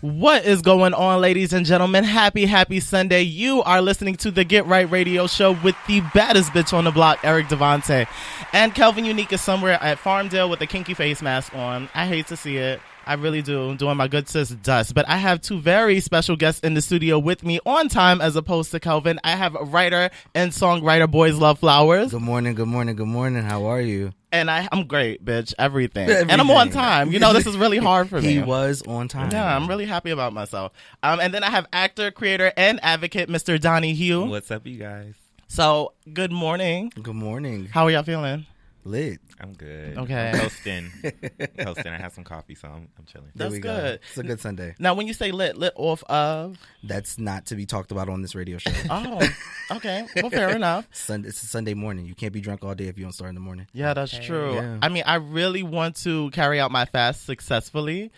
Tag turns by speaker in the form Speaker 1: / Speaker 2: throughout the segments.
Speaker 1: What is going on, ladies and gentlemen? Happy Sunday. You are listening to the Get Right Radio Show with the baddest bitch on the block, Eric Devante. And Kelvin Unique is somewhere at Farmdale with a kinky face mask on. I hate to see it. I really do. Doing my good sis dust. But I have two very special guests in the studio with me on time as opposed to Kelvin. I have writer and songwriter Boys Love Flowers.
Speaker 2: Good morning. How are you?
Speaker 1: And I'm great, bitch. Everything. And I'm on time. You know, this is really hard for me.
Speaker 2: He was on time.
Speaker 1: Yeah, I'm really happy about myself. And then I have actor, creator, and advocate, Mr. Donnie Hugh.
Speaker 3: What's up, you guys?
Speaker 1: So, good morning.
Speaker 2: Good morning.
Speaker 1: How are y'all feeling?
Speaker 2: Lit.
Speaker 3: I'm good.
Speaker 1: Okay.
Speaker 3: I'm hosting. I had some coffee, so I'm chilling.
Speaker 1: That's good.
Speaker 2: It's a good Sunday.
Speaker 1: Now, when you say lit off of?
Speaker 2: That's not to be talked about on this radio show.
Speaker 1: Oh, okay. Well, fair enough.
Speaker 2: It's a Sunday morning. You can't be drunk all day if you don't start in the morning.
Speaker 1: Yeah, that's true.
Speaker 2: Yeah.
Speaker 1: I mean, I really want to carry out my fast successfully.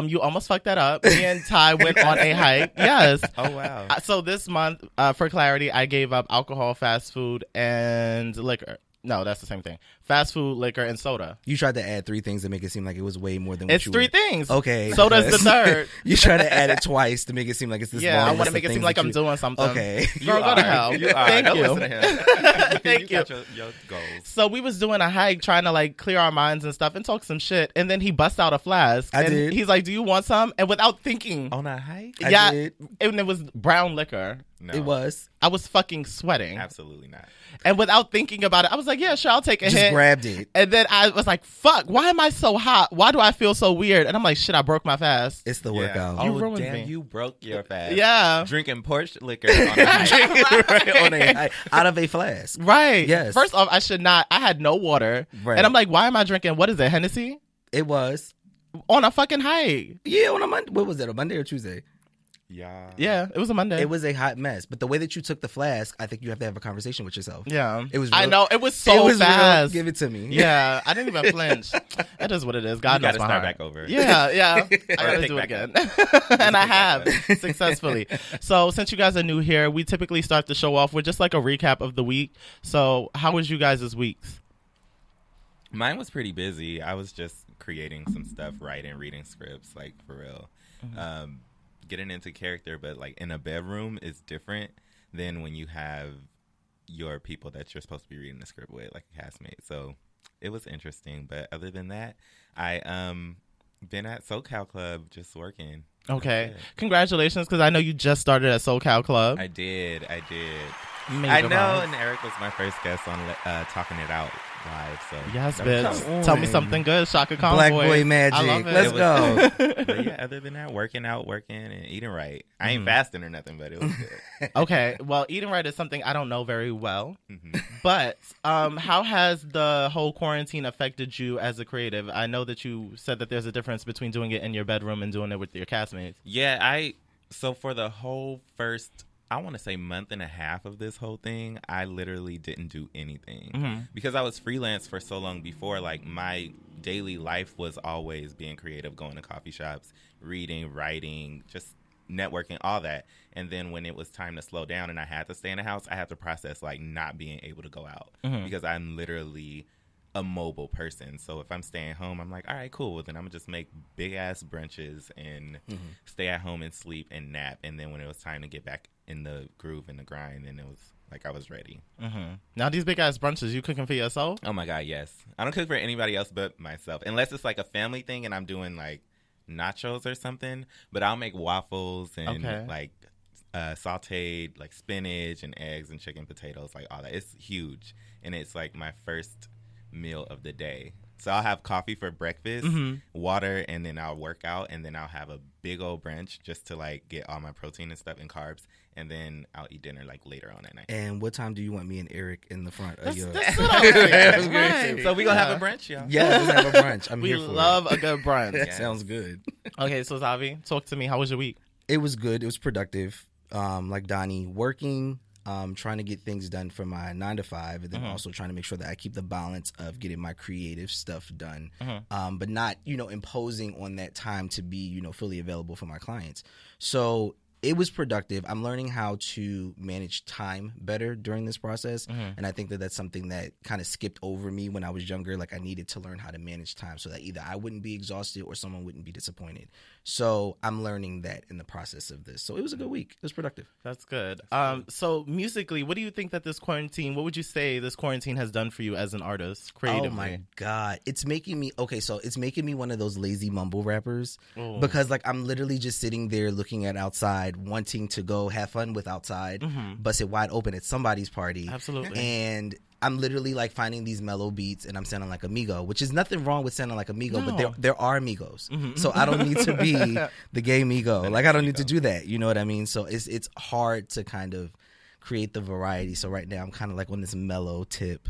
Speaker 1: You almost fucked that up. Me and Ty went on a hike. Yes.
Speaker 3: Oh, wow.
Speaker 1: So this month, for clarity, I gave up alcohol, fast food, and liquor. No, that's the same thing. Fast food, liquor, and soda.
Speaker 2: You tried to add three things to make it seem like it was way more than what
Speaker 1: it's
Speaker 2: you
Speaker 1: three
Speaker 2: were.
Speaker 1: things.
Speaker 2: Okay.
Speaker 1: Soda's the third.
Speaker 2: You try to add it twice to make it seem like it's this
Speaker 1: Yeah,
Speaker 2: long
Speaker 1: I want
Speaker 2: list
Speaker 1: to make
Speaker 2: of
Speaker 1: it seem
Speaker 2: things
Speaker 1: like
Speaker 2: that
Speaker 1: I'm
Speaker 2: you-
Speaker 1: doing something.
Speaker 2: Okay.
Speaker 1: Girl, go to hell.
Speaker 3: You are.
Speaker 1: Thank
Speaker 3: Don't
Speaker 1: you.
Speaker 3: listen to him.
Speaker 1: Thank you.
Speaker 3: Got your goals.
Speaker 1: So we was doing a hike trying to like clear our minds and stuff and talk some shit. And then he busts out a flask.
Speaker 2: I
Speaker 1: and
Speaker 2: did.
Speaker 1: He's like, do you want some? And without thinking.
Speaker 3: On a hike?
Speaker 2: I
Speaker 1: yeah.
Speaker 2: did.
Speaker 1: And it was brown liquor.
Speaker 3: No.
Speaker 2: It was.
Speaker 1: I was fucking sweating.
Speaker 3: Absolutely not.
Speaker 1: And without thinking about it, I was like, yeah, sure, I'll take a
Speaker 2: Just
Speaker 1: hit.
Speaker 2: grabbed it.
Speaker 1: And then I was like, fuck, why am I so hot? Why do I feel so weird? And I'm like, shit, I broke my fast.
Speaker 2: It's the
Speaker 3: Yeah.
Speaker 2: workout.
Speaker 1: You
Speaker 3: Oh,
Speaker 1: ruined
Speaker 3: damn,
Speaker 1: me.
Speaker 3: you broke your fast.
Speaker 1: Yeah.
Speaker 3: Drinking porch liquor on a hike.
Speaker 2: Right on a hike, out of a flask.
Speaker 1: Right.
Speaker 2: Yes.
Speaker 1: First off, I should not. I had no water.
Speaker 2: Right.
Speaker 1: And I'm like, why am I drinking, what is it, Hennessy?
Speaker 2: It was.
Speaker 1: On a fucking hike.
Speaker 2: Yeah, on a Monday. What was that? A Monday or Tuesday?
Speaker 3: Yeah.
Speaker 1: Yeah, it was a Monday.
Speaker 2: It was a hot mess. But the way that you took the flask, I think you have to have a conversation with yourself.
Speaker 1: Yeah.
Speaker 2: It was
Speaker 1: I
Speaker 2: real-
Speaker 1: know. It was so
Speaker 2: it was real.
Speaker 1: fast.
Speaker 2: Give it to me.
Speaker 1: Yeah. I didn't even flinch. That is what it is. God
Speaker 3: You
Speaker 1: knows
Speaker 3: gotta
Speaker 1: my
Speaker 3: start
Speaker 1: heart.
Speaker 3: back over.
Speaker 1: Yeah. I gotta
Speaker 3: pick
Speaker 1: do it
Speaker 3: back
Speaker 1: again.
Speaker 3: up.
Speaker 1: And I
Speaker 3: pick
Speaker 1: have
Speaker 3: back
Speaker 1: successfully. So since you guys are new here, we typically start the show off with just like a recap of the week. So how was you guys' weeks?
Speaker 3: Mine was pretty busy. I was just creating some stuff, writing, reading scripts, like for real.
Speaker 1: Mm-hmm.
Speaker 3: Getting into character, but like in a bedroom is different than when you have your people that you're supposed to be reading the script with, like a castmate. So it was interesting. But other than that, I been at SoCal Club just working.
Speaker 1: Okay.
Speaker 3: That's it.
Speaker 1: Congratulations, because I know you just started at SoCal Club.
Speaker 3: I did.
Speaker 1: Major
Speaker 3: I know,
Speaker 1: vibes.
Speaker 3: and Eric was my first guest on Talking It Out live. So
Speaker 1: Yes,
Speaker 3: that was
Speaker 1: bitch.
Speaker 2: Come
Speaker 1: Tell me
Speaker 2: on.
Speaker 1: something good, Shaka Khan
Speaker 2: Black
Speaker 1: voice.
Speaker 2: boy magic.
Speaker 1: I love it.
Speaker 2: Let's go.
Speaker 3: But yeah, other than that, working out, working, and eating right. I ain't fasting or nothing, but it was good.
Speaker 1: Okay. Well, eating right is something I don't know very well.
Speaker 3: Mhm.
Speaker 1: But how has the whole quarantine affected you as a creative? I know that you said that there's a difference between doing it in your bedroom and doing it with your castmates.
Speaker 3: Yeah, so for the whole first, I want to say month and a half of this whole thing, I literally didn't do anything because I was freelance for so long before. Like my daily life was always being creative, going to coffee shops, reading, writing, just networking, all that. And then when it was time to slow down and I had to stay in the house, I had to process like not being able to go out because I'm literally a mobile person. So if I'm staying home, I'm like, all right, cool. Well, then I'm gonna just make big ass brunches and stay at home and sleep and nap. And then when it was time to get back in the groove and the grind, then it was like I was ready.
Speaker 1: Now, these big ass brunches, you cooking for yourself?
Speaker 3: Oh my God, yes. I don't cook for anybody else but myself, unless it's like a family thing and I'm doing like nachos or something. But I'll make waffles and like sauteed like spinach and eggs and chicken potatoes, like all that. It's huge, and it's like my first meal of the day. So I'll have coffee for breakfast, water, and then I'll work out, and then I'll have a big old brunch just to like get all my protein and stuff and carbs, and then I'll eat dinner like later on at night.
Speaker 2: And what time do you want me and Eric in the front of your...
Speaker 1: That's what I was saying. Right.
Speaker 3: So we gonna have a brunch, y'all.
Speaker 2: Yeah, let's have a brunch. I'm
Speaker 1: We
Speaker 2: here for
Speaker 1: love a good brunch.
Speaker 2: it. That
Speaker 3: Yes.
Speaker 2: sounds good.
Speaker 1: Okay, so Zavi, talk to me. How was your week?
Speaker 2: It was good. It was productive. Like Donnie, working, trying to get things done for my 9 to 5, and then also trying to make sure that I keep the balance of getting my creative stuff done, but not, imposing on that time to be, fully available for my clients. So it was productive. I'm learning how to manage time better during this process. And I think that that's something that kind of skipped over me when I was younger. Like, I needed to learn how to manage time so that either I wouldn't be exhausted or someone wouldn't be disappointed. So I'm learning that in the process of this. So it was a good week. It was productive.
Speaker 1: That's good. So musically, what do you think that what would you say this quarantine has done for you as an artist creatively?
Speaker 2: Oh my God. It's making me one of those lazy mumble rappers because like I'm literally just sitting there looking at outside, wanting to go have fun with outside, bust it wide open at somebody's party.
Speaker 1: Absolutely.
Speaker 2: And I'm literally like finding these mellow beats and I'm sounding like Amigo, which is nothing wrong with sounding like Amigo, but there are Amigos. So I don't need to be the gay Migo. Like I don't need to do that. You know what I mean? So it's hard to kind of create the variety. So right now I'm kind of like on this mellow tip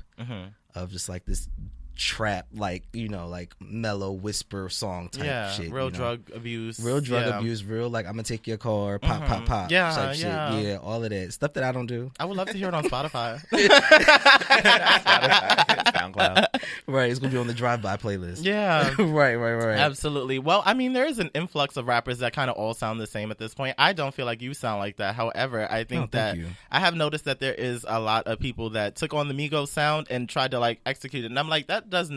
Speaker 2: of just like this trap, like, you know, like mellow whisper song type shit.
Speaker 1: Real drug abuse.
Speaker 2: Real like I'm gonna take your car, pop, pop, pop type shit. Yeah, all of that. Stuff that I don't do.
Speaker 1: I would love to hear it on Spotify.
Speaker 3: SoundCloud.
Speaker 2: Right, it's gonna be on the drive-by playlist.
Speaker 1: Yeah.
Speaker 2: Right.
Speaker 1: Absolutely. Well, I mean, there is an influx of rappers that kind of all sound the same at this point. I don't feel like you sound like that. However, I think that I have noticed that there is a lot of people that took on the Migos sound and tried to like execute it. And I'm like, that doesn't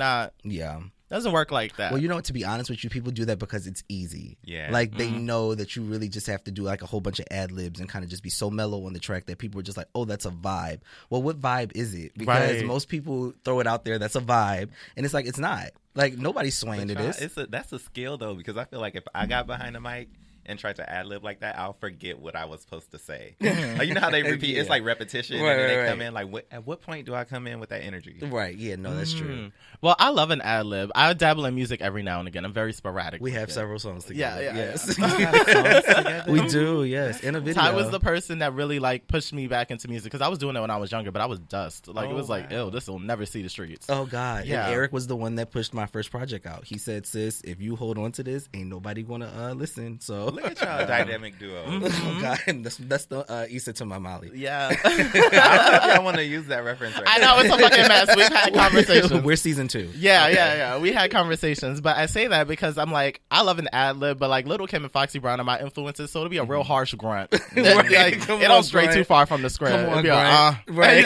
Speaker 1: work like that.
Speaker 2: Well, you know what, to be honest with you, people do that because it's easy.
Speaker 3: Yeah.
Speaker 2: Like they know that you really just have to do like a whole bunch of ad libs and kind of just be so mellow on the track that people are just like, oh, that's a vibe. Well, what vibe is it? Because most people throw it out there, that's a vibe, and it's like, it's not. Like nobody's swaying to this.
Speaker 3: That's a skill though, because I feel like if I got behind the mic and tried to ad lib like that, I'll forget what I was supposed to say. Like, you know how they repeat? It's like repetition, and then they come in like, at what point do I come in with that energy?
Speaker 2: Right? Yeah, no, that's true.
Speaker 1: Well, I love an ad lib. I dabble in music every now and again. I'm very sporadic.
Speaker 2: We have several songs together.
Speaker 1: Yeah.
Speaker 2: Yes, we do. Yes, in a video.
Speaker 1: Ty was the person that really like pushed me back into music because I was doing it when I was younger, but I was dust. Like it was like, ew, this will never see the streets.
Speaker 2: Oh God.
Speaker 1: Yeah.
Speaker 2: And Eric was the one that pushed my first project out. He said, "Sis, if you hold on to this, ain't nobody gonna listen." So
Speaker 3: look at y'all dynamic duo.
Speaker 2: Oh God, that's the Issa to my Molly.
Speaker 1: Yeah.
Speaker 3: I want to use that reference. Right
Speaker 1: I know it's a fucking mess. We've had conversations.
Speaker 2: We're season 2.
Speaker 1: Yeah. We had conversations, but I say that because I'm like, I love an ad lib, but like Little Kim and Foxy Brown are my influences, so it'll be a real harsh grunt. Like, it don't stray too far from the script.
Speaker 2: Come on,
Speaker 1: Grunt.
Speaker 2: Right.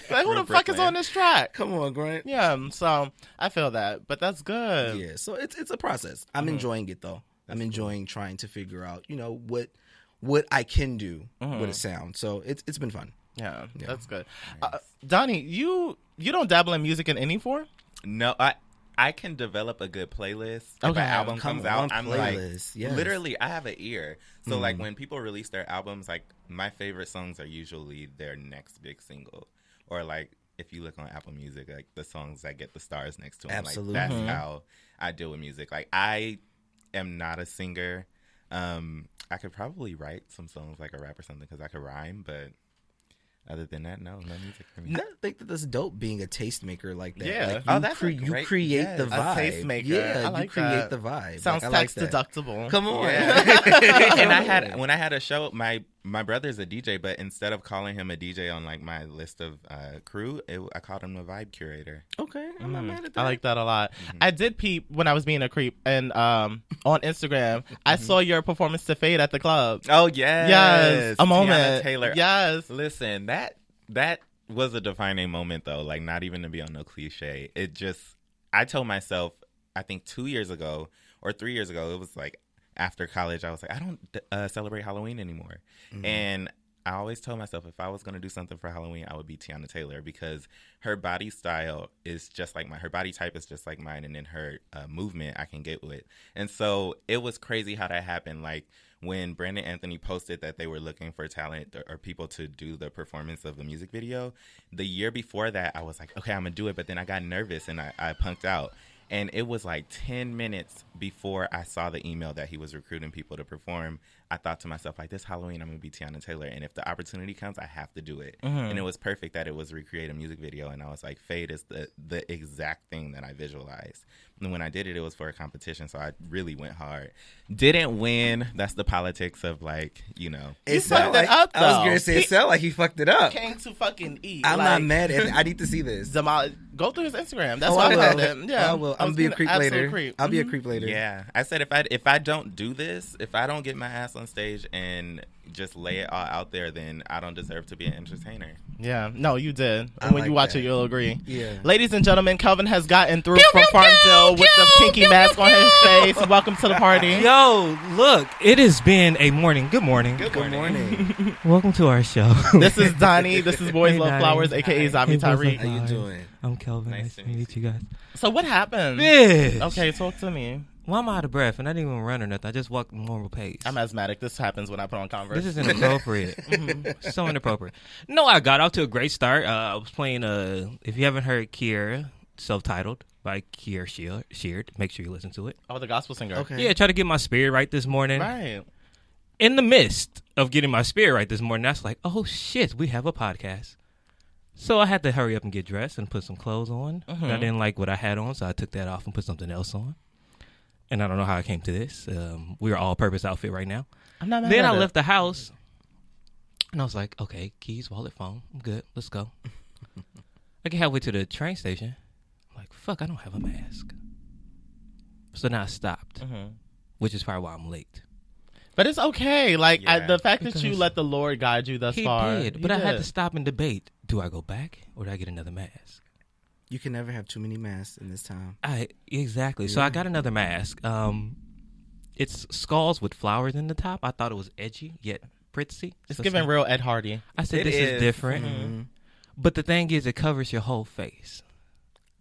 Speaker 1: Like, who the fuck is on this track?
Speaker 2: Come on, Grunt.
Speaker 1: Yeah, so I feel that, but that's good.
Speaker 2: Yeah, so it's a process. I'm enjoying it though. I'm enjoying trying to figure out, you know, what I can do with a sound. So it's been fun.
Speaker 1: Yeah, that's good. Nice. Donnie, you don't dabble in music in any form?
Speaker 3: No, I can develop a good playlist. If an album comes out, I'm like, literally, I have an ear. So like when people release their albums, like my favorite songs are usually their next big single, or like if you look on Apple Music, like the songs that get the stars next to them.
Speaker 2: Absolutely.
Speaker 3: Like that's how I deal with music. Like I am not a singer. I could probably write some songs like a rap or something because I could rhyme, but other than that, no music for me.
Speaker 2: I think that that's dope being a tastemaker like that.
Speaker 1: Yeah.
Speaker 2: Like you create the vibe.
Speaker 1: A tastemaker.
Speaker 2: Yeah,
Speaker 1: I like
Speaker 2: you create the vibe.
Speaker 1: Sounds
Speaker 2: like,
Speaker 1: tax
Speaker 2: like
Speaker 1: deductible.
Speaker 2: Come on.
Speaker 3: Yeah. And when I had a show, my brother's a DJ, but instead of calling him a DJ on like my list of crew, I called him a vibe curator.
Speaker 2: Okay, I'm not mad at that.
Speaker 1: I like that a lot. I did peep when I was being a creep, and on Instagram, I saw your performance to Fade at the club.
Speaker 3: Oh yes,
Speaker 1: a moment.
Speaker 3: Tiana Taylor.
Speaker 1: Yes,
Speaker 3: listen, that was a defining moment though. Like not even to be on no cliche. I told myself, I think 2 years ago or 3 years ago, it was like after college, I was like, I don't celebrate Halloween anymore. And I always told myself if I was going to do something for Halloween, I would be Tiana Taylor because her body style is just like mine. Her body type is just like mine. And then her movement I can get with. And so it was crazy how that happened. Like when Brandon Anthony posted that they were looking for talent or people to do the performance of the music video, the year before that, I was like, okay, I'm going to do it. But then I got nervous and I punked out. And it was like 10 minutes before I saw the email that he was recruiting people to perform. I thought to myself, like, this Halloween, I'm going to be Tiana Taylor. And if the opportunity comes, I have to do it. And it was perfect that it was recreate a music video. And I was like, Fade is the exact thing that I visualized. And when I did it, it was for a competition. So I really went hard. Didn't win. That's the politics of, like, you know.
Speaker 1: It fucked it up, though.
Speaker 2: I was going to say, it sounded like he fucked it up.
Speaker 1: Came to fucking eat.
Speaker 2: I'm not mad at it. I need to see this.
Speaker 1: Go through his Instagram. That's why I had him. Yeah,
Speaker 2: I will. I'm be a creep later.
Speaker 1: Creep.
Speaker 2: I'll be a creep later.
Speaker 3: Yeah, I said if I don't do this, if I don't get my ass on stage and just lay it all out there, then I don't deserve to be an entertainer.
Speaker 1: Yeah, no, you did. And when you watch it, you'll agree.
Speaker 2: Yeah.
Speaker 1: Ladies and gentlemen, Kelvin has gotten through from Farmdale with the kinky mask on his face. Welcome to the party.
Speaker 4: Yo, look, it has been a morning. Good morning.
Speaker 2: Good morning.
Speaker 4: Welcome to our show.
Speaker 1: This is Donnie. This is Boys
Speaker 4: Hey,
Speaker 1: Love
Speaker 4: Donnie.
Speaker 1: Flowers, a.k.a. Zombie
Speaker 4: Hey, Boys Love
Speaker 1: Tyreek.
Speaker 2: How you
Speaker 4: Flowers.
Speaker 2: doing?
Speaker 4: I'm Kelvin.
Speaker 3: Nice
Speaker 4: Nice
Speaker 3: to
Speaker 4: to meet you guys.
Speaker 1: So what happened?
Speaker 4: Bitch.
Speaker 1: Okay, talk to me.
Speaker 4: Well, I'm out of breath, and I didn't even run or nothing. I just walked normal pace.
Speaker 1: I'm asthmatic. This happens when I put on Converse.
Speaker 4: This is inappropriate. So inappropriate. No, I got off to a great start. I was playing, if you haven't heard Kiera, self-titled by Kiera Sheard, make sure you listen to it.
Speaker 1: Oh, the gospel singer.
Speaker 2: Okay.
Speaker 4: Yeah, try to get my spirit right this morning.
Speaker 1: Right.
Speaker 4: In the midst of getting my spirit right this morning, that's like, oh, shit, we have a podcast. So I had to hurry up and get dressed and put some clothes on. I didn't like what I had on, so I took that off and put something else on. And I don't know how I came to this. We're all-purpose outfit right now.
Speaker 1: I'm not mad
Speaker 4: Then
Speaker 1: at
Speaker 4: I
Speaker 1: it.
Speaker 4: left the house, and I was like, okay, keys, wallet, phone. I'm good. Let's go. I get halfway to the train station. I'm like, fuck, I don't have a mask. So now I stopped, which is probably why I'm late.
Speaker 1: But it's okay. Like,
Speaker 3: Yeah.
Speaker 1: the fact that you
Speaker 4: Because
Speaker 1: let the Lord guide you thus
Speaker 4: He
Speaker 1: far.
Speaker 4: did, but I had to stop and debate. Do I go back or do I get another mask?
Speaker 2: You can never have too many masks in this time.
Speaker 4: Exactly. So I got another mask. It's skulls with flowers in the top. I thought it was edgy yet pretty.
Speaker 1: It's
Speaker 4: So
Speaker 1: giving real Ed Hardy.
Speaker 4: I said
Speaker 3: It
Speaker 4: this is
Speaker 3: is.
Speaker 4: different. But the thing is, it covers your whole face.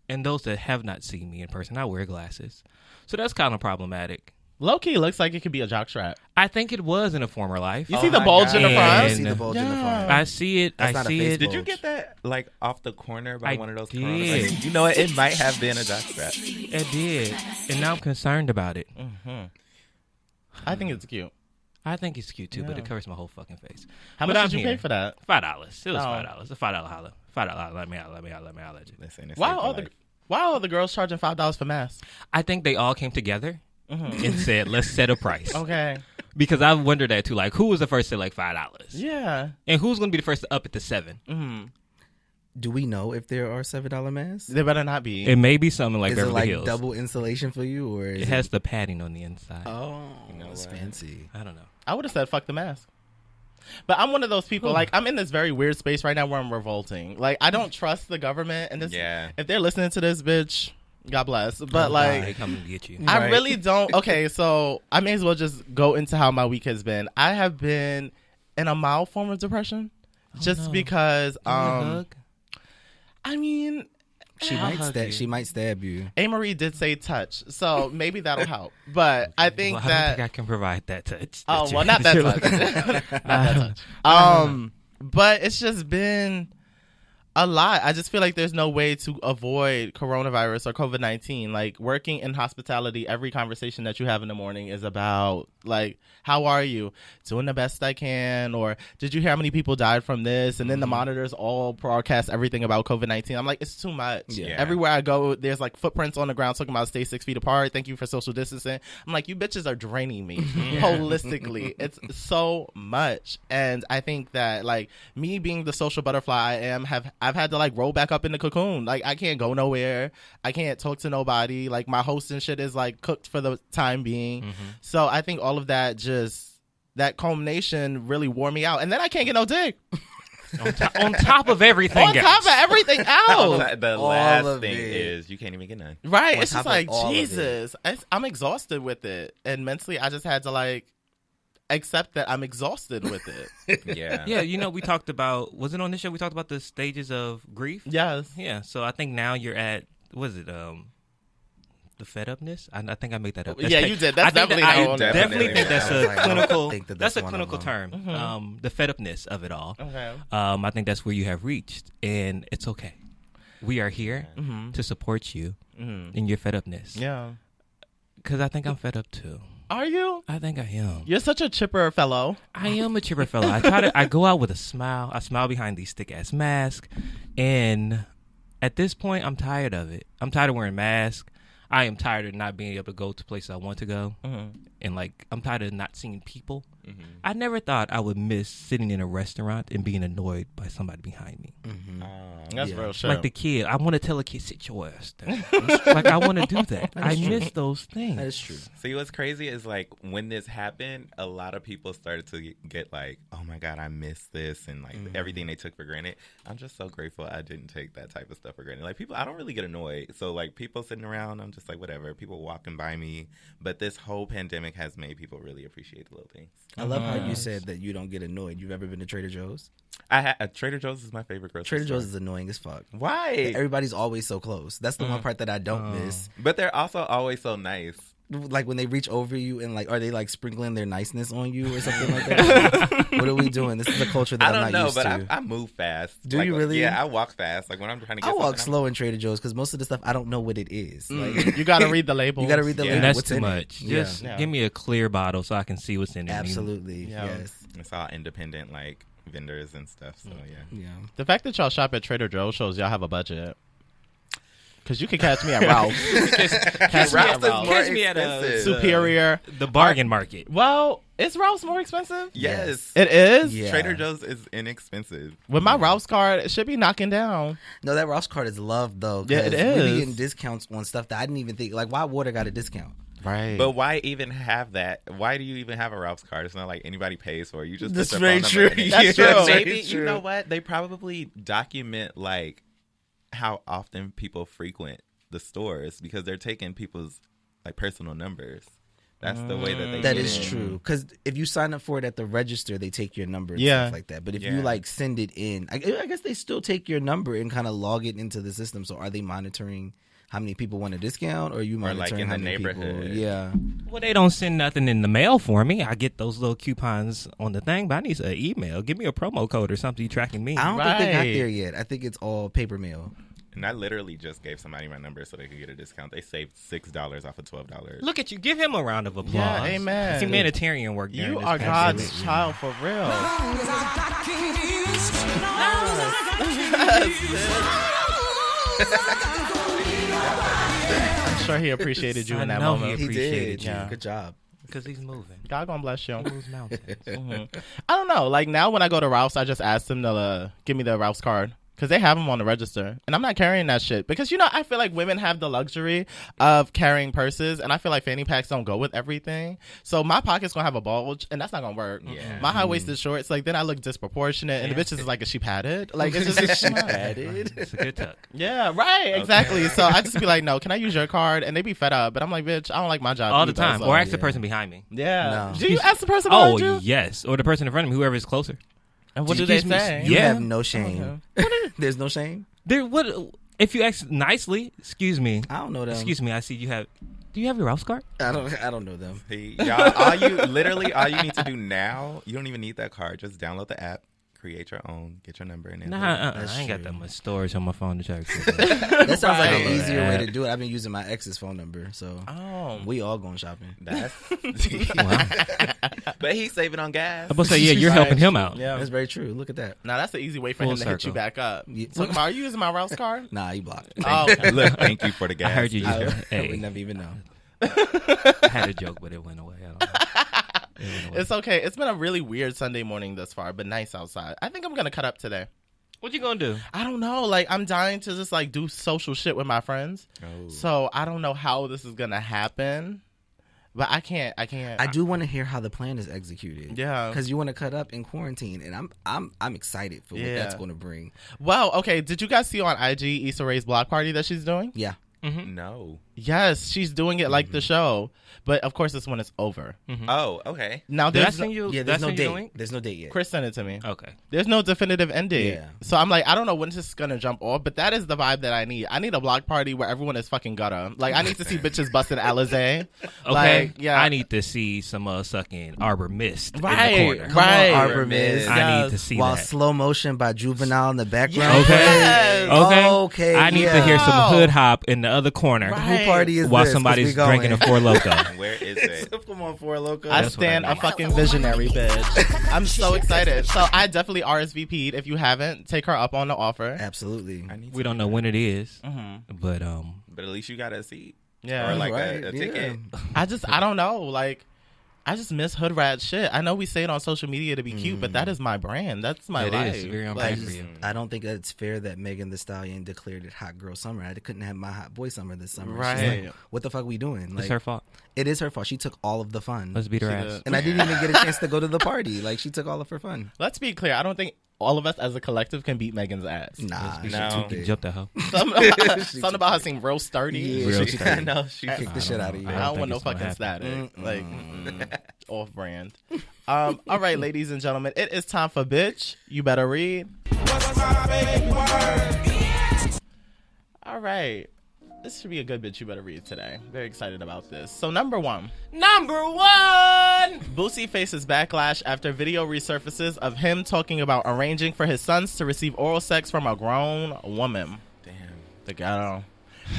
Speaker 4: And those that have not seen me in person, I wear glasses. So that's kind of problematic.
Speaker 1: Low-key looks like it could be a jockstrap.
Speaker 4: I think it was in a former life.
Speaker 1: You see the bulge in the
Speaker 4: God.
Speaker 1: front?
Speaker 2: I see the bulge in the front.
Speaker 4: I see it.
Speaker 2: That's not a
Speaker 4: I see
Speaker 2: face
Speaker 4: it.
Speaker 3: Did you get that like off the corner by
Speaker 4: I
Speaker 3: one of those
Speaker 4: did.
Speaker 3: coronavirus? You know what? It might have been a jockstrap.
Speaker 4: It did. And now I'm concerned about it.
Speaker 1: I think it's cute.
Speaker 4: I think it's cute too, but
Speaker 1: Yeah.
Speaker 4: it covers my whole fucking face.
Speaker 1: How
Speaker 4: But
Speaker 1: much
Speaker 4: I'm
Speaker 1: did you
Speaker 4: here.
Speaker 1: pay for that?
Speaker 4: $5. It was
Speaker 1: Oh.
Speaker 4: $5. A $5 holler. $5. Let me out. Let me at you.
Speaker 3: Listen, it's
Speaker 1: Why
Speaker 3: safe for
Speaker 1: are the girls charging $5 for masks?
Speaker 4: I think they all came together and said, let's set a price.
Speaker 1: Okay.
Speaker 4: Because I wondered that too. Like, who was the first to like $5?
Speaker 1: Yeah.
Speaker 4: And who's going to be the first to up it to $7?
Speaker 2: Do we know if there are $7 masks?
Speaker 1: They better not be.
Speaker 4: It may be something like
Speaker 2: Is it
Speaker 4: Beverly
Speaker 2: like
Speaker 4: Hills.
Speaker 2: double insulation for you, or is
Speaker 4: It has the padding on the inside.
Speaker 2: Oh,
Speaker 3: know
Speaker 2: that's
Speaker 3: what?
Speaker 2: fancy.
Speaker 4: I don't know.
Speaker 1: I would have said fuck the mask. But I'm one of those people, like, I'm in this very weird space right now where I'm revolting. Like, I don't trust the government. And this,
Speaker 3: Yeah.
Speaker 1: if they're listening to this, bitch, God bless. But,
Speaker 4: They
Speaker 1: like,
Speaker 4: come and get you.
Speaker 1: I
Speaker 2: Right.
Speaker 1: really don't. Okay, so I may as well just go into how my week has been. I have been in a mild form of depression just
Speaker 4: no.
Speaker 1: because,
Speaker 4: Give me a hug.
Speaker 1: I mean,
Speaker 2: She
Speaker 4: I'll
Speaker 2: might
Speaker 4: hug you.
Speaker 2: She might stab you.
Speaker 1: A-Marie did say touch, so maybe that'll help. But I think
Speaker 4: Well, I don't think I can provide that touch.
Speaker 1: Oh,
Speaker 4: that you-
Speaker 1: well, not that
Speaker 4: you're
Speaker 1: touch.
Speaker 4: looking-
Speaker 1: Not that touch. But it's just been a lot. I just feel like there's no way to avoid coronavirus or COVID-19. Like, working in hospitality, every conversation that you have in the morning is about, like, how are you? Doing the best I can. Or did you hear how many people died from this? And then the monitors all broadcast everything about COVID-19. I'm like, it's too much.
Speaker 2: Yeah.
Speaker 1: Everywhere I go, there's like footprints on the ground talking about stay 6 feet apart. Thank you for social distancing. I'm like, you bitches are draining me holistically. It's so much. And I think that, like, me being the social butterfly I am, I've had to like roll back up in the cocoon. Like, I can't go nowhere. I can't talk to nobody. Like, my host and shit is like cooked for the time being. So I think all of that that culmination really wore me out. And then I can't get no dick.
Speaker 4: on top of everything
Speaker 1: On
Speaker 4: else.
Speaker 1: top of everything else.
Speaker 3: The
Speaker 2: All
Speaker 3: last
Speaker 2: of
Speaker 3: thing
Speaker 2: it.
Speaker 3: is you can't even get none.
Speaker 1: Right.
Speaker 2: On
Speaker 1: It's just
Speaker 2: top of
Speaker 1: like,
Speaker 2: all of it.
Speaker 1: Jesus. I'm exhausted with it. And mentally, I just had to like accept that I'm exhausted with it.
Speaker 3: Yeah.
Speaker 4: Yeah, you know, we talked about, was it on this show? We talked about the stages of grief.
Speaker 1: Yes.
Speaker 4: Yeah, so I think now you're at, what is it, the fed upness? I think I made that up.
Speaker 1: Yeah, you did. That's
Speaker 4: I think
Speaker 1: definitely
Speaker 4: that,
Speaker 1: not
Speaker 4: I
Speaker 1: on there.
Speaker 4: definitely think that's
Speaker 2: I was
Speaker 4: a
Speaker 2: like, I don't
Speaker 4: clinical.
Speaker 2: think that
Speaker 4: That's a
Speaker 2: that's one of
Speaker 4: clinical
Speaker 2: them.
Speaker 4: term. The fed upness of it all.
Speaker 1: Okay.
Speaker 4: I think that's where you have reached, and it's okay. We are here to support you in your fed upness.
Speaker 1: Yeah.
Speaker 4: Because I think I'm fed up too.
Speaker 1: Are you?
Speaker 4: I think I am.
Speaker 1: You're such a chipper fellow.
Speaker 4: I am a chipper fella. I go out with a smile. I smile behind these thick ass masks. And at this point, I'm tired of it. I'm tired of wearing masks. I am tired of not being able to go to places I want to go. and like I'm tired of not seeing people.
Speaker 3: Mm-hmm.
Speaker 4: I never thought I would miss sitting in a restaurant and being annoyed by somebody behind me.
Speaker 2: Mm-hmm.
Speaker 1: That's real shit.
Speaker 4: Like the kid, I want to tell a kid, sit your ass down. Like I want to do that. I miss those things.
Speaker 2: That is true.
Speaker 3: See, what's crazy is like when this happened, a lot of people started to get like, oh my God, I miss this, and like everything they took for granted. I'm just so grateful I didn't take that type of stuff for granted. Like people, I don't really get annoyed. So like people sitting around, I'm just like, whatever. People walking by me. But this whole pandemic has made people really appreciate the little things.
Speaker 2: I love how you said that you don't get annoyed. You've ever been to Trader Joe's?
Speaker 3: Trader Joe's is my favorite grocery
Speaker 2: Trader
Speaker 3: store.
Speaker 2: Joe's is annoying as fuck.
Speaker 3: Why?
Speaker 2: Everybody's always so close. That's the one part that I don't miss.
Speaker 3: But they're also always so nice.
Speaker 2: Like when they reach over you and like, are they like sprinkling their niceness on you or something like that? What are we doing? This is a culture that
Speaker 3: I don't
Speaker 2: I'm
Speaker 3: know,
Speaker 2: not used
Speaker 3: but
Speaker 2: to.
Speaker 3: I move fast.
Speaker 2: Do you really?
Speaker 3: Yeah, I walk fast. Like when I'm trying to get
Speaker 2: I walk
Speaker 3: something,
Speaker 2: slow in Trader Joe's because most of the stuff I don't know what it is. Like,
Speaker 1: You got to read the label.
Speaker 2: you got to read the
Speaker 3: Yeah.
Speaker 2: label.
Speaker 4: And that's
Speaker 2: What's
Speaker 4: too
Speaker 2: in
Speaker 4: much.
Speaker 2: It.
Speaker 4: Just
Speaker 1: Yeah.
Speaker 4: give me a clear bottle so I can see what's in it.
Speaker 2: Absolutely.
Speaker 1: Yeah.
Speaker 2: Yes.
Speaker 3: It's all independent, like vendors and stuff. So yeah.
Speaker 2: Yeah.
Speaker 1: The fact that y'all shop at Trader Joe's shows y'all have a budget. Because you can catch me at Ralph's. Catch me at
Speaker 3: Ralph's is
Speaker 1: Ralph's.
Speaker 3: more
Speaker 4: Catch me at a
Speaker 3: expensive.
Speaker 1: Superior.
Speaker 4: The bargain market.
Speaker 1: Well, is Ralph's more expensive?
Speaker 3: Yes.
Speaker 1: It is?
Speaker 2: Yeah.
Speaker 3: Trader Joe's is inexpensive.
Speaker 1: With my Ralph's card, it should be knocking down.
Speaker 2: No, that Ross card is loved though.
Speaker 1: Yeah, it
Speaker 2: 'cause
Speaker 1: is.
Speaker 2: We be getting discounts on stuff that I didn't even think. Like, why water got a discount?
Speaker 1: Right.
Speaker 3: But why even have that? Why do you even have a Ralph's card? It's not like anybody pays for it. You just
Speaker 2: That's
Speaker 3: put your
Speaker 2: very
Speaker 3: phone
Speaker 2: true.
Speaker 3: number in it.
Speaker 1: That's
Speaker 2: Yeah,
Speaker 1: true.
Speaker 2: very
Speaker 3: Maybe
Speaker 2: true.
Speaker 3: you know what? They probably document like how often people frequent the stores because they're taking people's like personal numbers. That's the way that they
Speaker 2: That
Speaker 3: get
Speaker 2: is
Speaker 3: in.
Speaker 2: true. Because if you sign up for it at the register, they take your number and
Speaker 1: Yeah.
Speaker 2: stuff like that. But if
Speaker 3: Yeah.
Speaker 2: you like send it in, I guess they still take your number and kind of log it into the system. So are they monitoring how many people want a discount, or are you
Speaker 3: like
Speaker 2: monitoring
Speaker 3: in
Speaker 2: how
Speaker 3: the
Speaker 2: many
Speaker 3: neighborhood.
Speaker 2: people? Yeah.
Speaker 4: Well, they don't send nothing in the mail for me. I get those little coupons on the thing, but I need an email. Give me a promo code or something tracking me.
Speaker 2: I don't think they got
Speaker 1: Right.
Speaker 2: there yet. I think it's all paper mail.
Speaker 3: And I literally just gave somebody my number so they could get a discount. They saved $6 off of $12.
Speaker 4: Look at you. Give him a round of applause.
Speaker 1: Yeah, amen.
Speaker 4: It's humanitarian work. during
Speaker 1: You
Speaker 4: this
Speaker 1: are
Speaker 4: pandemic.
Speaker 1: God's child for real. I'm sure he appreciated you in that
Speaker 4: I know
Speaker 1: moment.
Speaker 4: he
Speaker 2: He
Speaker 4: appreciated
Speaker 2: did.
Speaker 4: you.
Speaker 1: Yeah.
Speaker 2: Good job.
Speaker 4: Because he's moving.
Speaker 1: God gonna bless you.
Speaker 4: He moves mountains.
Speaker 1: I don't know. Like now when I go to Ralph's, I just ask them to give me the Ralph's card. Because they have them on the register. And I'm not carrying that shit. Because, you know, I feel like women have the luxury of carrying purses. And I feel like fanny packs don't go with everything. So my pocket's going to have a bulge. And that's not going to work.
Speaker 3: Yeah.
Speaker 1: My high-waisted shorts, like, then I look disproportionate. And the bitches is like, is she padded? Like, it's just
Speaker 2: She padded.
Speaker 4: It's a good tuck.
Speaker 1: Yeah, right. Exactly. So I just be like, no, can I use your card? And they be fed up. But I'm like, bitch, I don't like my job
Speaker 4: All the
Speaker 1: either,
Speaker 4: time.
Speaker 1: so-
Speaker 4: Or ask the
Speaker 2: yeah.
Speaker 4: person behind me.
Speaker 1: Yeah.
Speaker 2: No.
Speaker 1: Do you ask the person
Speaker 4: Oh,
Speaker 1: behind you?
Speaker 4: yes. Or the person in front of me, whoever is closer.
Speaker 1: And what do they
Speaker 4: Excuse me,
Speaker 1: say?
Speaker 2: You
Speaker 4: Yeah.
Speaker 2: have no shame. There's no shame?
Speaker 4: There, what? If you ask nicely, excuse me.
Speaker 2: I don't know them.
Speaker 4: Excuse me, I see you have. Do you have your Ralph's card?
Speaker 2: I don't know them.
Speaker 3: See, y'all, all you need to do now, you don't even need that card. Just download the app, create your own, get your number in it.
Speaker 4: Nah,
Speaker 2: That's
Speaker 4: I ain't got
Speaker 2: true.
Speaker 4: that much storage on my phone to check.
Speaker 2: That sounds like
Speaker 1: Right.
Speaker 2: an easier way to do it. I've been using my ex's phone number, so
Speaker 1: Oh.
Speaker 2: we all going shopping.
Speaker 3: That's
Speaker 4: Wow.
Speaker 3: but he's saving on gas.
Speaker 4: I'm about to say, yeah, you're helping him out.
Speaker 1: Yeah.
Speaker 2: That's very true. Look at that.
Speaker 1: Now that's the easy way for
Speaker 4: Full
Speaker 1: him to hit you
Speaker 4: circle.
Speaker 1: back up.
Speaker 2: Yeah.
Speaker 1: So, are you using my Ralph's card?
Speaker 2: Nah, you blocked.
Speaker 1: Oh, okay.
Speaker 3: Look, thank you for the gas.
Speaker 4: I heard you.
Speaker 2: I,
Speaker 4: Hey,
Speaker 2: would never even know.
Speaker 4: I had a joke, but it went away. I don't know. It went away.
Speaker 1: It's okay. It's been a really weird Sunday morning thus far, but nice outside. I think I'm gonna cut up today.
Speaker 4: What you gonna do?
Speaker 1: I don't know. Like I'm dying to just like do social shit with my friends.
Speaker 3: Oh.
Speaker 1: So I don't know how this is gonna happen, but I can't.
Speaker 2: I do want to hear how the plan is executed.
Speaker 1: Yeah.
Speaker 2: because you want to cut up in quarantine, and I'm excited for what
Speaker 1: Yeah.
Speaker 2: that's going to bring.
Speaker 1: Well, okay. Did you guys see on IG Issa Rae's block party that she's doing?
Speaker 2: Yeah,
Speaker 3: No.
Speaker 1: Yes, she's doing it like the show, but of course this one is over.
Speaker 3: Oh, okay.
Speaker 1: Now
Speaker 4: Did I
Speaker 1: there's
Speaker 4: send you?
Speaker 2: yeah.
Speaker 4: did I
Speaker 2: There's no
Speaker 4: send you the
Speaker 2: date.
Speaker 4: link?
Speaker 2: There's no date yet.
Speaker 1: Chris sent it to me.
Speaker 4: Okay.
Speaker 1: There's no definitive end date.
Speaker 2: Yeah.
Speaker 1: So I'm like, I don't know when this is going to jump off, but that is the vibe that I need. I need a block party where everyone is fucking gutter. Like, I need to see bitches busting Alizé.
Speaker 4: Okay.
Speaker 1: Like, yeah.
Speaker 4: I need to see some sucking Arbor Mist
Speaker 1: Right,
Speaker 4: in the corner.
Speaker 2: Come on,
Speaker 1: right.
Speaker 2: Arbor Mist.
Speaker 4: I
Speaker 1: Yes.
Speaker 4: need to see
Speaker 2: While
Speaker 4: that.
Speaker 2: slow motion by Juvenile in the background.
Speaker 1: Yes.
Speaker 4: Okay.
Speaker 2: Okay,
Speaker 4: I need
Speaker 2: yeah.
Speaker 4: to hear some hood hop in the other corner
Speaker 1: Right.
Speaker 2: Who party is
Speaker 4: while
Speaker 2: this? 'Cause
Speaker 4: somebody's
Speaker 2: we going.
Speaker 4: drinking a Four Loko.
Speaker 3: Where is it?
Speaker 2: Come on, Four Loko.
Speaker 1: I
Speaker 4: That's what I
Speaker 1: stand a
Speaker 4: need.
Speaker 1: fucking visionary, bitch. I'm so excited. So I definitely RSVP'd. If you haven't, take her up on the offer.
Speaker 2: Absolutely.
Speaker 3: I need
Speaker 4: We
Speaker 3: to
Speaker 4: don't
Speaker 3: do
Speaker 4: know
Speaker 3: that.
Speaker 4: when it is,
Speaker 1: Mm-hmm.
Speaker 4: but
Speaker 3: But at least you got a seat.
Speaker 1: Yeah.
Speaker 3: Or like
Speaker 2: Right,
Speaker 3: a
Speaker 2: yeah.
Speaker 3: ticket.
Speaker 1: I don't know. Like, I just miss hood rat shit. I know we say it on social media to be cute, but that is my brand. That's my life.
Speaker 4: It is very on
Speaker 1: Like,
Speaker 4: brand for you.
Speaker 2: I don't think it's fair that Megan Thee Stallion declared it hot girl summer. I couldn't have my hot boy summer this summer.
Speaker 1: Right.
Speaker 2: She's like, what the fuck we doing? Like,
Speaker 4: It's her fault.
Speaker 2: It is her fault. She took all of the fun.
Speaker 4: Let's beat her
Speaker 1: She
Speaker 4: ass.
Speaker 1: did.
Speaker 2: And I didn't even get a chance to go to the party. Like, she took all of her fun.
Speaker 1: let's be clear. I don't think all of us as a collective can beat Megan's ass.
Speaker 2: Nah,
Speaker 4: We
Speaker 2: she
Speaker 3: No.
Speaker 2: too
Speaker 4: should
Speaker 2: big.
Speaker 4: jump that hoe.
Speaker 1: Something about her seem real sturdy.
Speaker 2: Yeah,
Speaker 4: Real
Speaker 2: she
Speaker 4: sturdy.
Speaker 3: I know she
Speaker 2: kicked the shit out of you.
Speaker 1: I
Speaker 4: don't
Speaker 1: don't
Speaker 4: think
Speaker 1: want no
Speaker 4: it's gonna
Speaker 1: fucking
Speaker 4: happen.
Speaker 1: static. Like, off brand. All right, ladies and gentlemen, it is time for Bitch, You Better Read. All right. This should be a good Bitch, You Better Read today. Very excited about this. So, number one. Boosie faces backlash after video resurfaces of him talking about arranging for his sons to receive oral sex from a grown woman.
Speaker 3: Damn.
Speaker 1: The ghetto.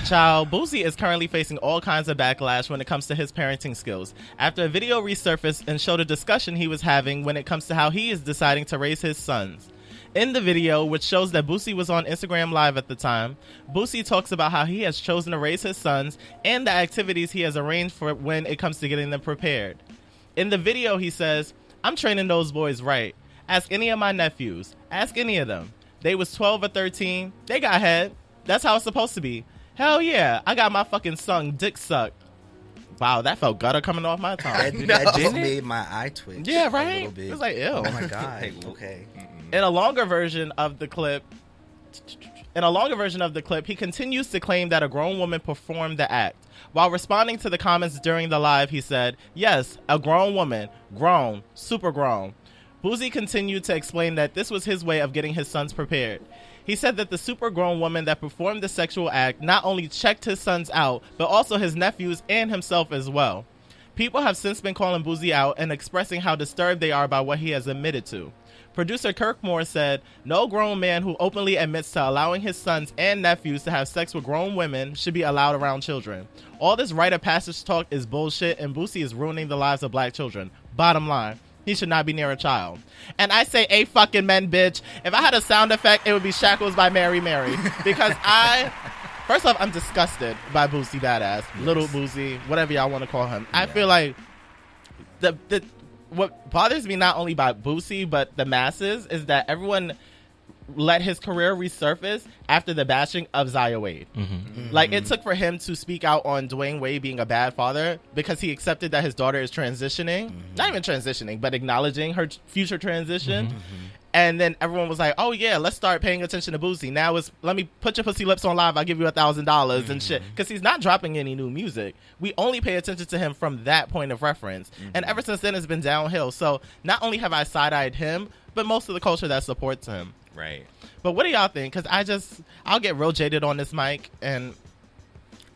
Speaker 1: Child, Boosie is currently facing all kinds of backlash when it comes to his parenting skills after a video resurfaced and showed a discussion he was having when it comes to how he is deciding to raise his sons. In the video, which shows that Boosie was on Instagram Live at the time, Boosie talks about how he has chosen to raise his sons and the activities he has arranged for when it comes to getting them prepared. In the video, he says, "I'm training those boys right. Ask any of my nephews. Ask any of them. They was 12 or 13. They got head. That's how it's supposed to be. Hell yeah, I got my fucking son dick sucked." Wow, that felt gutter coming off my tongue.
Speaker 2: That just made my eye twitch.
Speaker 1: Yeah,
Speaker 2: A
Speaker 1: right?
Speaker 2: little bit.
Speaker 1: It was like, ew.
Speaker 2: Oh my god. Okay.
Speaker 1: In a longer version of the clip, he continues to claim that a grown woman performed the act. While responding to the comments during the live, he said, "Yes, a grown woman. Grown. Super grown." Boosie continued to explain that this was his way of getting his sons prepared. He said that the super grown woman that performed the sexual act not only checked his sons out, but also his nephews and himself as well. People have since been calling Boosie out and expressing how disturbed they are by what he has admitted to. Producer Kirk Moore said, "No grown man who openly admits to allowing his sons and nephews to have sex with grown women should be allowed around children. All this rite of passage talk is bullshit, and Boosie is ruining the lives of black children. Bottom line, he should not be near a child." And I say, "A fucking men, bitch." If I had a sound effect, it would be Shackles by Mary Mary. Because first off, I'm disgusted by Boosie Badass. Yes. Little Boosie, whatever y'all want to call him. Yeah. I feel like what bothers me not only by Boosie, but the masses, is that everyone let his career resurface after the bashing of Zaya Wade. Mm-hmm. Like, it took for him to speak out on Dwayne Wade being a bad father because he accepted that his daughter is transitioning. Mm-hmm. Not even transitioning, but acknowledging her future transition. Mm-hmm. And then everyone was like, "Oh yeah, let's start paying attention to Boosie. Now it's, let me put your pussy lips on live. I'll give you $1,000 and shit." Because he's not dropping any new music. We only pay attention to him from that point of reference. Mm-hmm. And ever since then, it's been downhill. So not only have I side-eyed him, but most of the culture that supports him.
Speaker 3: Right.
Speaker 1: But what do y'all think? Because I'll get real jaded on this mic. And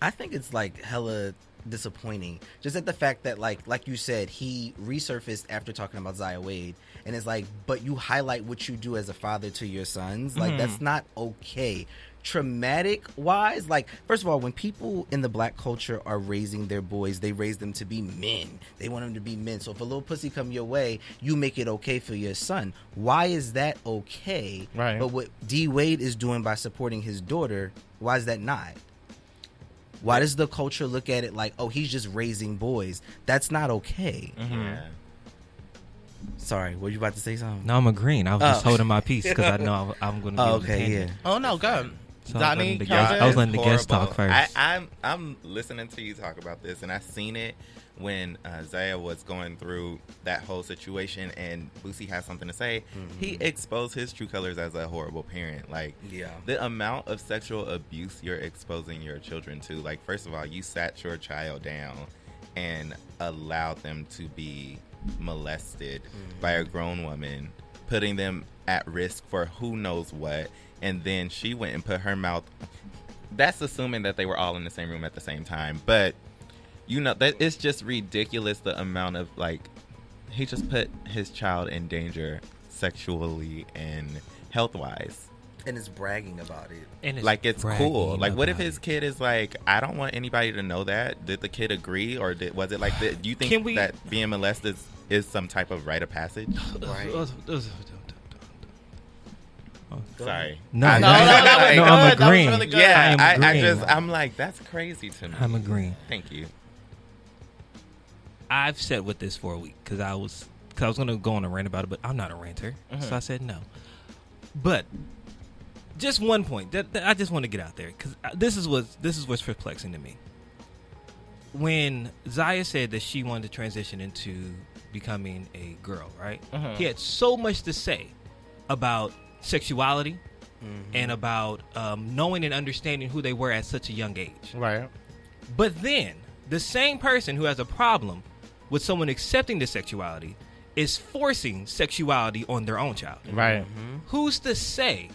Speaker 2: I think it's like hella disappointing. Just at the fact that, like you said, he resurfaced after talking about Zaya Wade. And it's like, but you highlight what you do as a father to your sons. Like, that's not okay. Traumatic wise, like, first of all, when people in the black culture are raising their boys, they raise them to be men. They want them to be men. So if a little pussy come your way, you make it okay for your son. Why is that okay?
Speaker 1: Right.
Speaker 2: But what D Wade is doing by supporting his daughter, why is that not? Why does the culture look at it like, oh, he's just raising boys? That's not okay.
Speaker 3: Mm-hmm. Yeah.
Speaker 2: Sorry, were you about to say something?
Speaker 4: No, I'm agreeing. I was just holding my peace because I know I'm going to be
Speaker 2: okay, yeah.
Speaker 1: Oh, no, good.
Speaker 4: So
Speaker 1: Donnie,
Speaker 4: I was letting the guests talk first.
Speaker 3: I'm listening to you talk about this, and I seen it when Zaya was going through that whole situation, and Boosie has something to say. Mm-hmm. He exposed his true colors as a horrible parent. Like, the amount of sexual abuse you're exposing your children to. Like, first of all, you sat your child down and allowed them to be molested by a grown woman, putting them at risk for who knows what. And then she went and put her mouth. That's assuming that they were all in the same room at the same time. But, you know, that it's just ridiculous, the amount of, like, he just put his child in danger sexually and health-wise.
Speaker 2: And is bragging about it.
Speaker 4: And
Speaker 3: like, it's cool. Like, what if his kid is like, I don't want anybody to know that? Did the kid agree? Or was it like, do you think that being molested is some type of rite of passage? Right. Sorry.
Speaker 4: No, I'm agreeing.
Speaker 1: Really good.
Speaker 3: Yeah, I'm like, that's crazy to me.
Speaker 4: I'm agreeing.
Speaker 3: Thank you.
Speaker 4: I've sat with this for a week because I was going to go on a rant about it, but I'm not a ranter, so I said no. But just one point that I just want to get out there because this is what's perplexing to me. When Zaya said that she wanted to transition into becoming a girl, right? He had so much to say about sexuality and about knowing and understanding who they were at such a young age.
Speaker 1: Right.
Speaker 4: But then the same person who has a problem with someone accepting the sexuality is forcing sexuality on their own child.
Speaker 1: Right.
Speaker 4: Who's to say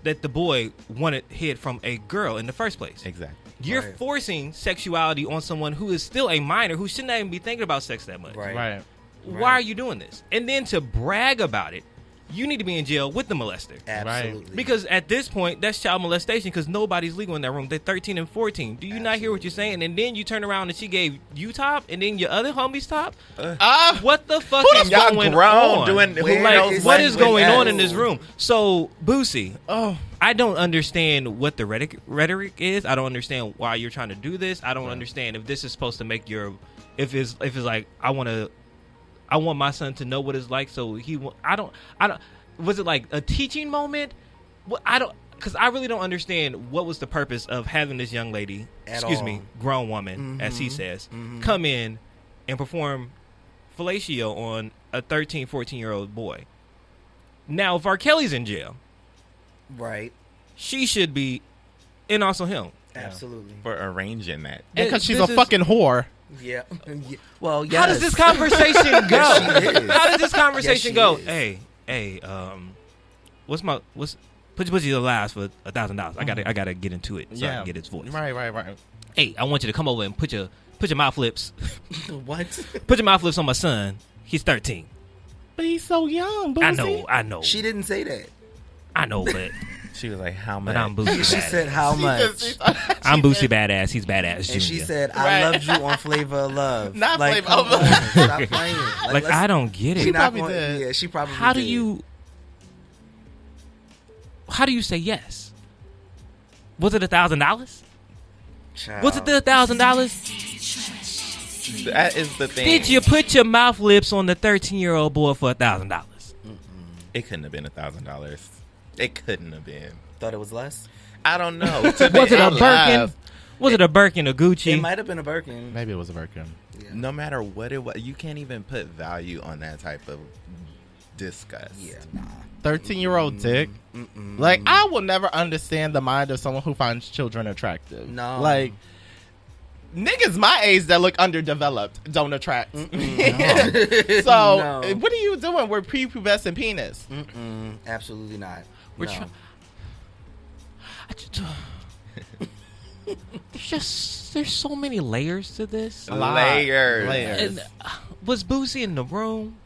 Speaker 4: that the boy wanted head from a girl in the first place?
Speaker 3: Exactly.
Speaker 4: You're forcing sexuality on someone who is still a minor who shouldn't even be thinking about sex that much.
Speaker 1: Right.
Speaker 4: Why are you doing this? And then to brag about it, you need to be in jail with the molester.
Speaker 2: Absolutely.
Speaker 4: Because at this point, that's child molestation because nobody's legal in that room. They're 13 and 14. Do you not hear what you're saying? And then you turn around and she gave you top and then your other homies top? What the fuck is going on? What is going on in this room? So, Boosie, I don't understand what the rhetoric is. I don't understand why you're trying to do this. I don't understand if this is supposed to make your... If it's like, I want my son to know what it's like, so I don't. Was it like a teaching moment? Because I really don't understand what was the purpose of having this young lady, grown woman, as he says, come in and perform fellatio on a 13, 14-year-old boy. Now, if R. Kelly's in jail,
Speaker 2: right,
Speaker 4: she should be, and also him,
Speaker 2: absolutely,
Speaker 3: for arranging that,
Speaker 1: and because she's a fucking whore.
Speaker 2: Yeah. Well, yes.
Speaker 4: How does this conversation go? How does this conversation go? Hey, put your last for $1,000. I gotta get into it so I can get his voice.
Speaker 1: Right.
Speaker 4: Hey, I want you to come over and put your mouth flips.
Speaker 2: What?
Speaker 4: Put your mouth flips on my son. He's 13.
Speaker 1: But he's so young. Boosie.
Speaker 4: I know.
Speaker 2: She didn't say that.
Speaker 4: I know, but
Speaker 3: she was like, "How much?"
Speaker 4: But I'm Boosie.
Speaker 2: She said, "How much?"
Speaker 4: I'm Boosie badass. He's badass.
Speaker 2: And she said, "I loved you on Flavor of Love."
Speaker 1: Not
Speaker 2: like,
Speaker 1: Flavor of Love.
Speaker 2: Stop playing.
Speaker 4: Like I don't get it.
Speaker 1: She probably did.
Speaker 2: Yeah, she probably.
Speaker 4: How
Speaker 2: did.
Speaker 4: do you say yes? Was it $1,000? Was it the $1,000?
Speaker 3: That is the thing.
Speaker 4: Did you put your mouth lips on the 13-year-old boy for $1,000?
Speaker 3: It couldn't have been $1,000. It couldn't have been.
Speaker 2: Thought it was less.
Speaker 3: I don't know.
Speaker 4: Was it a Birkin? Was it a Birkin or Gucci?
Speaker 2: It might have been a Birkin.
Speaker 1: Maybe it was a Birkin.
Speaker 2: Yeah.
Speaker 3: No matter what it was, you can't even put value on that type of disgust.
Speaker 2: Yeah, nah.
Speaker 1: 13-year-old dick. Like, I will never understand the mind of someone who finds children attractive.
Speaker 2: No.
Speaker 1: Like, niggas my age that look underdeveloped don't attract. So, what are you doing with prepubescent penis?
Speaker 2: Absolutely not.
Speaker 4: We're
Speaker 2: no.
Speaker 4: There's so many layers to this.
Speaker 3: Layers.
Speaker 4: And, was Boosie in the room?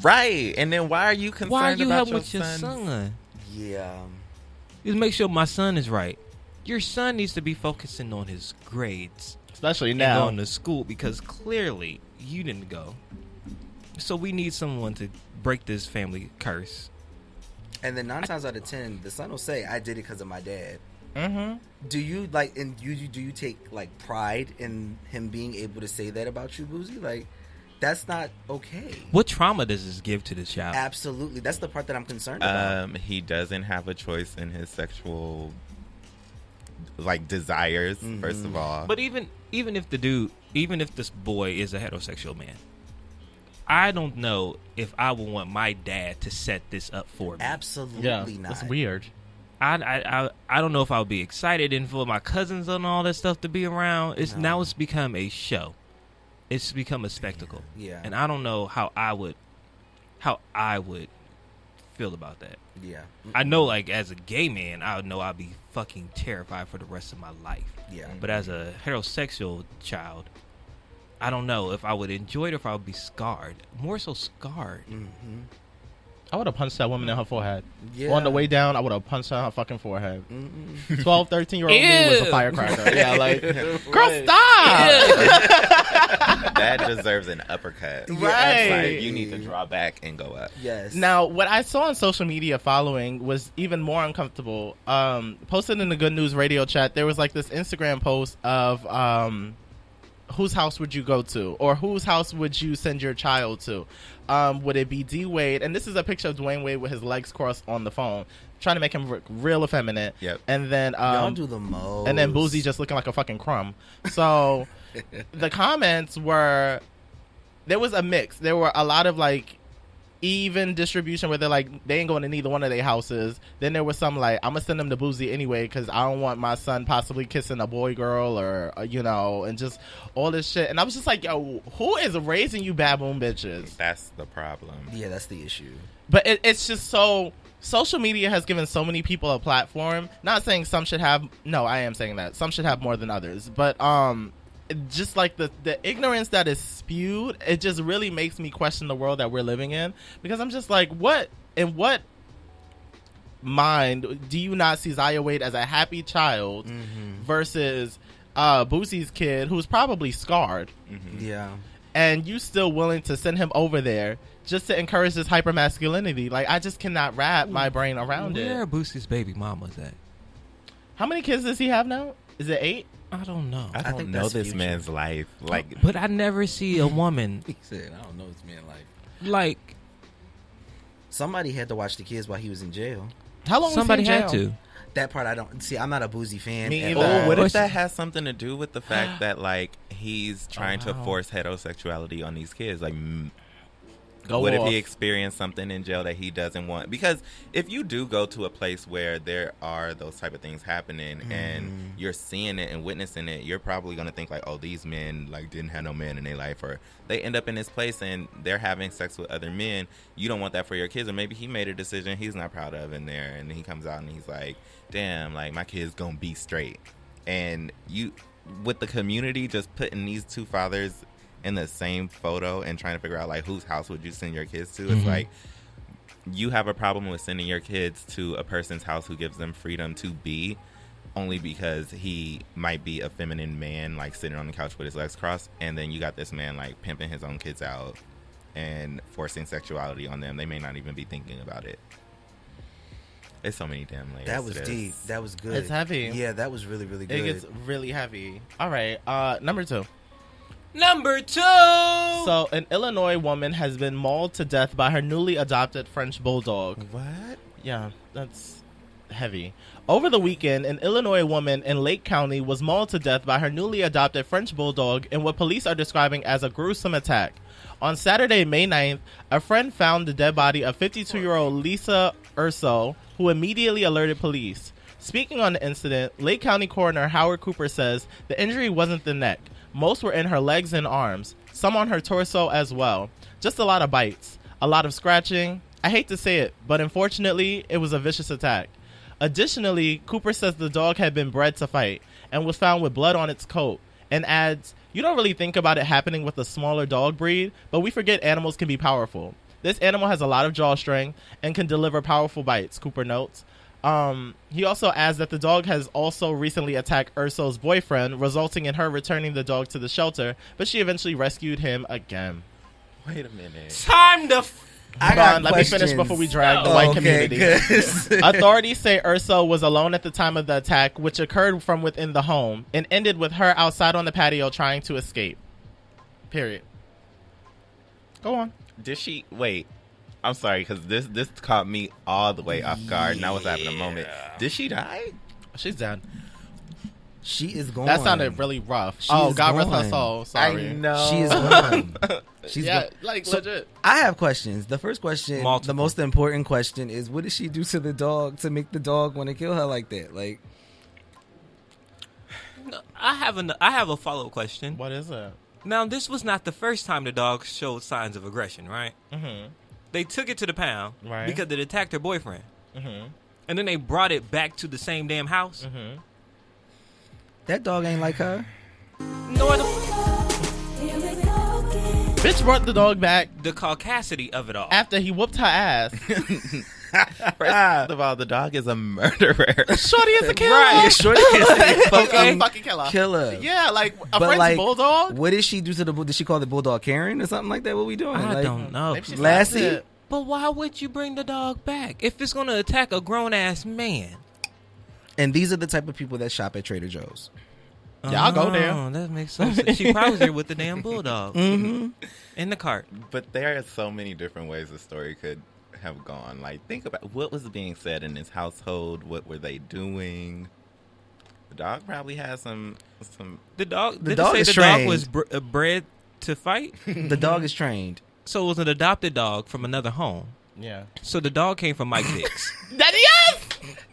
Speaker 3: Right. And then why are you concerned
Speaker 4: why are you
Speaker 3: about
Speaker 4: having with your son?
Speaker 2: Yeah.
Speaker 4: Just make sure my son is right. Your son needs to be focusing on his grades,
Speaker 1: especially
Speaker 4: and
Speaker 1: now
Speaker 4: going to school, because clearly you didn't go. So we need someone to break this family curse.
Speaker 2: And then 9 times out of 10, the son will say, "I did it because of my dad." Do you like? And do you take like pride in him being able to say that about you, Boosie? Like, that's not okay.
Speaker 4: What trauma does this give to the child?
Speaker 2: Absolutely, that's the part that I'm concerned about.
Speaker 3: He doesn't have a choice in his sexual like desires. First of all,
Speaker 4: but even if this boy is a heterosexual man, I don't know if I would want my dad to set this up for me.
Speaker 2: Absolutely not.
Speaker 1: It's weird.
Speaker 4: I don't know if I would be excited and for my cousins and all that stuff to be around. Now it's become a show. It's become a spectacle.
Speaker 2: Yeah.
Speaker 4: And I don't know how I would feel about that.
Speaker 2: Yeah.
Speaker 4: I know, like, as a gay man, I would know I'd be fucking terrified for the rest of my life.
Speaker 2: Yeah.
Speaker 4: But as a heterosexual child, I don't know if I would enjoy it or if I would be scarred. More so scarred.
Speaker 1: I would have punched that woman in her forehead.
Speaker 2: Yeah.
Speaker 1: On the way down, I would have punched her in her fucking forehead. 12, 13-year-old me was a firecracker. Yeah, like, girl, stop!
Speaker 3: that deserves an uppercut.
Speaker 1: Right.
Speaker 3: Like, you need to draw back and go up.
Speaker 2: Yes.
Speaker 1: Now, what I saw on social media following was even more uncomfortable. Posted in the Good News Radio chat, there was like this Instagram post of whose house would you go to, or whose house would you send your child to? Would it be D Wade? And this is a picture of Dwayne Wade with his legs crossed on the phone, trying to make him look real effeminate.
Speaker 3: Yep.
Speaker 1: And then
Speaker 2: y'all do the most.
Speaker 1: And then Boozy just looking like a fucking crumb. So the comments were, there was a mix. There were a lot of like even distribution where they're like, they ain't going to neither one of their houses. Then there was some like, I'm gonna send them to Boozy anyway because I don't want my son possibly kissing a boy girl or you know, and just all this shit. And I was just like, yo, who is raising you baboon bitches?
Speaker 3: That's the problem.
Speaker 2: Yeah, that's the issue.
Speaker 1: But it's just so, social media has given so many people a platform. Not saying some should have, no, I am saying that some should have more than others, but just like the ignorance that is spewed, it just really makes me question the world that we're living in, because I'm just like, what in what mind do you not see Zaya Wade as a happy child versus Boosie's kid who's probably scarred?
Speaker 2: Yeah.
Speaker 1: And you still willing to send him over there just to encourage this hypermasculinity? Like, I just cannot wrap my brain around it.
Speaker 4: Where are Boosie's baby mamas at?
Speaker 1: How many kids does he have now? Is it 8?
Speaker 4: I don't know.
Speaker 3: I don't
Speaker 2: think
Speaker 3: know
Speaker 2: that's
Speaker 3: this
Speaker 2: future.
Speaker 3: man's life. Like,
Speaker 4: But I never see a woman
Speaker 2: He said, I don't know this man like.
Speaker 4: like
Speaker 2: Somebody had to watch the kids while he was in jail.
Speaker 1: How long
Speaker 4: somebody
Speaker 1: was he in
Speaker 4: had
Speaker 1: jail?
Speaker 4: to.
Speaker 2: That part I don't see. I'm not a Boozy fan.
Speaker 1: Me
Speaker 2: at
Speaker 1: either.
Speaker 2: all.
Speaker 3: oh, what
Speaker 4: Or
Speaker 3: if
Speaker 4: she-
Speaker 3: that has something to do with the fact that like he's trying to
Speaker 1: wow.
Speaker 3: force heterosexuality on these kids? Like,
Speaker 1: Go
Speaker 3: what
Speaker 1: off.
Speaker 3: if he experienced something in jail that he doesn't want? Because if you do go to a place where there are those type of things happening and you're seeing it and witnessing it, you're probably going to think like, oh, these men like didn't have no man in their life, or they end up in this place and they're having sex with other men. You don't want that for your kids. Or maybe he made a decision he's not proud of in there, and he comes out and he's like, damn, like my kid's going to be straight. And you, with the community just putting these two fathers in the same photo and trying to figure out like whose house would you send your kids to, it's like you have a problem with sending your kids to a person's house who gives them freedom to be, only because he might be a feminine man like sitting on the couch with his legs crossed, and then you got this man like pimping his own kids out and forcing sexuality on them. They may not even be thinking about it. There's so many damn layers.
Speaker 2: That was
Speaker 3: to this.
Speaker 2: deep. That was good.
Speaker 1: It's heavy.
Speaker 2: Yeah, that was really, really good.
Speaker 1: It gets really heavy. All right, number 2.
Speaker 4: Number 2.
Speaker 1: So, an Illinois woman has been mauled to death by her newly adopted French bulldog.
Speaker 3: What?
Speaker 1: Yeah, that's heavy. Over the weekend, an Illinois woman in Lake County was mauled to death by her newly adopted French bulldog in what police are describing as a gruesome attack. On Saturday, May 9th, a friend found the dead body of 52-year-old Lisa Urso, who immediately alerted police. Speaking on the incident, Lake County Coroner Howard Cooper says the injury wasn't the neck. Most were in her legs and arms, some on her torso as well. Just a lot of bites, a lot of scratching. I hate to say it, but unfortunately, it was a vicious attack. Additionally, Cooper says the dog had been bred to fight and was found with blood on its coat, and adds, you don't really think about it happening with a smaller dog breed, but we forget animals can be powerful. This animal has a lot of jaw strength and can deliver powerful bites, Cooper notes. He also adds that the dog has also recently attacked Urso's boyfriend, resulting in her returning the dog to the shelter, but she eventually rescued him again.
Speaker 3: Wait a minute.
Speaker 4: Time to
Speaker 1: Hold on, let me finish before we drag the white community. Authorities say Urso was alone at the time of the attack, which occurred from within the home, and ended with her outside on the patio trying to escape. Period. Go on.
Speaker 3: Did she wait? I'm sorry, because this caught me all the way off guard, and I was having a moment. Did she die?
Speaker 1: She's dead.
Speaker 2: She is gone.
Speaker 1: That sounded really rough.
Speaker 2: She
Speaker 1: Oh,
Speaker 2: is
Speaker 1: God rest her
Speaker 2: gone.
Speaker 1: soul. Sorry.
Speaker 3: I know.
Speaker 2: She is gone. She's
Speaker 1: Yeah,
Speaker 2: gone.
Speaker 1: like
Speaker 2: So,
Speaker 1: legit.
Speaker 2: I have questions. The first question,
Speaker 4: Multiple.
Speaker 2: the most important question is, what did she do to the dog to make the dog want to kill her like that? Like,
Speaker 4: I have a follow-up question.
Speaker 1: What is it?
Speaker 4: Now, this was not the first time the dog showed signs of aggression, right?
Speaker 1: Mm-hmm.
Speaker 4: They took it to the pound
Speaker 1: Right.
Speaker 4: because it attacked her boyfriend.
Speaker 1: Mm-hmm.
Speaker 4: And then they brought it back to the same damn house.
Speaker 1: Mm-hmm.
Speaker 2: that dog ain't like her.
Speaker 4: Nor
Speaker 1: Bitch brought the dog back
Speaker 4: the caucasity of it all.
Speaker 1: after he whooped her ass.
Speaker 3: First of all, the dog is a murderer.
Speaker 1: Shorty is a killer.
Speaker 4: Right.
Speaker 2: Yeah, shorty is
Speaker 1: Okay.
Speaker 2: a
Speaker 1: Fucking killer.
Speaker 2: killer.
Speaker 1: Yeah, like a
Speaker 2: But,
Speaker 1: French
Speaker 2: like,
Speaker 1: bulldog.
Speaker 2: What did she do to the bull? Did she call the bulldog Karen or something like that? What we doing?
Speaker 4: I
Speaker 2: Like,
Speaker 4: don't know.
Speaker 1: Maybe she
Speaker 2: Lassie?
Speaker 1: slapped it.
Speaker 4: But why would you bring the dog back if it's going to attack a grown-ass man?
Speaker 2: And these are the type of people that shop at Trader Joe's.
Speaker 1: Y'all go there.
Speaker 4: Oh, that makes sense. She probably was there with the damn bulldog in the cart.
Speaker 3: But there are so many different ways the story could have gone. Like, think about what was being said in this household. What were they doing? The dog probably has some.
Speaker 4: The dog.
Speaker 2: The
Speaker 4: Did
Speaker 2: dog
Speaker 4: it
Speaker 2: is
Speaker 4: say the dog
Speaker 2: trained.
Speaker 4: was bred to fight?
Speaker 2: The dog is trained.
Speaker 4: So it was an adopted dog from another home.
Speaker 1: Yeah.
Speaker 4: So the dog came from Mike Vick's.
Speaker 1: That yes.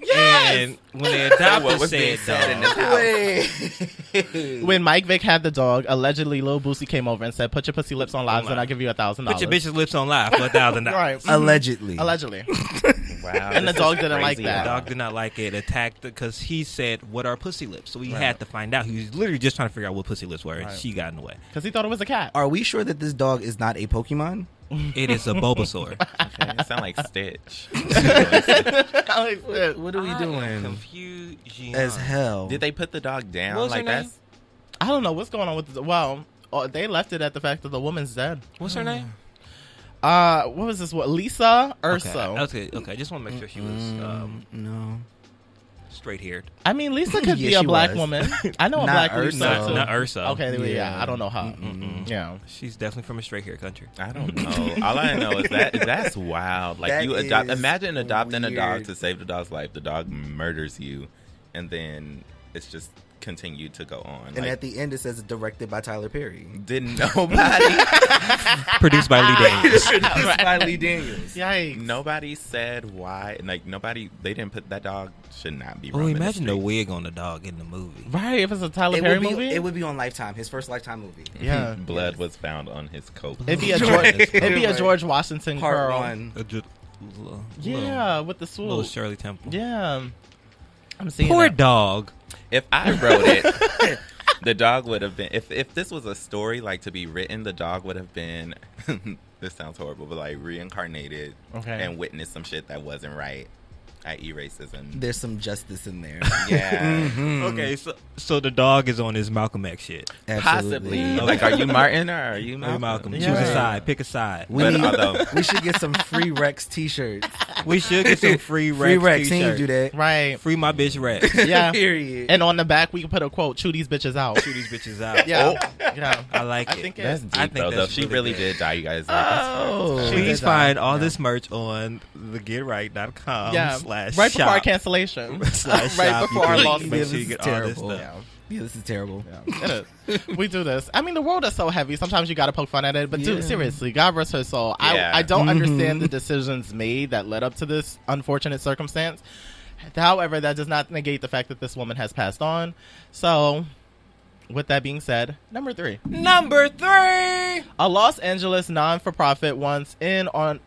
Speaker 1: Yes.
Speaker 4: And when they adopted
Speaker 3: what was being said in this
Speaker 4: dog,
Speaker 3: house?
Speaker 1: When Mike Vick had the dog, allegedly Lil Boosie came over and said, "Put your pussy lips on live, and I'll give you $1,000."
Speaker 4: put your bitch's lips on live for $1,000.
Speaker 1: Right.
Speaker 2: Allegedly.
Speaker 1: Allegedly.
Speaker 3: Wow,
Speaker 1: And the
Speaker 3: this
Speaker 1: dog
Speaker 3: is
Speaker 1: didn't like
Speaker 3: crazy.
Speaker 1: that.
Speaker 4: The dog did not like it. Attacked because he said, "What are pussy lips?" So he had to find out. He was literally just trying to figure out what pussy lips were, and she got in the way.
Speaker 1: Because he thought it was a cat.
Speaker 2: Are we sure that this dog is not a Pokemon?
Speaker 4: It is a Bulbasaur.
Speaker 3: Okay, it sound like Stitch.
Speaker 2: What are we doing?
Speaker 4: Confusion.
Speaker 2: As hell.
Speaker 3: Did they put the dog down?
Speaker 4: What was her
Speaker 3: Like
Speaker 4: name?
Speaker 3: that's
Speaker 1: I don't know what's going on with the, well, they left it at the fact that the woman's dead.
Speaker 4: What's her name?
Speaker 1: What was this? What, Lisa Urso?
Speaker 4: Okay. I just want to make sure she was
Speaker 2: No.
Speaker 4: straight haired.
Speaker 1: I mean, Lisa could
Speaker 2: Yeah,
Speaker 1: be a
Speaker 2: she
Speaker 1: black
Speaker 2: was.
Speaker 1: woman. I know a
Speaker 2: Not
Speaker 1: black Lisa.
Speaker 2: Urso.
Speaker 1: too.
Speaker 4: Not Urso.
Speaker 1: Okay, yeah,
Speaker 2: Yeah.
Speaker 1: I don't know her. Yeah.
Speaker 4: She's definitely from a straight hair country.
Speaker 3: I don't know. All I know is that's wild. Like
Speaker 2: That
Speaker 3: you adopt.
Speaker 2: is
Speaker 3: Imagine adopting a dog
Speaker 2: weird.
Speaker 3: to save the dog's life. The dog murders you, and then it's just continued to go on.
Speaker 2: And at the end, it says directed by Tyler Perry.
Speaker 3: didn't nobody
Speaker 4: Produced by Lee Daniels.
Speaker 2: By Lee Daniels.
Speaker 1: Yikes.
Speaker 3: nobody said why. Like nobody. They didn't put that dog should not be.
Speaker 4: Well,
Speaker 3: roaming
Speaker 4: imagine the
Speaker 3: streets.
Speaker 4: wig on the dog in the movie.
Speaker 1: Right, if it's a Tyler
Speaker 2: It
Speaker 1: Perry
Speaker 2: would, be,
Speaker 1: movie.
Speaker 2: it would be on Lifetime, his first Lifetime movie.
Speaker 1: Yeah.
Speaker 3: Blood was found on his coat.
Speaker 1: It'd be a George,
Speaker 2: Right.
Speaker 1: George Washington
Speaker 2: Part
Speaker 1: curl.
Speaker 2: 1.
Speaker 1: Yeah, with the
Speaker 4: Little
Speaker 1: swoop.
Speaker 4: Shirley Temple.
Speaker 1: Yeah. I'm seeing
Speaker 4: Poor
Speaker 1: that.
Speaker 4: dog.
Speaker 3: If I wrote it, the dog would have been. If this was a story like to be written, the dog would have been. This sounds horrible, but like reincarnated and witnessed some shit that wasn't right, i.e., racism.
Speaker 2: There's some justice in there.
Speaker 3: Yeah,
Speaker 4: Okay, so the dog is on his Malcolm X shit.
Speaker 3: possibly.
Speaker 2: Absolutely.
Speaker 3: Like, are you Martin or are you Malcolm?
Speaker 4: Malcolm.
Speaker 1: Yeah.
Speaker 4: Choose a side. Pick a side.
Speaker 2: We,
Speaker 3: But
Speaker 2: need-
Speaker 3: although-
Speaker 2: we should get some free Rex t-shirts.
Speaker 4: We should get some free Rex
Speaker 2: Free Rex, he
Speaker 4: t-shirts.
Speaker 2: ain't do that.
Speaker 1: Right.
Speaker 4: Free my bitch Rex.
Speaker 1: Yeah.
Speaker 2: Period.
Speaker 1: And on the back, we can put a quote, "Chew these bitches out."
Speaker 4: Chew these bitches out.
Speaker 1: Yeah. Yeah.
Speaker 4: I like
Speaker 1: I
Speaker 4: it.
Speaker 1: think
Speaker 3: That's
Speaker 1: it,
Speaker 3: deep
Speaker 4: I think
Speaker 3: though.
Speaker 4: that's
Speaker 3: If she
Speaker 4: really
Speaker 3: really
Speaker 4: good.
Speaker 3: did die, you guys. Like,
Speaker 4: Please
Speaker 1: did
Speaker 4: find
Speaker 1: die.
Speaker 4: all
Speaker 1: Yeah.
Speaker 4: this merch on thegetright.com
Speaker 1: yeah.
Speaker 4: slash
Speaker 1: Right before
Speaker 4: shop.
Speaker 1: our cancellation.
Speaker 4: Slash
Speaker 1: Right
Speaker 4: shop.
Speaker 1: before our
Speaker 4: You can
Speaker 1: lawsuit.
Speaker 4: Make sure
Speaker 2: This
Speaker 4: you get
Speaker 2: is
Speaker 4: all this
Speaker 2: terrible.
Speaker 4: stuff.
Speaker 1: Yeah.
Speaker 2: Yeah, this is terrible.
Speaker 1: It is. We do this. I mean, the world is so heavy. Sometimes you got to poke fun at it. But dude,
Speaker 2: Yeah.
Speaker 1: seriously, God rest her soul.
Speaker 3: Yeah.
Speaker 1: I don't understand the decisions made that led up to this unfortunate circumstance. However, that does not negate the fact that this woman has passed on. So, with that being said, number 3.
Speaker 4: Number 3.
Speaker 1: A Los Angeles non-for-profit wants in on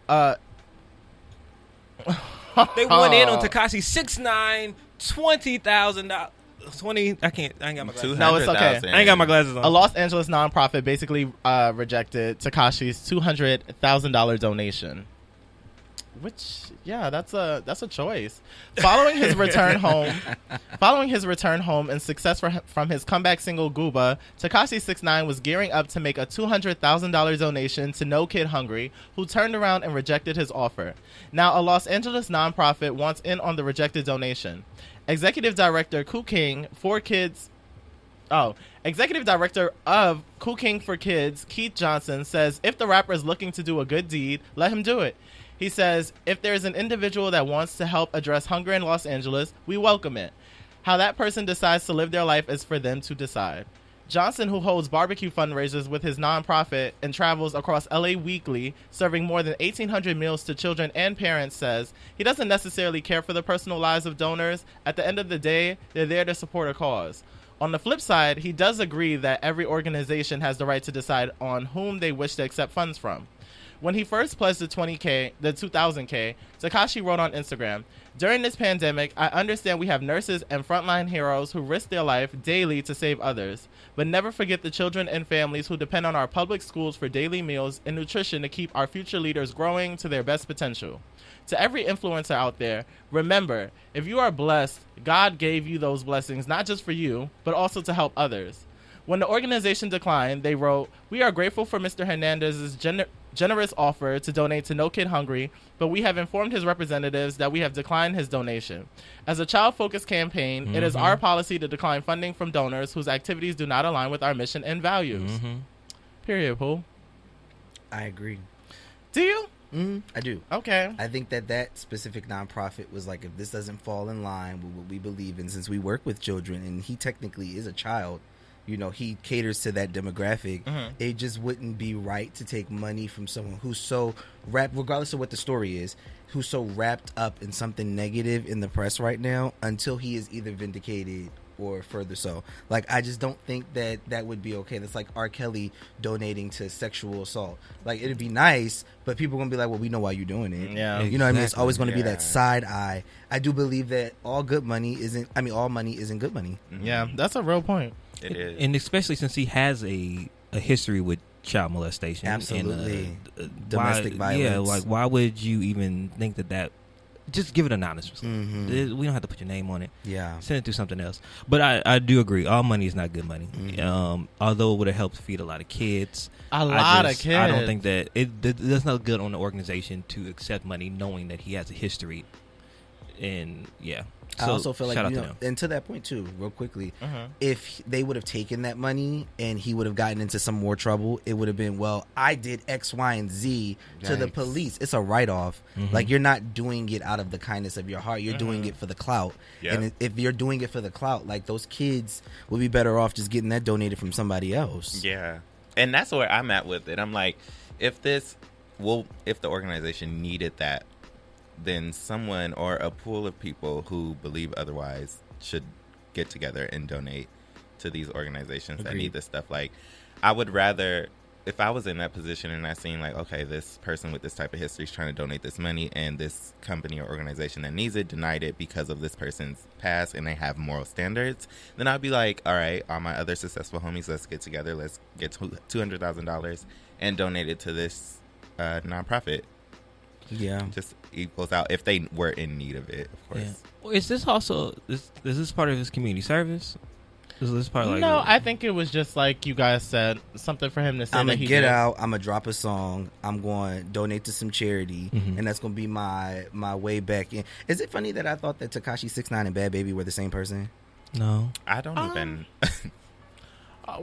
Speaker 4: They went in on Tekashi 6'9", $20,000. 20. I ain't got my glasses.
Speaker 1: No, it's okay.
Speaker 4: I ain't got my glasses on.
Speaker 1: A Los Angeles nonprofit basically rejected Tekashi's $200,000 donation. Which, yeah, that's a choice. Following his return home and success from his comeback single Gooba, Tekashi 6ix9ine was gearing up to make a $200,000 donation to No Kid Hungry, who turned around and rejected his offer. Now, a Los Angeles nonprofit wants in on the rejected donation. Executive Director of Cool King for Kids, Keith Johnson, says if the rapper is looking to do a good deed, let him do it. He says, if there's an individual that wants to help address hunger in Los Angeles, we welcome it. How that person decides to live their life is for them to decide. Johnson, who holds barbecue fundraisers with his nonprofit and travels across LA weekly, serving more than 1,800 meals to children and parents, says he doesn't necessarily care for the personal lives of donors. At the end of the day, they're there to support a cause. On the flip side, he does agree that every organization has the right to decide on whom they wish to accept funds from. When he first pledged the $2,000K, Tekashi wrote on Instagram, "During this pandemic, I understand we have nurses and frontline heroes who risk their life daily to save others. But never forget the children and families who depend on our public schools for daily meals and nutrition to keep our future leaders growing to their best potential. To every influencer out there, remember, if you are blessed, God gave you those blessings not just for you, but also to help others." When the organization declined, they wrote, "We are grateful for Mr. Hernandez's generous offer to donate to No Kid Hungry, but we have informed his representatives that we have declined his donation. As a child-focused campaign, it is our policy to decline funding from donors whose activities do not align with our mission and values. Period, Pooh.
Speaker 2: I agree.
Speaker 1: Do you?
Speaker 2: I do.
Speaker 1: Okay.
Speaker 2: I think that specific nonprofit was like, if this doesn't fall in line with what we believe in, since we work with children and he technically is a child, you know, he caters to that demographic. It just wouldn't be right to take money from someone who's so wrapped, regardless of what the story is, who's so wrapped up in something negative in the press right now until he is either vindicated or further so. Like, I just don't think that would be okay. That's like R. Kelly donating to sexual assault. Like, it'd be nice, but people are going to be like, well, we know why you're doing it.
Speaker 1: Yeah.
Speaker 2: You know what I mean? It's always going to be
Speaker 3: Yeah.
Speaker 2: that side eye. I do believe that all money isn't good money.
Speaker 1: Yeah, that's a real point.
Speaker 3: It is.
Speaker 4: And especially since he has a history with child molestation.
Speaker 2: Absolutely.
Speaker 4: And,
Speaker 2: Domestic violence.
Speaker 4: Yeah, like, why would you even think that just give it anonymous. We don't have to put your name on it.
Speaker 2: Yeah.
Speaker 4: Send it to something else. But I do agree. All money is not good money. Although it would have helped feed a lot of kids.
Speaker 1: A lot of kids.
Speaker 4: I don't think that that's not good on the organization to accept money knowing that he has a history. And yeah. So,
Speaker 2: I also feel like,
Speaker 4: shout out
Speaker 2: you
Speaker 4: to
Speaker 2: know,
Speaker 4: them.
Speaker 2: and to that point too, real quickly, if they would have taken that money and he would have gotten into some more trouble, it would have been, well, I did X, Y, and Z to the
Speaker 3: Yikes.
Speaker 2: police. It's a write-off. Like, you're not doing it out of the kindness of your heart. You're doing it for the clout.
Speaker 3: Yeah.
Speaker 2: And if you're doing it for the clout, like, those kids would be better off just getting that donated from somebody else.
Speaker 3: Yeah. And that's where I'm at with it. I'm like, if the organization needed that, then someone or a pool of people who believe otherwise should get together and donate to these organizations that need this stuff. Like, I would rather, if I was in that position and I seen like, okay, this person with this type of history is trying to donate this money, and this company or organization that needs it denied it because of this person's past and they have moral standards, then I'd be like, all right, all my other successful homies, let's get together, let's get $200,000 and donate it to this nonprofit.
Speaker 2: Yeah.
Speaker 3: Just equals out if they were in need of it, of course.
Speaker 4: Yeah. Well, is this also is this part of his community service? Is this part like
Speaker 1: No, I think it was just like you guys said, something for him to say
Speaker 2: I'm
Speaker 1: that
Speaker 2: gonna
Speaker 1: he
Speaker 2: get
Speaker 1: did.
Speaker 2: out. I'm gonna drop a song. I'm going to donate to some charity, and that's gonna be my way back in. Is it funny that I thought that Tekashi 6ix9ine and Bad Baby were the same person?
Speaker 4: No,
Speaker 3: I don't even.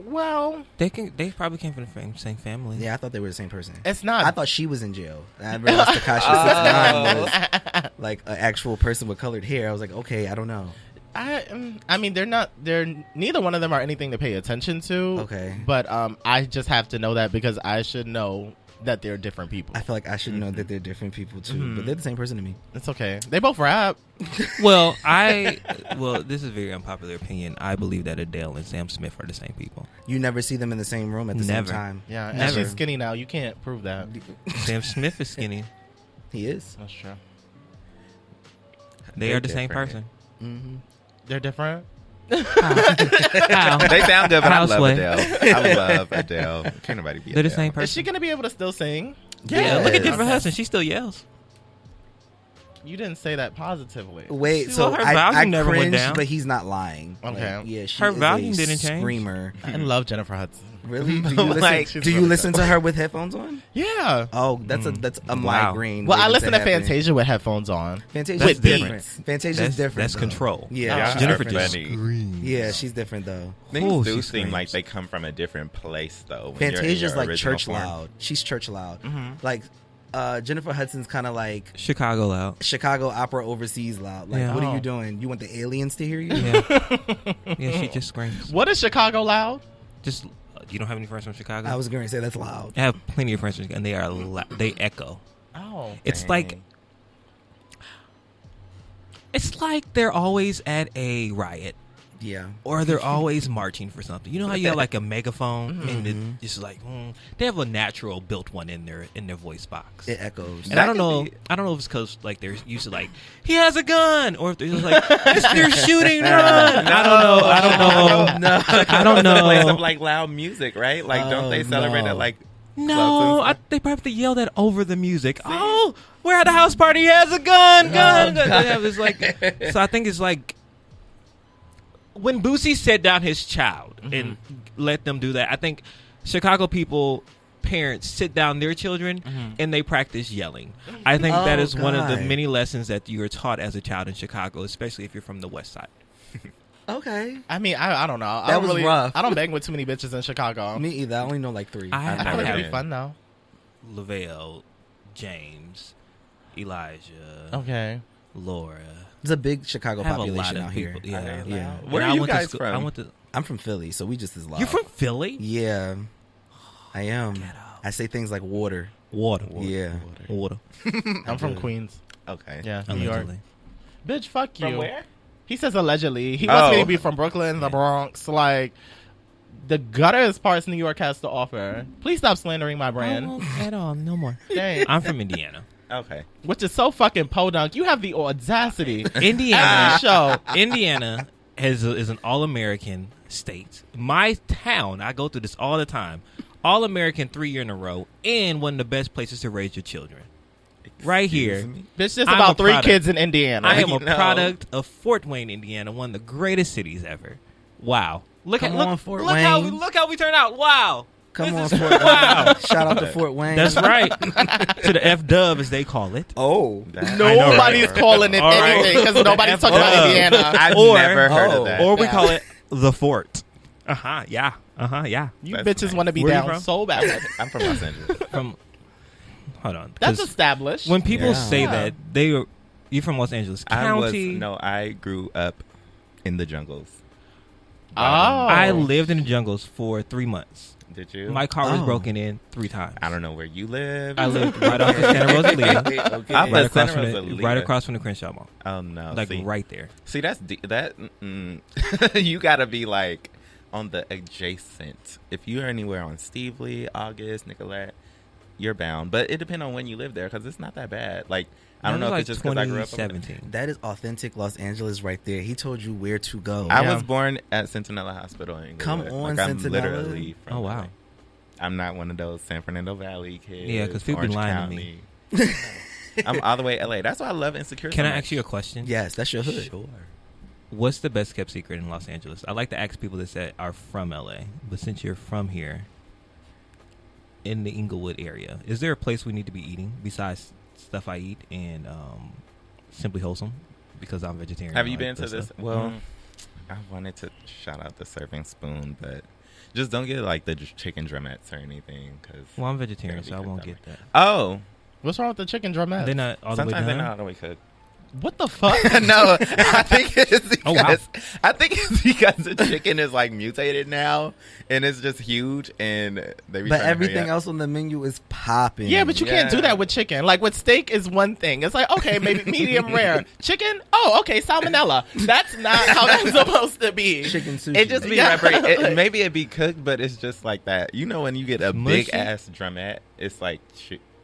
Speaker 1: Well,
Speaker 4: they probably came from the same family.
Speaker 2: Yeah, I thought they were the same person.
Speaker 1: it's not.
Speaker 2: I thought she was in jail. I realized Tekashi 6ix9ine was like an actual person with colored hair. I was like, okay, I don't know.
Speaker 1: I mean, they're neither one of them are anything to pay attention to.
Speaker 2: Okay.
Speaker 1: But I just have to know that because I should know that they're different people.
Speaker 2: I feel like I should know that they're different people too, but they're the same person to me.
Speaker 1: It's okay. They both rap.
Speaker 4: Well, this is a very unpopular opinion. I believe that Adele and Sam Smith are the same people.
Speaker 2: You never see them in the same room at the
Speaker 4: Never.
Speaker 2: same time.
Speaker 1: Yeah, and
Speaker 4: Never.
Speaker 1: she's skinny now. You can't prove that.
Speaker 4: Sam Smith is skinny.
Speaker 2: He is.
Speaker 1: That's true.
Speaker 4: They
Speaker 3: They're
Speaker 4: are the same
Speaker 3: different.
Speaker 4: person.
Speaker 1: They're different.
Speaker 4: How?
Speaker 3: They sound good, but I love
Speaker 4: Houseway.
Speaker 3: Adele. I love Adele. Can't nobody be
Speaker 4: They're the
Speaker 3: Adele.
Speaker 4: same
Speaker 1: Is
Speaker 4: person.
Speaker 1: she gonna be able to still sing?
Speaker 4: Yeah, look at
Speaker 2: Yes.
Speaker 4: Jennifer Hudson. She still yells.
Speaker 1: You didn't say that positively.
Speaker 2: Wait,
Speaker 4: Well,
Speaker 2: so
Speaker 4: her
Speaker 2: I
Speaker 4: volume never went
Speaker 2: cringed,
Speaker 4: down.
Speaker 2: but he's not lying.
Speaker 1: Okay.
Speaker 2: Like, yeah, she
Speaker 4: Her
Speaker 2: is
Speaker 4: volume
Speaker 2: a
Speaker 4: didn't change.
Speaker 2: Screamer.
Speaker 1: I love Jennifer Hudson.
Speaker 2: Really? Do you
Speaker 1: Like,
Speaker 2: listen,
Speaker 1: she's
Speaker 2: do you
Speaker 1: really
Speaker 2: listen to her with headphones on?
Speaker 1: Yeah.
Speaker 2: Oh, that's a
Speaker 4: Wow.
Speaker 2: migraine.
Speaker 1: Well, I
Speaker 2: waiting
Speaker 1: listen to
Speaker 2: happen.
Speaker 1: Fantasia with headphones on.
Speaker 2: Fantasia's
Speaker 4: That's
Speaker 2: different.
Speaker 4: different.
Speaker 2: Fantasia's different.
Speaker 4: That's
Speaker 2: though.
Speaker 4: control.
Speaker 2: Yeah,
Speaker 3: Yeah,
Speaker 2: she's
Speaker 4: Jennifer
Speaker 3: Jennifer
Speaker 4: just
Speaker 3: funny.
Speaker 4: screams.
Speaker 2: Yeah, she's different though.
Speaker 3: Things
Speaker 4: Oh,
Speaker 3: do
Speaker 4: she
Speaker 3: seem like
Speaker 4: screams.
Speaker 3: they come from a different place, though. when you're in
Speaker 2: Fantasia's
Speaker 3: your
Speaker 2: like
Speaker 3: original
Speaker 2: church
Speaker 3: form.
Speaker 2: loud. She's church loud. Like Jennifer Hudson's kind of like
Speaker 4: Chicago loud.
Speaker 2: Chicago opera overseas loud. Like,
Speaker 4: Yeah.
Speaker 2: what are
Speaker 1: Oh.
Speaker 2: you doing? You want the aliens to hear you?
Speaker 4: Yeah. Yeah, she just screams.
Speaker 1: What is Chicago loud?
Speaker 4: Just you don't have any friends from Chicago?
Speaker 2: I was going to say that's loud.
Speaker 4: I have plenty of friends from Chicago, and they are they echo.
Speaker 1: Oh.
Speaker 4: It's
Speaker 3: Dang.
Speaker 4: like they're always at a riot.
Speaker 2: Yeah.
Speaker 4: Or they're always marching for something. You know how you have like a megaphone and it's just like they have a natural built one in their voice box.
Speaker 2: It echoes.
Speaker 4: And
Speaker 3: That
Speaker 4: I don't
Speaker 3: could
Speaker 4: know.
Speaker 3: be-
Speaker 4: I don't know if it's because like they're used to like he has a gun, or if they're just like they're shooting, run. I don't know. I don't know.
Speaker 2: No.
Speaker 4: I don't
Speaker 3: Play some
Speaker 4: know.
Speaker 3: like loud music, right? Like, don't they
Speaker 2: Oh,
Speaker 3: celebrate
Speaker 2: no.
Speaker 3: at like?
Speaker 4: No,
Speaker 3: clubs and
Speaker 4: they probably have to yell that over the music. Oh, we're at a house party. He has a gun. Gun. They have this like. So I think it's like when Boosie set down his child and let them do that. I think Chicago people parents sit down their children and they practice yelling. I think that is one of the many lessons that you are taught as a child in Chicago, especially if you're from the West Side.
Speaker 2: Okay.
Speaker 1: I mean, I don't know.
Speaker 2: That was rough.
Speaker 1: I don't bang with too many bitches in Chicago.
Speaker 2: Me either. I only know like 3.
Speaker 1: I feel like it'd be fun though.
Speaker 4: Lavelle, James, Elijah.
Speaker 1: Okay.
Speaker 4: Laura.
Speaker 2: There's a big Chicago population out here.
Speaker 4: Yeah.
Speaker 3: Where are you guys from?
Speaker 2: I'm from Philly, so we just as loud.
Speaker 4: You're from Philly?
Speaker 2: Yeah. I am. I say things like water.
Speaker 4: Water.
Speaker 2: Yeah.
Speaker 4: Water.
Speaker 1: I'm from Queens.
Speaker 3: Okay.
Speaker 1: Yeah, New York.
Speaker 4: Allegedly.
Speaker 1: Bitch, fuck you.
Speaker 3: From where?
Speaker 1: He says allegedly. He wants me to be from Brooklyn, the Bronx. Like, the gutters parts New York has to offer. Please stop slandering my brand.
Speaker 4: I won't at all. No more.
Speaker 1: Dang.
Speaker 4: I'm from Indiana.
Speaker 3: Okay.
Speaker 1: Which is so fucking podunk. You have the audacity.
Speaker 4: Indiana.
Speaker 1: Show.
Speaker 4: Indiana is an all-American state. My town, I go through this all the time. All-American 3 year in a row, and one of the best places to raise your children. Right here.
Speaker 1: Bitch, there's about 3 kids in Indiana.
Speaker 4: I am a product of Fort Wayne, Indiana, one of the greatest cities ever. Wow. Look how we turn out. Wow.
Speaker 2: Come on, Fort Wayne. Wow. Shout out to Fort Wayne.
Speaker 4: That's right. To the F-dub, as they call it.
Speaker 2: Oh.
Speaker 1: Nobody's calling it anything because nobody's talking about Indiana.
Speaker 3: I've never heard of that.
Speaker 4: Or we call it the Fort. Yeah. Yeah.
Speaker 1: You
Speaker 3: That's
Speaker 1: bitches
Speaker 3: nice.
Speaker 1: want to be
Speaker 4: Where you
Speaker 1: down
Speaker 4: from?
Speaker 1: so bad.
Speaker 3: I'm from Los Angeles.
Speaker 4: Hold on.
Speaker 1: That's
Speaker 4: 'Cause
Speaker 1: established.
Speaker 4: when people
Speaker 2: Yeah.
Speaker 4: say that, you're from Los Angeles County.
Speaker 3: I grew up in the jungles.
Speaker 1: Oh.
Speaker 4: I lived in the jungles for 3 months.
Speaker 3: Did you?
Speaker 4: My car was broken in 3 times.
Speaker 3: I don't know where you live.
Speaker 4: I lived right off of Santa Rosalia.
Speaker 3: Okay.
Speaker 4: Right across from the Crenshaw Mall.
Speaker 3: Oh no!
Speaker 4: Like right there.
Speaker 3: See, that's you gotta be like on the adjacent. If you're anywhere on Stevely, August, Nicolette, you're bound. But it depends on when you live there because it's not that bad. Like I don't know if it's just because I grew up.
Speaker 4: 2017.
Speaker 2: That is authentic Los Angeles right there. He told you where to go.
Speaker 3: I was born at Centinela Hospital in Inglewood.
Speaker 2: Come on,
Speaker 3: like, I'm
Speaker 2: Centinela.
Speaker 3: literally from
Speaker 4: Oh, wow.
Speaker 3: LA. I'm not one of those San Fernando Valley kids.
Speaker 4: Yeah, 'cause people be
Speaker 3: Orange
Speaker 4: lying to me.
Speaker 3: County. I'm all the way LA. That's why I love Insecure.
Speaker 4: Can
Speaker 3: so
Speaker 4: I
Speaker 3: much.
Speaker 4: ask you a question?
Speaker 2: Yes, that's your hood.
Speaker 3: Sure.
Speaker 4: What's the best kept secret in Los Angeles? I like to ask people that are from LA, but since you're from here, in the Inglewood area, is there a place we need to be eating besides stuff I eat and Simply Wholesome? Because I'm vegetarian.
Speaker 3: Have you
Speaker 4: I
Speaker 3: been
Speaker 4: like
Speaker 3: to
Speaker 4: that
Speaker 3: this?
Speaker 4: stuff.
Speaker 3: Well, I wanted to shout out the Serving Spoon, but just don't get like the chicken drumettes or anything. Cause
Speaker 4: Well, I'm vegetarian, so I won't get that.
Speaker 3: Oh,
Speaker 1: What's wrong with the chicken drumettes?
Speaker 4: They're not all the way
Speaker 3: sometimes they're
Speaker 4: done?
Speaker 3: not all the way cooked.
Speaker 1: What the fuck?
Speaker 3: No, I think it's because
Speaker 4: Oh, wow.
Speaker 3: I think it's because the chicken is like mutated now, and it's just huge, and they. Be
Speaker 2: But
Speaker 3: trying to
Speaker 2: everything
Speaker 3: hurry up.
Speaker 2: else on the menu is popping.
Speaker 1: Yeah, but you can't do
Speaker 3: Yeah.
Speaker 1: that with chicken. Like with steak is one thing. It's like, okay, maybe medium rare. Chicken? Oh, okay, salmonella. That's not how that's supposed to be.
Speaker 2: chicken sushi.
Speaker 3: It just be
Speaker 1: Yeah.
Speaker 3: maybe it be cooked, but it's just like that. You know, when you get a
Speaker 4: Mushy?
Speaker 3: big ass drumette, it's like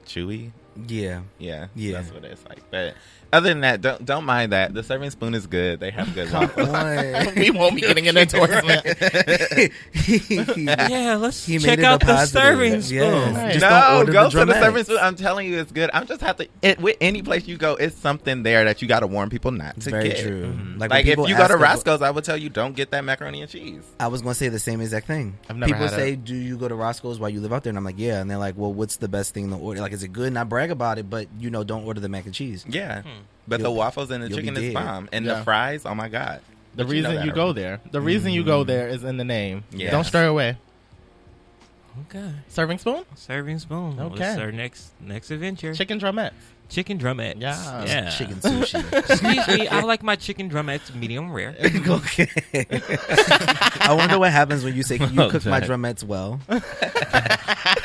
Speaker 3: chewy.
Speaker 2: Yeah.
Speaker 3: Yeah,
Speaker 2: Yeah.
Speaker 3: that's what it's like. But other than that, don't mind that. The Serving Spoon is good. They have good waffles.
Speaker 1: We won't be getting an endorsement.
Speaker 4: Yeah, let's
Speaker 2: He
Speaker 4: check
Speaker 2: made it
Speaker 4: out
Speaker 2: a
Speaker 4: the
Speaker 2: positive.
Speaker 4: serving spoon.
Speaker 2: Yes.
Speaker 1: Right.
Speaker 2: Just don't
Speaker 3: No,
Speaker 2: order
Speaker 3: go
Speaker 2: the
Speaker 3: to the
Speaker 2: drumettes.
Speaker 3: Serving Spoon. I'm telling you, it's good. I'm just have to. With any place you go, it's something there that you got to warn people not
Speaker 2: It's
Speaker 3: to
Speaker 2: very
Speaker 3: get.
Speaker 2: true.
Speaker 4: Mm-hmm.
Speaker 2: Like,
Speaker 3: Like
Speaker 2: when
Speaker 3: if
Speaker 2: people
Speaker 3: you go to
Speaker 2: ask us-
Speaker 3: Roscoe's, I would tell you don't get that macaroni and cheese.
Speaker 2: I was going to say the same exact thing.
Speaker 1: I've never
Speaker 2: People
Speaker 1: had
Speaker 2: say,
Speaker 1: it.
Speaker 2: do you go to Roscoe's while you live out there? And I'm like, yeah. And they're like, well, what's the best thing to order? Like, is it good? And I brag about it, but, don't order the mac and cheese.
Speaker 3: Yeah, but the
Speaker 2: You'll-
Speaker 3: waffles and the
Speaker 2: you'll be
Speaker 3: chicken is
Speaker 2: dead.
Speaker 3: bomb, and
Speaker 1: Yeah.
Speaker 3: the fries. Oh my god!
Speaker 1: The
Speaker 3: But you know
Speaker 1: reason
Speaker 3: that
Speaker 1: you go
Speaker 3: already.
Speaker 1: there. The reason you go there is in the name.
Speaker 3: Yes.
Speaker 1: Don't stray away.
Speaker 4: Okay.
Speaker 1: Serving spoon?
Speaker 4: Serving spoon.
Speaker 1: Okay.
Speaker 4: What's our next adventure?
Speaker 1: Chicken drumettes.
Speaker 4: Chicken drumettes.
Speaker 1: Yeah.
Speaker 4: Yeah.
Speaker 2: Chicken sushi.
Speaker 4: Excuse me, I like my chicken drumettes medium rare.
Speaker 2: Okay. I wonder what happens when you say, can you
Speaker 3: Well
Speaker 2: cook my
Speaker 3: done.
Speaker 2: drumettes well?
Speaker 4: I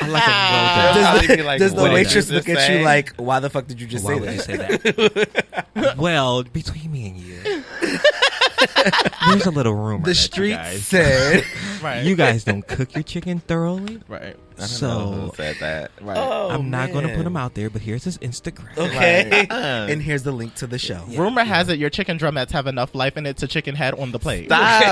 Speaker 4: like a well
Speaker 3: They'll
Speaker 4: done.
Speaker 3: probably be like,
Speaker 2: Does the
Speaker 3: "What did
Speaker 2: waitress
Speaker 3: you
Speaker 2: look
Speaker 3: just
Speaker 2: at you
Speaker 3: say?"
Speaker 2: like, why the fuck did you just
Speaker 4: Why
Speaker 2: say
Speaker 4: would
Speaker 2: that?
Speaker 4: you say that? Well, between me and you, there's a little rumor.
Speaker 2: The
Speaker 4: that
Speaker 2: street
Speaker 4: you guys,
Speaker 2: said.
Speaker 1: Right.
Speaker 4: you guys don't cook your chicken thoroughly.
Speaker 1: Right.
Speaker 3: I don't know
Speaker 4: So
Speaker 3: who said that.
Speaker 1: Right.
Speaker 2: Oh,
Speaker 4: I'm not going to put
Speaker 2: man.
Speaker 4: them out there, but here's his Instagram.
Speaker 2: Okay.
Speaker 3: Right.
Speaker 2: And here's the link to the show.
Speaker 1: Rumor has it your chicken drumettes have enough life in it to chicken head on the plate.
Speaker 3: Stop.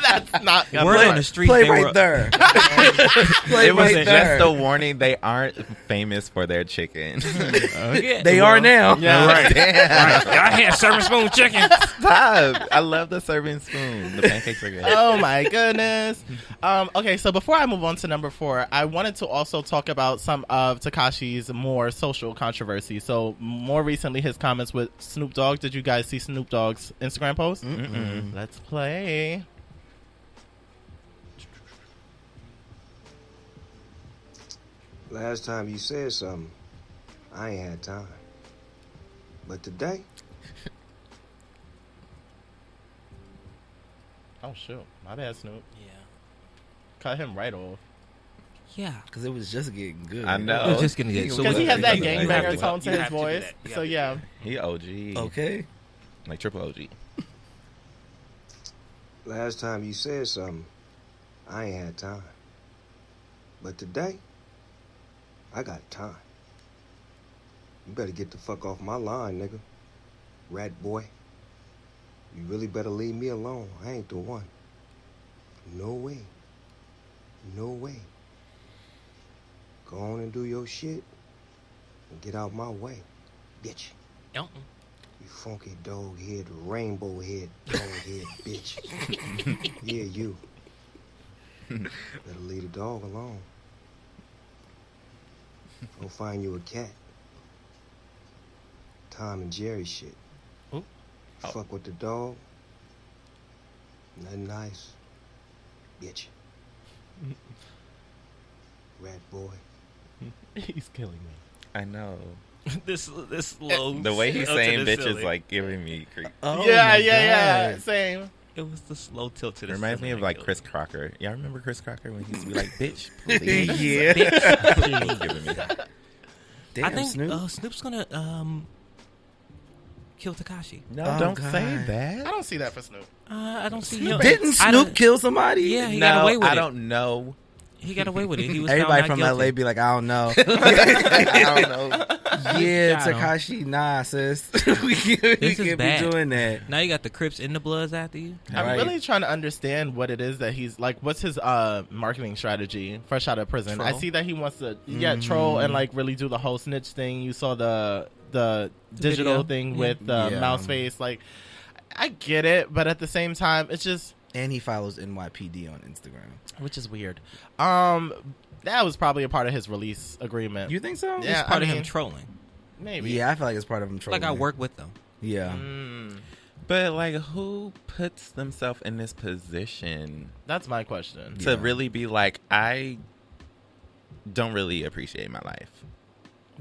Speaker 1: That's not gonna
Speaker 4: Word
Speaker 1: work.
Speaker 4: on the street.
Speaker 2: Play
Speaker 4: they
Speaker 2: right
Speaker 4: were,
Speaker 2: there. Play
Speaker 3: It was
Speaker 2: right
Speaker 3: just
Speaker 2: there.
Speaker 3: a warning. They aren't famous for their chicken.
Speaker 4: Okay.
Speaker 2: They are now.
Speaker 1: Yeah.
Speaker 3: Right.
Speaker 4: I had serving spoon chicken.
Speaker 3: Stop. up. I love the serving spoon. The pancakes are good.
Speaker 1: Oh my goodness. Okay, so before I move on to number 4, I wanted to also talk about some of Tekashi's more social controversy. So more recently, his comments with Snoop Dogg. Did you guys see Snoop Dogg's Instagram post?
Speaker 2: Mm-mm.
Speaker 1: Let's play.
Speaker 5: Last time you said something, I ain't had time. But today,
Speaker 1: Oh shoot, my bad, Snoop.
Speaker 4: Yeah.
Speaker 1: Cut him right off.
Speaker 4: Yeah.
Speaker 2: Because it was just getting good.
Speaker 3: I know.
Speaker 4: It was just gonna get
Speaker 1: Because he has that
Speaker 4: You have
Speaker 1: gangbanger
Speaker 4: to-
Speaker 1: tone to
Speaker 4: you
Speaker 1: his
Speaker 4: have to do
Speaker 1: voice.
Speaker 4: that. You
Speaker 1: So
Speaker 4: have to do
Speaker 1: yeah.
Speaker 3: He OG.
Speaker 2: Okay.
Speaker 3: Like triple OG.
Speaker 5: last time you said something, I ain't had time. But today, I got time. You better get the fuck off my line, nigga. Rat boy. You really better leave me alone. I ain't the one. No way. No way. Go on and do your shit and get out my way, bitch.
Speaker 4: Yep.
Speaker 5: You funky dog head, rainbow head, dog head, bitch. Yeah, you. Better leave the dog alone. Go find you a cat. Tom and Jerry shit.
Speaker 4: Ooh.
Speaker 5: Fuck with the dog. Nothing nice. Bitch. Rat boy.
Speaker 1: He's killing me.
Speaker 3: I know.
Speaker 4: this slow.
Speaker 3: The way he's
Speaker 4: tilt to
Speaker 3: saying
Speaker 4: the
Speaker 3: bitch is
Speaker 4: ceiling.
Speaker 3: like giving me creep.
Speaker 2: Oh
Speaker 1: yeah,
Speaker 2: my
Speaker 1: yeah.
Speaker 2: God.
Speaker 1: Same.
Speaker 4: It was the slow tilt to the
Speaker 3: Reminds me
Speaker 4: ceiling
Speaker 3: of
Speaker 4: that
Speaker 3: like
Speaker 4: killed
Speaker 3: Chris
Speaker 4: me.
Speaker 3: Crocker. Y'all remember Chris Crocker when he used to be like, bitch, please?
Speaker 2: Yeah.
Speaker 3: He was giving me that.
Speaker 2: Damn,
Speaker 4: I think
Speaker 2: Snoop.
Speaker 4: Snoop's gonna kill Tekashi.
Speaker 3: No,
Speaker 2: Oh,
Speaker 3: don't
Speaker 2: God.
Speaker 3: say
Speaker 1: I
Speaker 3: that.
Speaker 1: don't see that for Snoop.
Speaker 4: I don't see him.
Speaker 2: Didn't
Speaker 4: I
Speaker 2: Snoop
Speaker 4: don't-
Speaker 2: kill somebody?
Speaker 4: Yeah, he
Speaker 3: No,
Speaker 4: got away with
Speaker 3: I
Speaker 4: it.
Speaker 3: don't know.
Speaker 4: He got away with it. He was
Speaker 2: Everybody
Speaker 4: found
Speaker 2: from
Speaker 4: not
Speaker 2: LA
Speaker 4: guilty.
Speaker 2: be like, I don't know.
Speaker 3: I don't know.
Speaker 2: Yeah,
Speaker 4: Shot him.
Speaker 2: Tekashi, nah, sis. we
Speaker 4: This
Speaker 2: can't
Speaker 4: is
Speaker 2: be
Speaker 4: bad.
Speaker 2: doing that.
Speaker 4: Now you got the Crips and the Bloods after you.
Speaker 1: I'm
Speaker 2: Right.
Speaker 1: really trying to understand what it is that he's like. What's his marketing strategy fresh out of prison? I
Speaker 4: Troll.
Speaker 1: see that he wants to troll and like really do the whole snitch thing. You saw the digital
Speaker 4: video.
Speaker 1: thing
Speaker 4: Yeah.
Speaker 1: with the
Speaker 2: Yeah.
Speaker 1: mouse face. Like, I get it, but at the same time, it's just
Speaker 2: And he follows NYPD on Instagram.
Speaker 1: which is weird. That was probably a part of his release agreement.
Speaker 2: You think so?
Speaker 1: Yeah,
Speaker 4: It's part
Speaker 1: I
Speaker 4: of him
Speaker 1: mean,
Speaker 4: trolling.
Speaker 1: maybe.
Speaker 2: Yeah, I feel like it's part of him trolling.
Speaker 4: Like I work with them.
Speaker 2: Yeah.
Speaker 3: But like, who puts themselves in this position
Speaker 1: That's my question.
Speaker 3: to really be like, I don't really appreciate my life?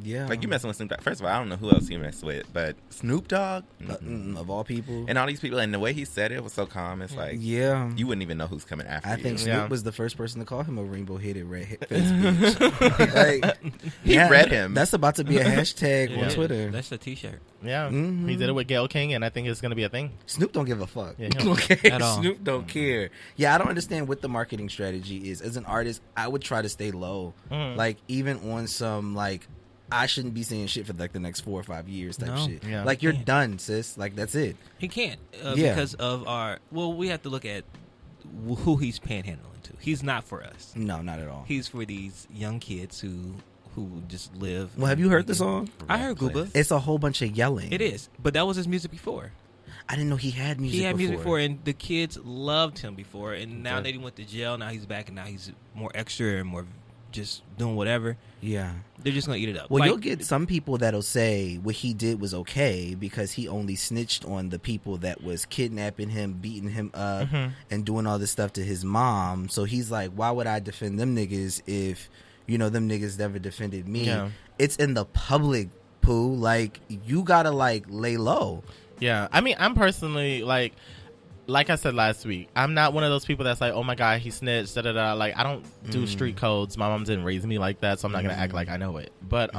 Speaker 2: Yeah.
Speaker 3: Like, you messing with Snoop Dogg. First of all, I don't know who else you mess with, but Snoop Dogg
Speaker 2: Of all people.
Speaker 3: and all these people, and the way he said it was so calm. It's like,
Speaker 2: Yeah.
Speaker 3: you wouldn't even know who's coming after
Speaker 2: I
Speaker 3: you.
Speaker 2: think Snoop
Speaker 1: Yeah.
Speaker 2: was the first person to call him a rainbow-headed red face bitch. Like,
Speaker 3: He read him.
Speaker 2: That's about to be a hashtag
Speaker 4: Yeah.
Speaker 2: on Twitter.
Speaker 4: That's the T-shirt.
Speaker 1: Yeah,
Speaker 2: Mhm.
Speaker 1: he did it with Gayle King, and I think it's gonna be a thing.
Speaker 2: Snoop don't give a fuck.
Speaker 1: Yeah, he don't.
Speaker 2: Okay,
Speaker 4: At all.
Speaker 2: Snoop don't care. Yeah, I don't understand what the marketing strategy is. As an artist, I would try to stay low. Like, even on some, like, I shouldn't be saying shit for like the next 4 or 5 years type
Speaker 4: No.
Speaker 2: shit.
Speaker 1: Yeah.
Speaker 2: Like, you're
Speaker 4: Yeah.
Speaker 2: done, sis. Like, that's it.
Speaker 4: He can't
Speaker 2: Yeah.
Speaker 4: because of our. Well, we have to look at who he's panhandling to. He's not for us.
Speaker 2: No, not at all.
Speaker 4: He's for these young kids who just live.
Speaker 2: Well, have you heard the song?
Speaker 4: I heard Gooba.
Speaker 2: It's a whole bunch of yelling.
Speaker 4: It is, but that was his music before.
Speaker 2: I didn't know he had music
Speaker 4: He had
Speaker 2: before.
Speaker 4: music before, and the kids loved him before. And now
Speaker 2: Okay.
Speaker 4: that he went to jail, now he's back, and now he's more extra and more just doing whatever.
Speaker 2: Yeah.
Speaker 4: They're just gonna eat it up.
Speaker 2: Well,
Speaker 4: Like,
Speaker 2: you'll get some people that'll say what he did was okay because he only snitched on the people that was kidnapping him, beating him up, and doing all this stuff to his mom. So he's like, why would I defend them niggas if, you know, them niggas never defended me?
Speaker 1: Yeah.
Speaker 2: It's in the public, Pooh. Like, you gotta, like, lay low.
Speaker 1: Yeah, I mean, I'm personally like I said last week, I'm not one of those people that's like, oh my god, he snitched, da da da. Like, I don't do street codes. My mom didn't raise me like that, so I'm not gonna act like I know it. But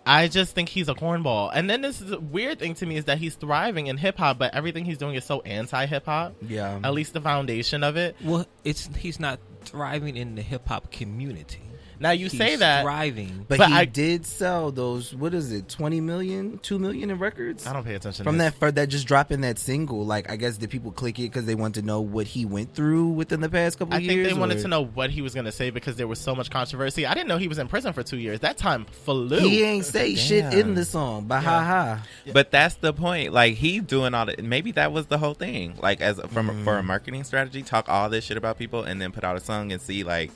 Speaker 1: I just think he's a cornball. And then this is a weird thing to me is that he's thriving in hip hop, but everything he's doing is so anti hip hop.
Speaker 2: Yeah.
Speaker 1: At least the foundation of it.
Speaker 4: well, he's not thriving in the hip hop community.
Speaker 1: Now you say that,
Speaker 4: thriving,
Speaker 2: but he did sell those. What is it? 20 million, 2 million in records.
Speaker 1: I don't pay attention
Speaker 2: from
Speaker 1: to
Speaker 2: that for that just dropping that single. Like, I guess did people click it because they wanted to know what he went through within the past couple of years?
Speaker 1: I think they wanted to know what he was going to say because there was so much controversy. I didn't know he was in prison for 2 years. That time flew.
Speaker 2: He ain't say shit in the song. But ha.
Speaker 3: But that's the point. Like, he doing all that. Maybe that was the whole thing. Like, as for a marketing strategy, talk all this shit about people and then put out a song and see, like,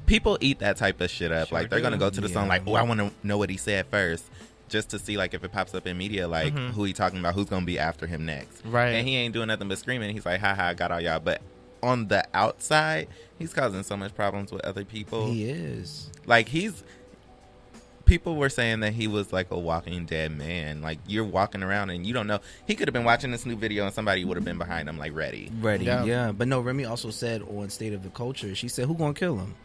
Speaker 3: people eat that type of shit up. Like, they're going to go to the song like, oh, I want to know what he said first, just to see, like, if it pops up in media, like, who he talking about, who's going to be after him next.
Speaker 1: Right.
Speaker 3: And he ain't doing nothing but screaming. He's like, I got all y'all. But on the outside, he's causing so much problems with other people.
Speaker 2: He is.
Speaker 3: Like, people were saying that he was like a walking dead man. Like, you're walking around and you don't know. He could have been watching this new video and somebody would have been behind him, like, ready.
Speaker 2: Yeah. But no, Remy also said on State of the Culture, she said, who gonna kill him?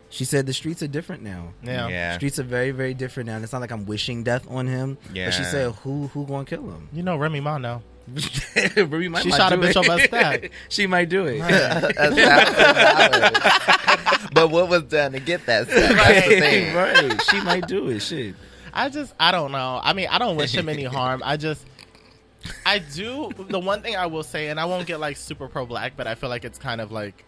Speaker 2: She said the streets are different now.
Speaker 1: Yeah.
Speaker 2: Streets are very, very different now. And it's not like I'm wishing death on him. Yeah. But she said, who gonna kill him?
Speaker 1: You know Remy Ma now.
Speaker 2: Remy might
Speaker 1: she shot a bitch over a stack.
Speaker 2: She might do it.
Speaker 3: But what was done to get that stack?
Speaker 2: Right. She might do it. Shit.
Speaker 1: I don't know. I mean, I don't wish him any harm. I do. The one thing I will say, and I won't get like super pro-black, but I feel like it's kind of like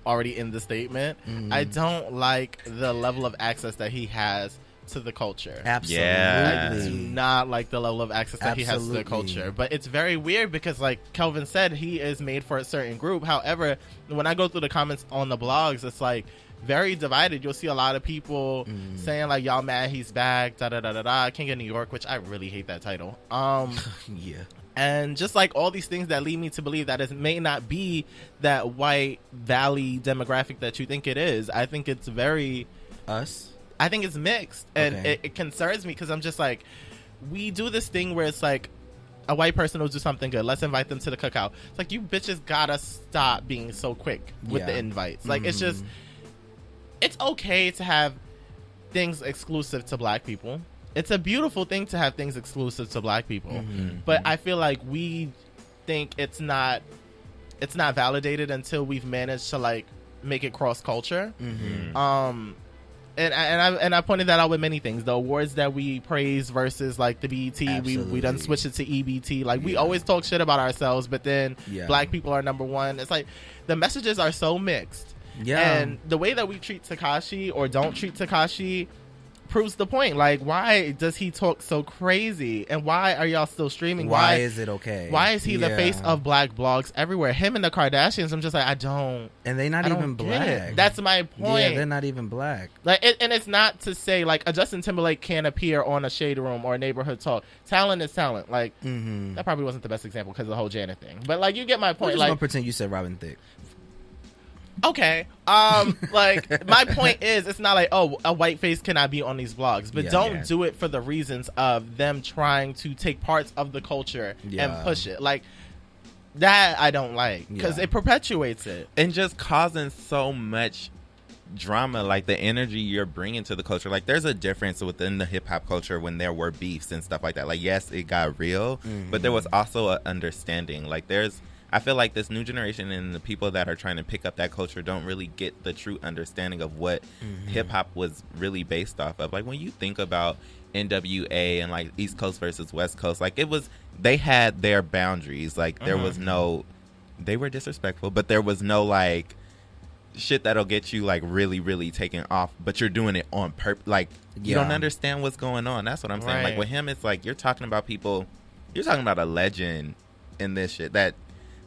Speaker 1: already in the statement. I don't like the level of access that he has to the culture.
Speaker 2: Absolutely.
Speaker 1: I do not like the level of access that he has to the culture. But it's very weird because, like Kelvin said, he is made for a certain group. However, when I go through the comments on the blogs, it's like very divided. You'll see a lot of people saying like, y'all mad he's back, da-da-da-da-da, King of New York, which I really hate that title.
Speaker 2: Yeah.
Speaker 1: And just like all these things that lead me to believe that it may not be that white valley demographic that you think it is. I think it's very...
Speaker 2: Us?
Speaker 1: I think it's mixed. And it concerns me because I'm just like, we do this thing where it's like, a white person will do something good. Let's invite them to the cookout. It's like, you bitches gotta stop being so quick with the invites. Like, it's just... It's okay to have things exclusive to black people. It's a beautiful thing to have things exclusive to black people. But I feel like we think it's not validated until we've managed to like make it cross culture. And I pointed that out with many things. The awards that we praise versus like the BET, we done switched it to EBT. Like we always talk shit about ourselves, but then black people are number one. It's like the messages are so mixed. And the way that we treat Tekashi or don't treat Tekashi proves the point. Like, why does he talk so crazy? And why are y'all still streaming?
Speaker 2: Why is it okay?
Speaker 1: Why is he the face of black blogs everywhere? Him and the Kardashians, I'm just like, I don't.
Speaker 2: And they're not even black.
Speaker 1: That's my point.
Speaker 2: Yeah, they're not even black.
Speaker 1: Like, and it's not to say like a Justin Timberlake can't appear on a Shade Room or a Neighborhood Talk. Talent is talent. Like, that probably wasn't the best example because of the whole Janet thing. But like, you get my point.
Speaker 2: I'm just
Speaker 1: like,
Speaker 2: gonna pretend you said Robin Thicke.
Speaker 1: Okay. Like, my point is, it's not like, oh, a white face cannot be on these blogs, but don't do it for the reasons of them trying to take parts of the culture and push it. Like, that I don't like because it perpetuates it.
Speaker 3: And just causing so much drama, like the energy you're bringing to the culture. Like, there's a difference within the hip-hop culture when there were beefs and stuff like that. Like, yes, it got real, but there was also an understanding. Like, I feel like this new generation and the people that are trying to pick up that culture don't really get the true understanding of what hip-hop was really based off of. Like, when you think about NWA and like East Coast versus West Coast, like they had their boundaries. Like, there was they were disrespectful, but there was no like shit that'll get you like really, really taken off, but you're doing it on purpose. Like, you don't understand what's going on. That's what I'm saying. Like, with him, it's like you're talking about a legend in this shit that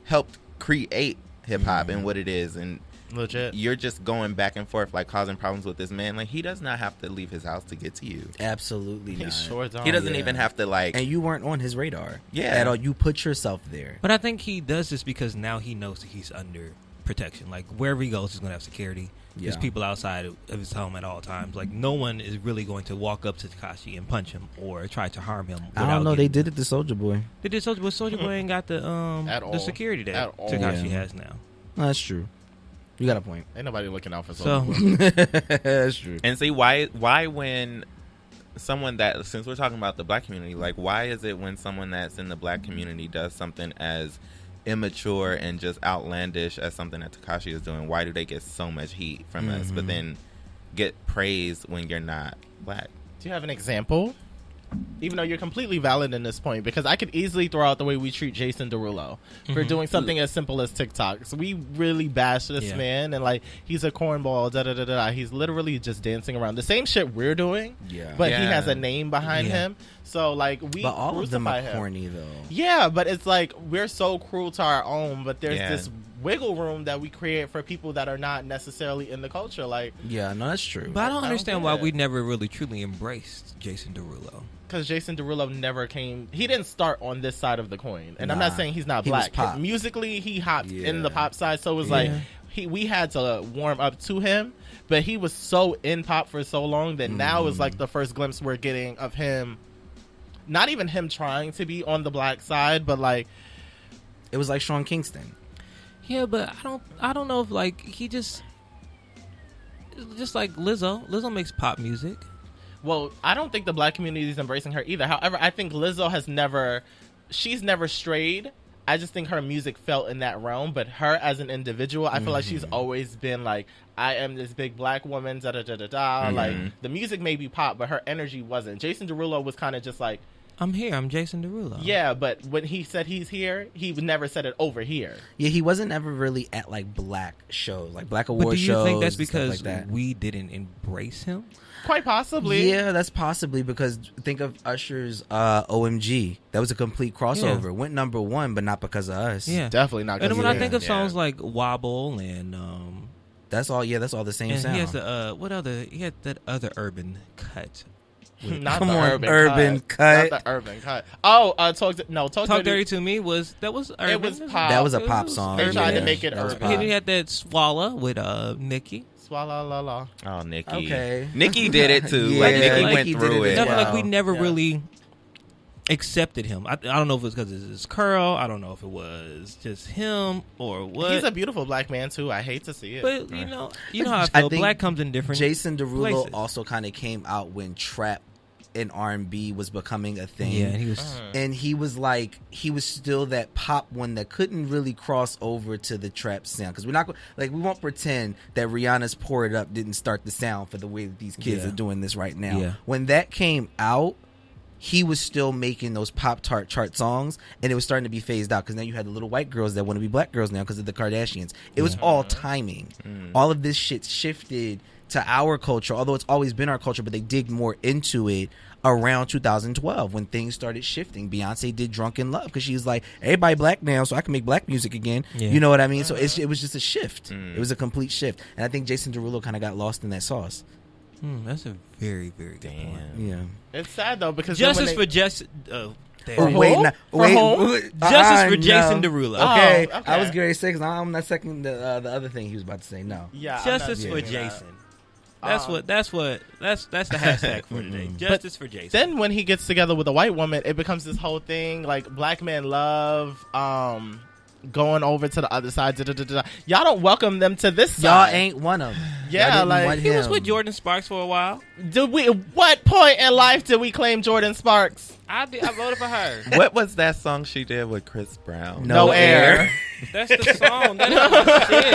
Speaker 3: helped create hip-hop and what it is, and
Speaker 1: legit
Speaker 3: you're just going back and forth like causing problems with this man. Like, he does not have to leave his house to get to you.
Speaker 2: Absolutely not.
Speaker 1: He sure don't.
Speaker 3: He doesn't even have to like,
Speaker 2: and you weren't on his radar at all. You put yourself there.
Speaker 4: But I think he does this because now he knows that he's under protection. Like, wherever he goes, he's going to have security. There's people outside of his home at all times. Like, no one is really going to walk up to Tekashi and punch him or try to harm him.
Speaker 2: I don't know. They did it to Soulja Boy.
Speaker 4: They did Soulja Boy. Soulja Boy ain't got the security that Tekashi has now.
Speaker 2: No, that's true. You got a point.
Speaker 1: Ain't nobody looking out for Soulja Boy.
Speaker 2: That's true.
Speaker 3: And see, why when someone that, since we're talking about the black community, like, why is it when someone that's in the black community does something as immature and just outlandish as something that Tekashi is doing, why do they get so much heat from us? But then get praise when you're not black.
Speaker 1: Do you have an example? Even though you're completely valid in this point, because I could easily throw out the way we treat Jason Derulo for doing something as simple as TikTok. So we really bash this man, and like he's a cornball. Da da da da. He's literally just dancing around the same shit we're doing. Yeah, but he has a name behind him. So like we,
Speaker 2: but all of them are
Speaker 1: him.
Speaker 2: Corny though.
Speaker 1: Yeah, but it's like we're so cruel to our own. But there's this wiggle room that we create for people that are not necessarily in the culture. Like,
Speaker 2: yeah, no, that's true.
Speaker 4: But I don't understand why we never really truly embraced Jason Derulo.
Speaker 1: Because Jason Derulo never came. He didn't start on this side of the coin, and I'm not saying he's not black. Musically, he hopped in the pop side, so it was like we had to warm up to him. But he was so in pop for so long that now is like the first glimpse we're getting of him. Not even him trying to be on the black side, but like
Speaker 2: it was like Sean Kingston.
Speaker 4: Yeah, but I don't know if like he just like Lizzo. Lizzo makes pop music.
Speaker 1: Well, I don't think the black community is embracing her either. However, I think Lizzo she's never strayed. I just think her music fell in that realm, but her as an individual, I feel like she's always been like, I am this big black woman, da da da da da. Like the music may be pop, but her energy wasn't. Jason Derulo was kind of just like,
Speaker 4: I'm here. I'm Jason Derulo.
Speaker 1: Yeah, but when he said he's here, he never said it over here.
Speaker 2: Yeah, he wasn't ever really at like black shows, like black award shows. But do you
Speaker 4: think that's because we didn't embrace him?
Speaker 1: Quite possibly.
Speaker 2: Yeah, that's possibly because think of Usher's OMG. That was a complete crossover.
Speaker 1: Yeah.
Speaker 2: Went number one, but not because of us.
Speaker 4: Yeah,
Speaker 1: definitely not.
Speaker 4: And when I think of songs like Wobble and
Speaker 2: that's all. Yeah, that's all the same sound.
Speaker 4: He has the he had that other urban cut.
Speaker 1: Not
Speaker 2: Come
Speaker 1: the
Speaker 2: on, urban cut.
Speaker 1: Not the urban cut. Oh, Talk
Speaker 4: Dirty to Me was urban.
Speaker 1: It was pop.
Speaker 2: That was a pop song.
Speaker 1: They tried to make it urban.
Speaker 4: He had that Swallow with Nicki.
Speaker 1: Swallow la la.
Speaker 3: Oh, Nicki.
Speaker 2: Okay.
Speaker 3: Nicki did it too. Like Nicki went through it.
Speaker 4: I feel like we never really accepted him. I don't know if it was because of his curl. I don't know if it was just him or what.
Speaker 1: He's a beautiful black man too. I hate to see it.
Speaker 4: But you know how I feel. Black comes in different.
Speaker 2: Jason Derulo
Speaker 4: places.
Speaker 2: also kind of came out when trap and R&B was becoming a thing.
Speaker 4: Yeah,
Speaker 2: and he was still that pop one that couldn't really cross over to the trap sound, because we won't pretend that Rihanna's Pour It Up didn't start the sound for the way that these kids are doing this right now.
Speaker 4: Yeah.
Speaker 2: When that came out, he was still making those Pop-Tart chart songs, and it was starting to be phased out because now you had the little white girls that want to be black girls now because of the Kardashians. It was all timing. All of this shit shifted to our culture, although it's always been our culture, but they digged more into it around 2012 when things started shifting. Beyonce did Drunk in Love because she was like, everybody black now, so I can make black music again. Yeah. You know what I mean? So it was just a shift. It was a complete shift. And I think Jason Derulo kind of got lost in that sauce.
Speaker 4: That's a very, very good point.
Speaker 2: Yeah.
Speaker 1: It's sad though because
Speaker 4: justice for Justice for Jason Derulo.
Speaker 2: Okay. I was going to say, because I'm not second the other thing he was about to say. No.
Speaker 1: Yeah.
Speaker 4: Justice for Jason. That's the hashtag for today. Justice for Jason.
Speaker 1: Then when he gets together with a white woman, it becomes this whole thing like black men love going over to the other side. Y'all don't welcome them to this side.
Speaker 2: Y'all ain't one of them.
Speaker 1: Yeah, like
Speaker 4: he was with Jordan Sparks for a while.
Speaker 1: What point in life did we claim Jordan Sparks?
Speaker 4: I voted for her.
Speaker 3: What was that song she did with Chris Brown?
Speaker 1: No Air.
Speaker 4: That's the song. That is shit.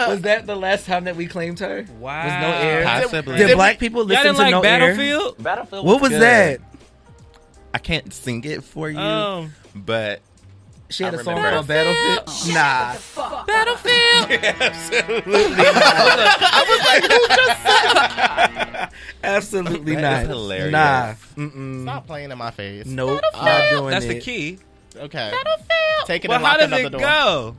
Speaker 2: Was that the last time that we claimed her?
Speaker 4: Wow.
Speaker 2: Was No Air?
Speaker 3: Possibly.
Speaker 2: Did black people listen to No
Speaker 4: Battlefield?
Speaker 2: Air? Battlefield. What was that?
Speaker 3: I can't sing it for you, but
Speaker 2: she had a song called Battlefield. Nah.
Speaker 4: Battlefield.
Speaker 2: Yeah, absolutely not.
Speaker 1: I was like, who just said that?
Speaker 2: Absolutely
Speaker 3: that
Speaker 2: not.
Speaker 3: Is hilarious.
Speaker 2: Nah.
Speaker 1: Stop playing in my face.
Speaker 2: Nope. Not doing
Speaker 4: That's
Speaker 2: it.
Speaker 4: the key.
Speaker 1: Okay.
Speaker 4: Battlefield.
Speaker 1: Take it
Speaker 4: well,
Speaker 1: and lock
Speaker 4: how does
Speaker 1: another
Speaker 4: it
Speaker 1: door.
Speaker 4: go?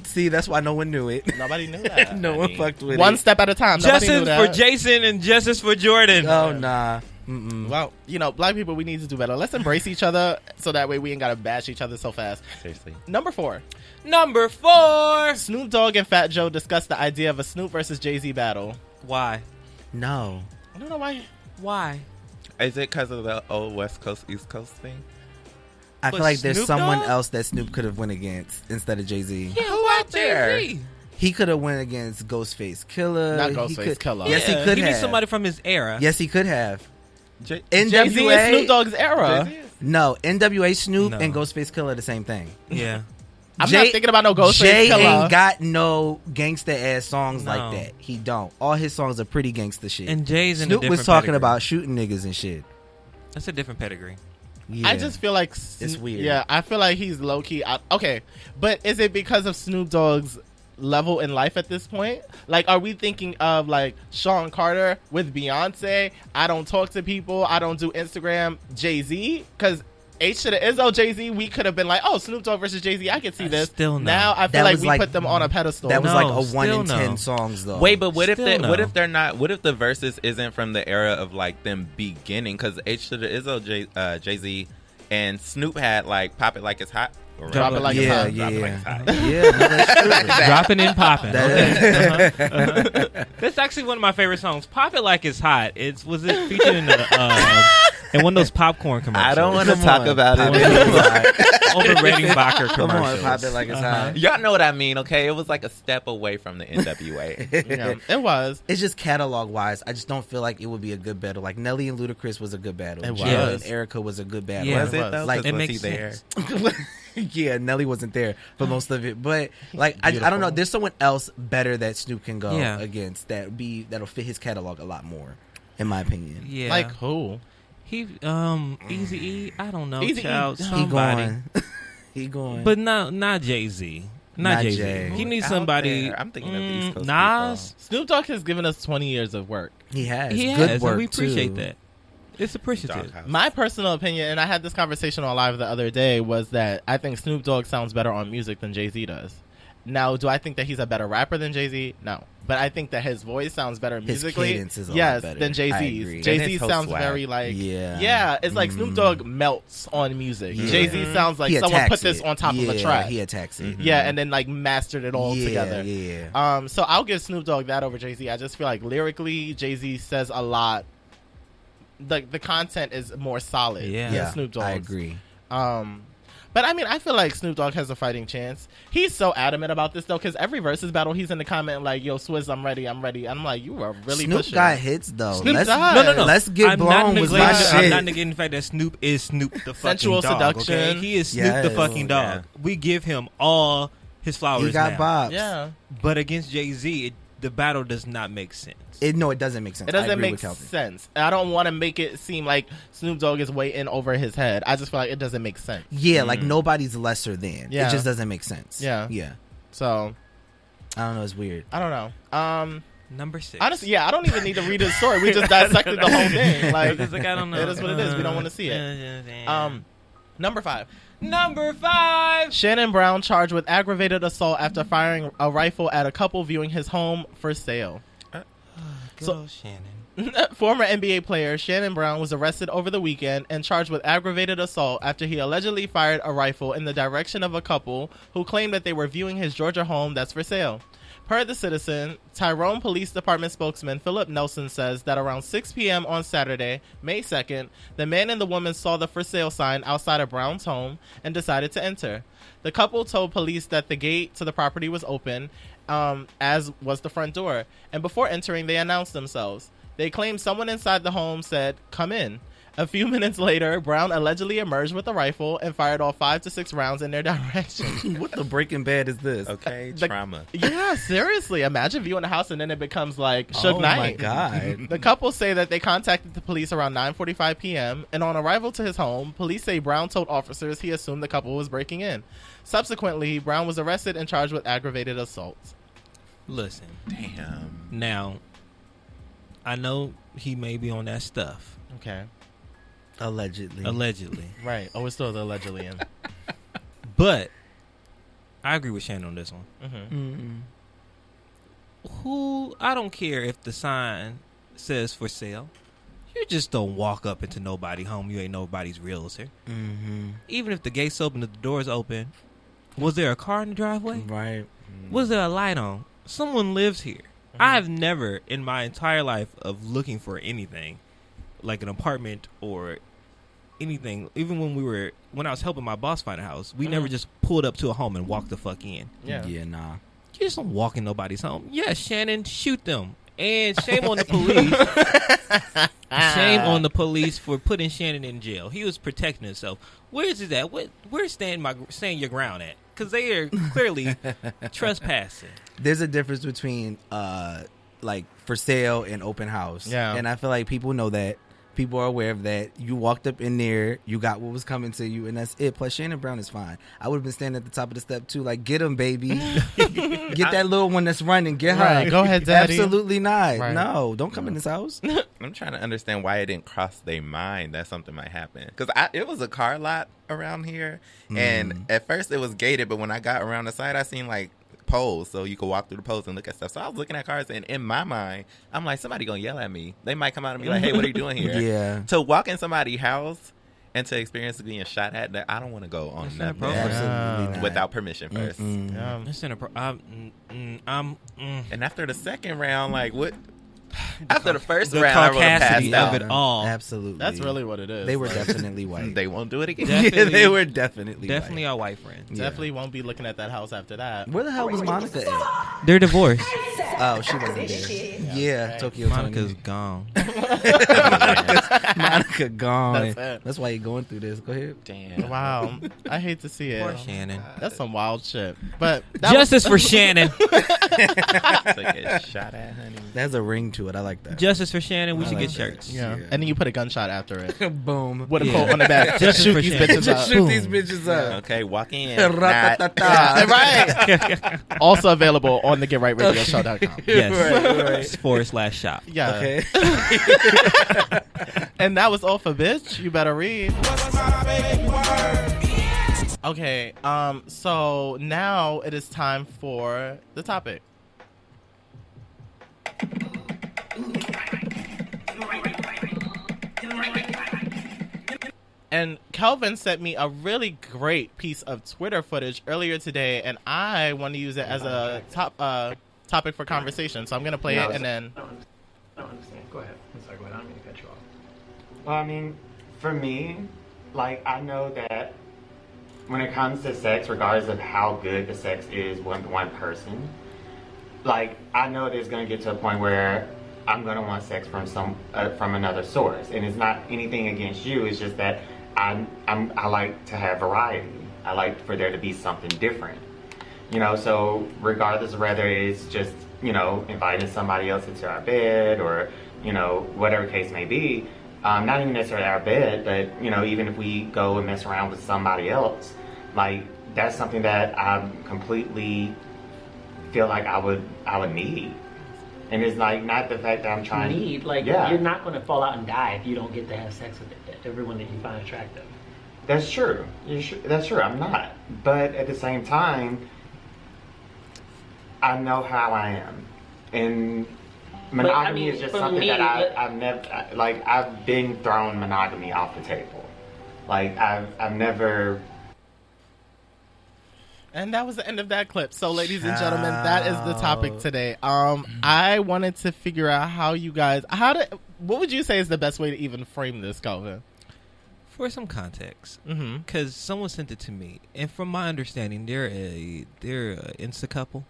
Speaker 2: See, that's why no one knew it.
Speaker 1: Nobody knew that.
Speaker 2: No one fucked with it.
Speaker 1: One step at a time.
Speaker 4: Justice for Jason and justice for Jordan.
Speaker 2: Oh, nah.
Speaker 1: Well, black people, we need to do better. Let's embrace each other so that way we ain't got to bash each other so fast.
Speaker 3: Seriously.
Speaker 1: Number 4. Snoop Dogg and Fat Joe discussed the idea of a Snoop versus Jay-Z battle.
Speaker 4: Why?
Speaker 2: No.
Speaker 1: I don't know why.
Speaker 4: Why?
Speaker 3: Is it because of the old West Coast, East Coast thing?
Speaker 2: I feel like there's someone else that Snoop could have went against instead of Jay-Z.
Speaker 4: Yeah, who out there?
Speaker 2: He could have went against Ghostface Killer.
Speaker 1: Not Ghostface Killer.
Speaker 2: Yes, he could have.
Speaker 4: He needs somebody from his era.
Speaker 2: Yes, he could have.
Speaker 1: Jay-Z is Snoop Dogg's era.
Speaker 2: No, NWA Snoop and Ghostface Killer are the same thing.
Speaker 4: Yeah.
Speaker 1: I'm not thinking about no Ghostface
Speaker 2: Jay
Speaker 1: Killah.
Speaker 2: ain't got no gangsta ass songs
Speaker 4: No.
Speaker 2: like that. He don't. All his songs are pretty gangsta shit.
Speaker 4: And Jay's in a
Speaker 2: Snoop
Speaker 4: different
Speaker 2: was talking
Speaker 4: pedigree.
Speaker 2: about shooting niggas and shit.
Speaker 4: That's a different pedigree.
Speaker 2: Yeah.
Speaker 1: I just feel like
Speaker 2: It's weird.
Speaker 1: Yeah, I feel like he's low key. Okay, but is it because of Snoop Dogg's level in life at this point? Like, are we thinking of like Sean Carter with Beyonce? I don't talk to people. I don't do Instagram. Jay-Z, because H to the Izzo, Jay-Z, we could have been like, oh, Snoop Dogg versus Jay-Z. I could see this.
Speaker 4: Still no.
Speaker 1: Now I feel
Speaker 2: That
Speaker 1: like
Speaker 2: was
Speaker 1: we
Speaker 2: like-
Speaker 1: put them on a pedestal.
Speaker 2: That was
Speaker 4: No,
Speaker 2: like a 1 in
Speaker 4: still
Speaker 2: 10
Speaker 4: no.
Speaker 2: songs though.
Speaker 3: Wait, but what if
Speaker 4: Still no.
Speaker 3: what if they're not? What if the verses isn't from the era of like them beginning? Because H to the Izzo, Jay-Z, and Snoop had like "Pop It Like It's Hot." Or
Speaker 1: Drop It Like It's
Speaker 2: yeah,
Speaker 1: Hot.
Speaker 3: Drop It Like It's Hot.
Speaker 2: yeah, no, that's true.
Speaker 4: Dropping and popping.
Speaker 2: That
Speaker 4: Okay. That's actually one of my favorite songs. "Pop It Like It's Hot." Was it featured in one of those popcorn commercials?
Speaker 3: I don't want to
Speaker 2: Come
Speaker 3: talk
Speaker 2: on.
Speaker 3: about
Speaker 2: Pop
Speaker 3: it.
Speaker 2: It Like It's Hot.
Speaker 4: All the Redding-Bacher
Speaker 2: Come
Speaker 4: commercials.
Speaker 2: on, pop it like it's hot.
Speaker 3: Y'all know what I mean, okay? It was like a step away from the NWA.
Speaker 1: Yeah, it was.
Speaker 2: It's just catalog wise. I just don't feel like it would be a good battle. Like Nelly and Ludacris was a good battle.
Speaker 1: It
Speaker 2: Jill
Speaker 1: was.
Speaker 2: and Erica was a good battle.
Speaker 4: Yeah,
Speaker 3: was it though?
Speaker 2: Like,
Speaker 3: 'Cause
Speaker 4: it
Speaker 3: was
Speaker 4: makes
Speaker 3: he there?
Speaker 4: sense.
Speaker 2: Yeah, Nelly wasn't there for most of it, but like I don't know.
Speaker 1: Beautiful.
Speaker 2: There's someone else better that Snoop can go
Speaker 4: Yeah.
Speaker 2: against that'll fit his catalog a lot more, in my opinion.
Speaker 4: Yeah.
Speaker 1: Like who?
Speaker 4: He Eazy-E, I don't know,
Speaker 1: Eazy-E.
Speaker 4: child,
Speaker 1: He
Speaker 2: He
Speaker 4: somebody.
Speaker 2: going. He going.
Speaker 4: But not Jay-Z. Not
Speaker 2: Not
Speaker 4: Jay-Z.
Speaker 2: Jay.
Speaker 4: He needs
Speaker 3: Out
Speaker 4: somebody.
Speaker 3: there. I'm thinking of the East Coast
Speaker 4: Nas.
Speaker 1: Snoop Dogg has given us 20 years of work.
Speaker 2: he has
Speaker 4: He
Speaker 2: good
Speaker 4: has,
Speaker 2: work
Speaker 4: and we appreciate
Speaker 2: too.
Speaker 4: that. It's appreciative.
Speaker 3: Doghouse.
Speaker 1: My personal opinion, and I had this conversation on live the other day, was that I think Snoop Dogg sounds better on music than Jay-Z does. Now, do I think that he's a better rapper than Jay-Z? No. But I think that his voice sounds better
Speaker 2: His
Speaker 1: musically.
Speaker 2: cadence is a lot
Speaker 1: yes,
Speaker 2: better.
Speaker 1: than
Speaker 2: I
Speaker 1: Jay-Z's.
Speaker 2: agree.
Speaker 1: Jay-Z
Speaker 3: And his whole
Speaker 1: sounds
Speaker 3: swag.
Speaker 1: very like...
Speaker 2: Yeah.
Speaker 1: Yeah, it's like Snoop Dogg melts on music.
Speaker 2: Yeah.
Speaker 1: Jay-Z sounds like
Speaker 2: He
Speaker 1: someone
Speaker 2: attacks
Speaker 1: put this
Speaker 2: it.
Speaker 1: on top of a
Speaker 2: Yeah,
Speaker 1: track.
Speaker 2: He attacks it.
Speaker 1: Yeah, and then like mastered it all
Speaker 2: yeah,
Speaker 1: together.
Speaker 2: Yeah.
Speaker 1: So I'll give Snoop Dogg that over Jay-Z. I just feel like lyrically, Jay-Z says a lot. The content is more solid
Speaker 4: Yeah.
Speaker 1: than Snoop Dogg's.
Speaker 2: I agree.
Speaker 1: But I mean, I feel like Snoop Dogg has a fighting chance. He's so adamant about this though, because every versus battle, he's in the comment like, "Yo, Swizz, I'm ready, I'm ready." I'm like, you are really
Speaker 2: Snoop
Speaker 1: pushing.
Speaker 2: got hits though.
Speaker 1: Snoop
Speaker 2: let's,
Speaker 1: does.
Speaker 4: No.
Speaker 2: Let's get
Speaker 4: I'm
Speaker 2: blown
Speaker 4: not
Speaker 2: was my
Speaker 4: negating- I'm
Speaker 2: shit.
Speaker 4: not negating the fact that Snoop is Snoop the fucking
Speaker 1: Sensual
Speaker 4: dog.
Speaker 1: Seduction.
Speaker 4: Okay? He is Snoop the
Speaker 2: Yes.
Speaker 4: fucking dog.
Speaker 3: Yeah.
Speaker 4: We give him all his flowers
Speaker 2: He got
Speaker 4: now.
Speaker 2: bops.
Speaker 1: Yeah,
Speaker 4: But against Jay-Z, the battle does not make sense.
Speaker 2: It doesn't make sense.
Speaker 1: it
Speaker 2: I
Speaker 1: doesn't
Speaker 2: agree
Speaker 1: make
Speaker 2: with Kelvin.
Speaker 1: sense. And I don't want to make it seem like Snoop Dogg is way in over his head. I just feel like it doesn't make sense.
Speaker 2: Yeah, like nobody's lesser than.
Speaker 1: Yeah.
Speaker 2: It just doesn't make sense.
Speaker 1: Yeah.
Speaker 2: Yeah.
Speaker 1: So
Speaker 2: I don't know. It's weird.
Speaker 1: I don't know.
Speaker 4: Number 6.
Speaker 1: Honestly, yeah, I don't even need to read his story. We just dissected the whole thing. Like,
Speaker 4: It's like, I don't know.
Speaker 1: It is what it is. We don't wanna see it. Number 5.
Speaker 4: Number 5.
Speaker 1: Shannon Brown charged with aggravated assault after firing a rifle at a couple viewing his home for sale.
Speaker 4: Go Shannon.
Speaker 1: Former NBA player Shannon Brown was arrested over the weekend and charged with aggravated assault after he allegedly fired a rifle in the direction of a couple who claimed that they were viewing his Georgia home that's for sale. Per the Citizen, Tyrone Police Department spokesman Philip Nelson says that around 6 p.m. on Saturday, May 2nd, the man and the woman saw the for sale sign outside of Brown's home and decided to enter. The couple told police that the gate to the property was open, as was the front door, and before entering, they announced themselves. They claimed someone inside the home said, "Come in." A few minutes later, Brown allegedly emerged with a rifle and fired off 5 to 6 rounds in their direction.
Speaker 2: What the Breaking Bad is this?
Speaker 3: Okay,
Speaker 1: The-
Speaker 3: trauma.
Speaker 1: Yeah, seriously. Imagine viewing a house and then it becomes like Suge
Speaker 2: Oh
Speaker 1: Knight.
Speaker 2: my god.
Speaker 1: The couple say that they contacted the police around 9:45 p.m. and on arrival to his home, police say Brown told officers he assumed the couple was breaking in. Subsequently, Brown was arrested and charged with aggravated assault.
Speaker 4: Listen.
Speaker 3: Damn.
Speaker 4: Now, I know he may be on that stuff.
Speaker 1: Okay.
Speaker 2: Allegedly.
Speaker 4: Allegedly.
Speaker 1: Right. Oh, it's still the allegedly in.
Speaker 4: But I agree with Shannon on this one.
Speaker 1: Mm-hmm.
Speaker 4: I don't care if the sign says for sale. You just don't walk up into nobody's home. You ain't nobody's realtor.
Speaker 2: Mm-hmm.
Speaker 4: Even if the gate's open, if the door's open, was there a car in the driveway?
Speaker 2: Right.
Speaker 4: Was there a light on? Someone lives here. I have never in my entire life of looking for anything like an apartment or anything, even when I was helping my boss find a house, we never just pulled up to a home and walked the fuck in.
Speaker 1: Yeah.
Speaker 2: Yeah, nah.
Speaker 4: You just don't walk in nobody's home. Yeah, Shannon, shoot them. And shame on the police Shame on the police for putting Shannon in jail. He was protecting himself. Where's it at? Where's stand your ground at? Because they are clearly trespassing.
Speaker 2: There's a difference between like for sale and open house.
Speaker 1: Yeah.
Speaker 2: And I feel like people know that. People are aware of that. You walked up in there, you got what was coming to you, and that's it. Plus, Shannon Brown is fine. I would have been standing at the top of the step too, like, get him, baby. Get that little one that's running. Get her.
Speaker 1: Right, go ahead, daddy.
Speaker 2: Absolutely not.
Speaker 1: Right.
Speaker 2: No, don't come in this house.
Speaker 3: I'm trying to understand why it didn't cross their mind that something might happen. Because it was a car lot around here, and at first it was gated, but when I got around the side, I seen like poles, so you could walk through the poles and look at stuff. So I was looking at cars, and in my mind, I'm like, somebody gonna yell at me. They might come out and be like, hey, what are you doing here?
Speaker 2: Yeah.
Speaker 3: To walk in somebody's house and to experience being shot at, that I don't want to go on that
Speaker 2: Absolutely not.
Speaker 3: without permission first.
Speaker 1: Yeah.
Speaker 4: That's
Speaker 3: And after the second round, like what? After the first
Speaker 4: the
Speaker 3: round, I would have
Speaker 4: caucasity
Speaker 3: passed
Speaker 4: of
Speaker 3: out.
Speaker 4: it all.
Speaker 2: Absolutely.
Speaker 1: That's really what it is.
Speaker 2: They were definitely white.
Speaker 3: They won't do it again.
Speaker 4: Definitely-
Speaker 2: Yeah, they were definitely
Speaker 4: Definitely
Speaker 2: white.
Speaker 4: our white friends.
Speaker 1: Definitely won't be looking at that house after that.
Speaker 2: Where the hell was Monica at?
Speaker 4: They're divorced.
Speaker 2: Oh, she wasn't there. Yeah, Tokyo
Speaker 4: Monica's
Speaker 2: Tony.
Speaker 4: gone.
Speaker 2: Monica gone.
Speaker 1: That's it.
Speaker 2: Why you're going through this. Go ahead.
Speaker 3: Damn.
Speaker 1: Wow. I hate to see
Speaker 4: Poor
Speaker 1: it.
Speaker 4: Shannon.
Speaker 1: That's some wild shit. But that
Speaker 4: Justice for Shannon.
Speaker 3: To get shot at, honey.
Speaker 2: That has a ring to it. I like that.
Speaker 4: Justice for Shannon. We
Speaker 2: I
Speaker 4: should
Speaker 2: like
Speaker 4: get
Speaker 2: that.
Speaker 4: shirts.
Speaker 1: yeah.
Speaker 2: Yeah.
Speaker 1: And then you put a gunshot after it.
Speaker 2: Boom.
Speaker 1: With a
Speaker 4: Yeah.
Speaker 1: quote on the back. Just
Speaker 4: Justice
Speaker 1: shoot
Speaker 4: for
Speaker 1: these
Speaker 4: Shannon.
Speaker 1: bitches
Speaker 2: Just
Speaker 1: up.
Speaker 2: shoot these bitches up.
Speaker 3: Okay, walk in.
Speaker 2: Ra-ta-ta-ta.
Speaker 1: Yeah, right. Also available on the GetRightRadioShow.com.
Speaker 4: Yes. /shop.
Speaker 1: Yeah.
Speaker 2: Okay.
Speaker 1: And that was all for bitch. You better read. Okay, so now it is time for the topic. And Kelvin sent me a really great piece of Twitter footage earlier today, and I want to use it as a topic for conversation. So I'm going to play it and then...
Speaker 6: I don't understand. Go ahead. I'm sorry, go ahead. I don't mean to cut you off. Well, I mean, for me, like, I know that when it comes to sex, regardless of how good the sex is with one person, like, I know there's going to get to a point where I'm going to want sex from another source. And it's not anything against you. It's just that I like to have variety. I like for there to be something different. You know, so regardless of whether it's just, you know, inviting somebody else into our bed or, you know, whatever case may be, not even necessarily our bed, but, you know, even if we go and mess around with somebody else, like, that's something that I completely feel like I would need. And it's like, not the fact that I'm trying
Speaker 7: need. Like,
Speaker 6: yeah.
Speaker 7: you're not going to fall out and die if you don't get to have sex with everyone that you find attractive.
Speaker 6: That's true. That's true. I'm not. But at the same time, I know how I am. And monogamy is just
Speaker 7: for
Speaker 6: something
Speaker 7: me,
Speaker 6: that I've never, like, I've been thrown monogamy off the table. Like, I've never...
Speaker 1: And that was the end of that clip. So, ladies and gentlemen, that is the topic today. I wanted to figure out how you guys, what would you say is the best way to even frame this, Kelvin?
Speaker 4: For some context, because someone sent it to me, and from my understanding, they're a Insta couple.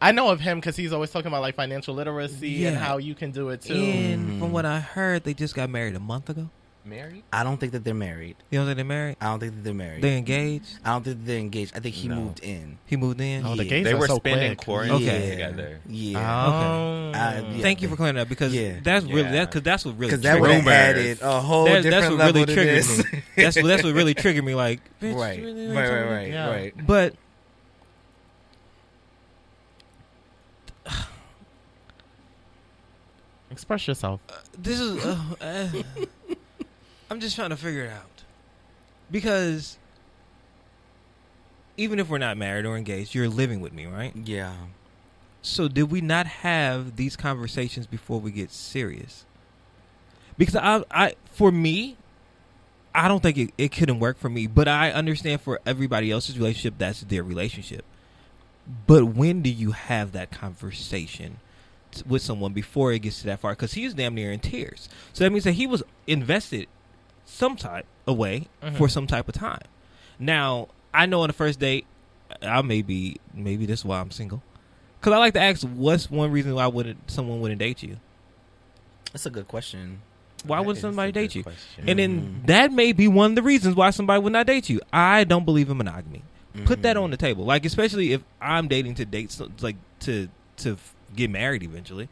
Speaker 1: I know of him because he's always talking about like financial literacy and how you can do it too.
Speaker 4: And from what I heard, they just got married a month ago.
Speaker 3: Married?
Speaker 2: I don't think that they're married.
Speaker 4: You don't think they're married?
Speaker 2: I don't think that they're married.
Speaker 4: They engaged?
Speaker 2: I don't think that they're engaged. I think he moved in.
Speaker 4: He moved in?
Speaker 1: Oh, the
Speaker 2: Yeah.
Speaker 1: gays
Speaker 3: They
Speaker 1: are
Speaker 3: were
Speaker 1: so
Speaker 3: spending
Speaker 1: quick.
Speaker 3: quarantine
Speaker 4: Okay.
Speaker 3: together.
Speaker 2: Yeah.
Speaker 1: Oh.
Speaker 2: Yeah,
Speaker 4: Thank you for clearing that up because
Speaker 2: Yeah.
Speaker 4: that's really
Speaker 3: Yeah.
Speaker 4: that's what really
Speaker 2: Because that would
Speaker 4: triggered
Speaker 2: have
Speaker 4: me.
Speaker 2: added a whole
Speaker 4: That's
Speaker 2: different
Speaker 4: what
Speaker 2: level
Speaker 4: really
Speaker 2: to
Speaker 4: triggered
Speaker 2: this.
Speaker 4: me. That's what really triggered me. Like, bitch,
Speaker 2: Right.
Speaker 4: really,
Speaker 2: Right.
Speaker 1: Yeah.
Speaker 2: Right.
Speaker 4: But
Speaker 1: Express yourself.
Speaker 4: this is I'm just trying to figure it out because even if we're not married or engaged, you're living with me, right?
Speaker 2: Yeah.
Speaker 4: So did we not have these conversations before we get serious? Because I for me, I don't think it couldn't work for me, but I understand for everybody else's relationship, that's their relationship. But when do you have that conversation with someone before it gets to that far? Because he was damn near in tears. So that means that he was invested some type of way for some type of time. Now, I know on the first date, maybe this is why I'm single. Because I like to ask, what's one reason why someone wouldn't date you?
Speaker 2: That's a good question.
Speaker 4: Why would somebody date you?
Speaker 3: Question.
Speaker 4: And then that may be one of the reasons why somebody would not date you. I don't believe in monogamy. Put that on the table. Like, especially if I'm dating to date, like to get married eventually.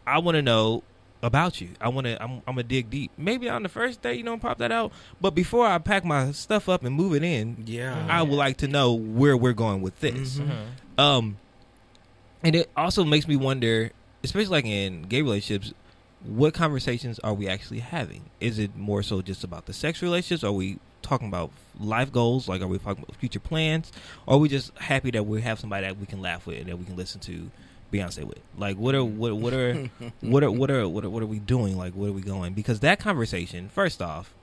Speaker 4: I want to know about you. I'm gonna dig deep. Maybe on the first date, pop that out. But before I pack my stuff up and move it in, I would like to know where we're going with this. And it also makes me wonder, especially like in gay relationships, what conversations are we actually having? Is it more so just about the sex relationships? Are we talking about life goals? Like, are we talking about future plans? Or are we just happy that we have somebody that we can laugh with and that we can listen to Beyonce with? Like, what are we doing? Like, where are we going? Because that conversation, first off,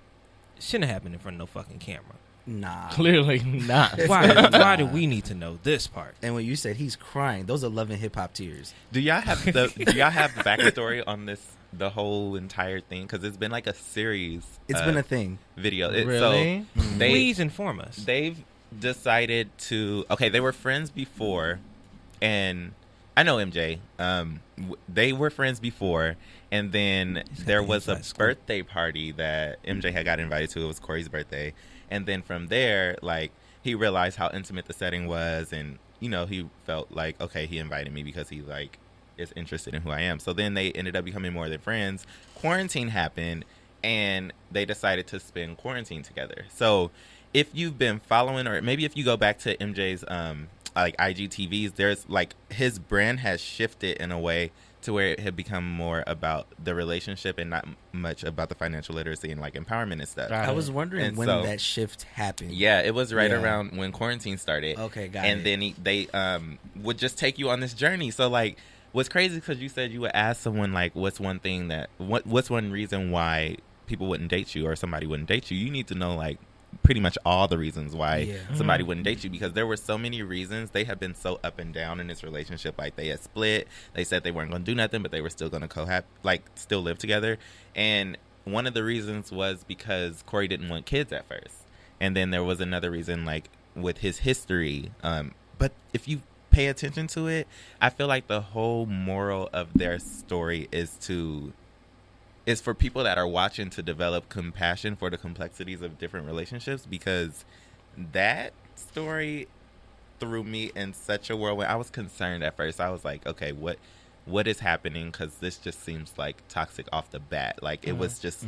Speaker 4: shouldn't have happened in front of no fucking camera.
Speaker 2: Nah,
Speaker 1: clearly not.
Speaker 4: Why do we need to know this part?
Speaker 2: And when you said he's crying, those are love and hip hop tears.
Speaker 3: Do y'all have the backstory on this? The whole entire thing, because it's been like a series.
Speaker 2: It's been a thing.
Speaker 3: Video.
Speaker 1: Really?
Speaker 3: So
Speaker 4: Please inform us.
Speaker 3: They've decided to. Okay, they were friends before, and I know MJ. They were friends before, and then there was a birthday party that MJ had got invited to. It was Corey's birthday, and then from there, like, he realized how intimate the setting was, and he felt like, okay, he invited me because he is interested in who I am. So then they ended up becoming more than friends. Quarantine happened, and they decided to spend quarantine together. So if you've been following, or maybe if you go back to MJ's IGTVs, there's his brand has shifted in a way to where it had become more about the relationship and not much about the financial literacy and empowerment and stuff.
Speaker 2: I was wondering when that shift happened.
Speaker 3: Yeah, it was right around when quarantine started.
Speaker 2: Okay, got it.
Speaker 3: And then they would just take you on this journey. So what's crazy, because you said you would ask someone what's one reason why people wouldn't date you or somebody wouldn't date you. You need to know pretty much all the reasons why somebody wouldn't date you, because there were so many reasons. They have been so up and down in this relationship. They had split. They said they weren't going to do nothing, but they were still going to still live together. And one of the reasons was because Corey didn't want kids at first, and then there was another reason with his history. But if you pay attention to it, I feel like the whole moral of their story is for people that are watching to develop compassion for the complexities of different relationships, because that story threw me in such a whirlwind. I was concerned at first. I was like, okay, what is happening? Because this just seems toxic off the bat. It was just,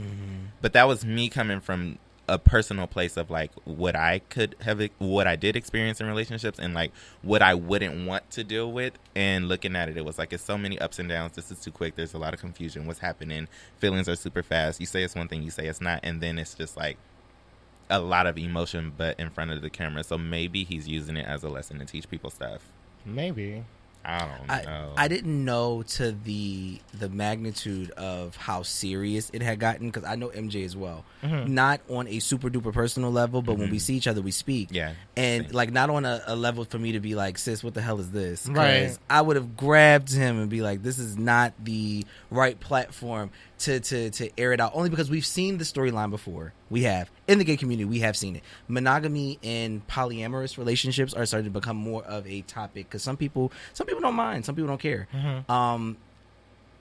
Speaker 3: but that was me coming from a personal place of what I did experience in relationships and what I wouldn't want to deal with, and looking at it, it was it's so many ups and downs. This is too quick. There's a lot of confusion. What's happening? Feelings are super fast. You say it's one thing, you say it's not, and then it's just a lot of emotion, but in front of the camera. So maybe he's using it as a lesson to teach people stuff.
Speaker 1: Maybe.
Speaker 3: I don't know.
Speaker 2: I didn't know to the magnitude of how serious it had gotten, because I know MJ as well. Not on a super duper personal level, but when we see each other, we speak.
Speaker 3: Yeah.
Speaker 2: And not on a level for me to be like, sis, what the hell is this?
Speaker 1: Right.
Speaker 2: I would have grabbed him and be like, this is not the right platform to air it out, only because we've seen the storyline before. We have in the gay community, we have seen it. Monogamy and polyamorous relationships are starting to become more of a topic, because some people don't mind, some people don't care.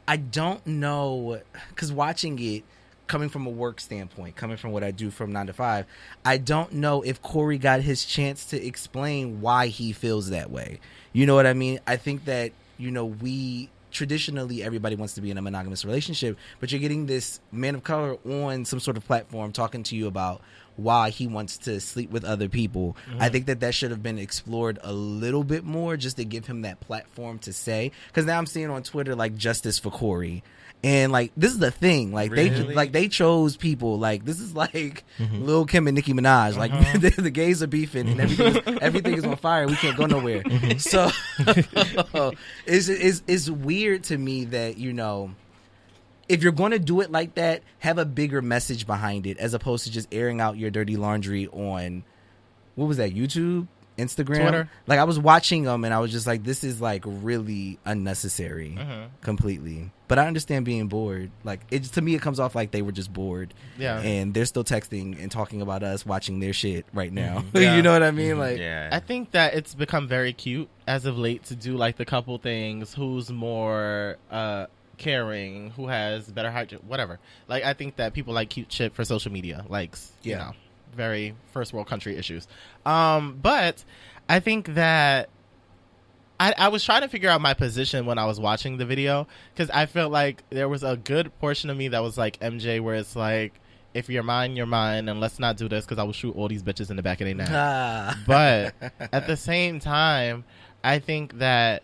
Speaker 2: I don't know, because watching it, coming from a work standpoint, coming from what I do from 9 to 5, I don't know if Corey got his chance to explain why he feels that way. You know what I mean? I think that traditionally everybody wants to be in a monogamous relationship, but you're getting this man of color on some sort of platform talking to you about why he wants to sleep with other people. I think that should have been explored a little bit more, just to give him that platform to say, because now I'm seeing on Twitter justice for Corey, and this is the thing,
Speaker 3: Really?
Speaker 2: they chose people, this is Lil Kim and Nicki Minaj, the gays are beefing and everything is on fire, we can't go nowhere. So it's weird to me that if you're going to do it like that, have a bigger message behind it, as opposed to just airing out your dirty laundry on, what was that, YouTube, Instagram,
Speaker 1: Twitter.
Speaker 2: I was watching them and I was just like, this is really unnecessary, completely. But I understand being bored. To me, it comes off like they were just bored. Yeah. And they're still texting and talking about us watching their shit right now.
Speaker 1: Yeah.
Speaker 2: You know what I mean?
Speaker 3: Yeah.
Speaker 1: I think that it's become very cute as of late to do the couple things, who's more caring, who has better hygiene, whatever. Like, I think that people like cute shit for social media. Like, you know, very first world country issues. But I think that I was trying to figure out my position when I was watching the video, because I felt like there was a good portion of me that was like MJ, where it's like, if you're mine, you're mine, and let's not do this because I will shoot all these bitches in the back of their neck. But at the same time, I think that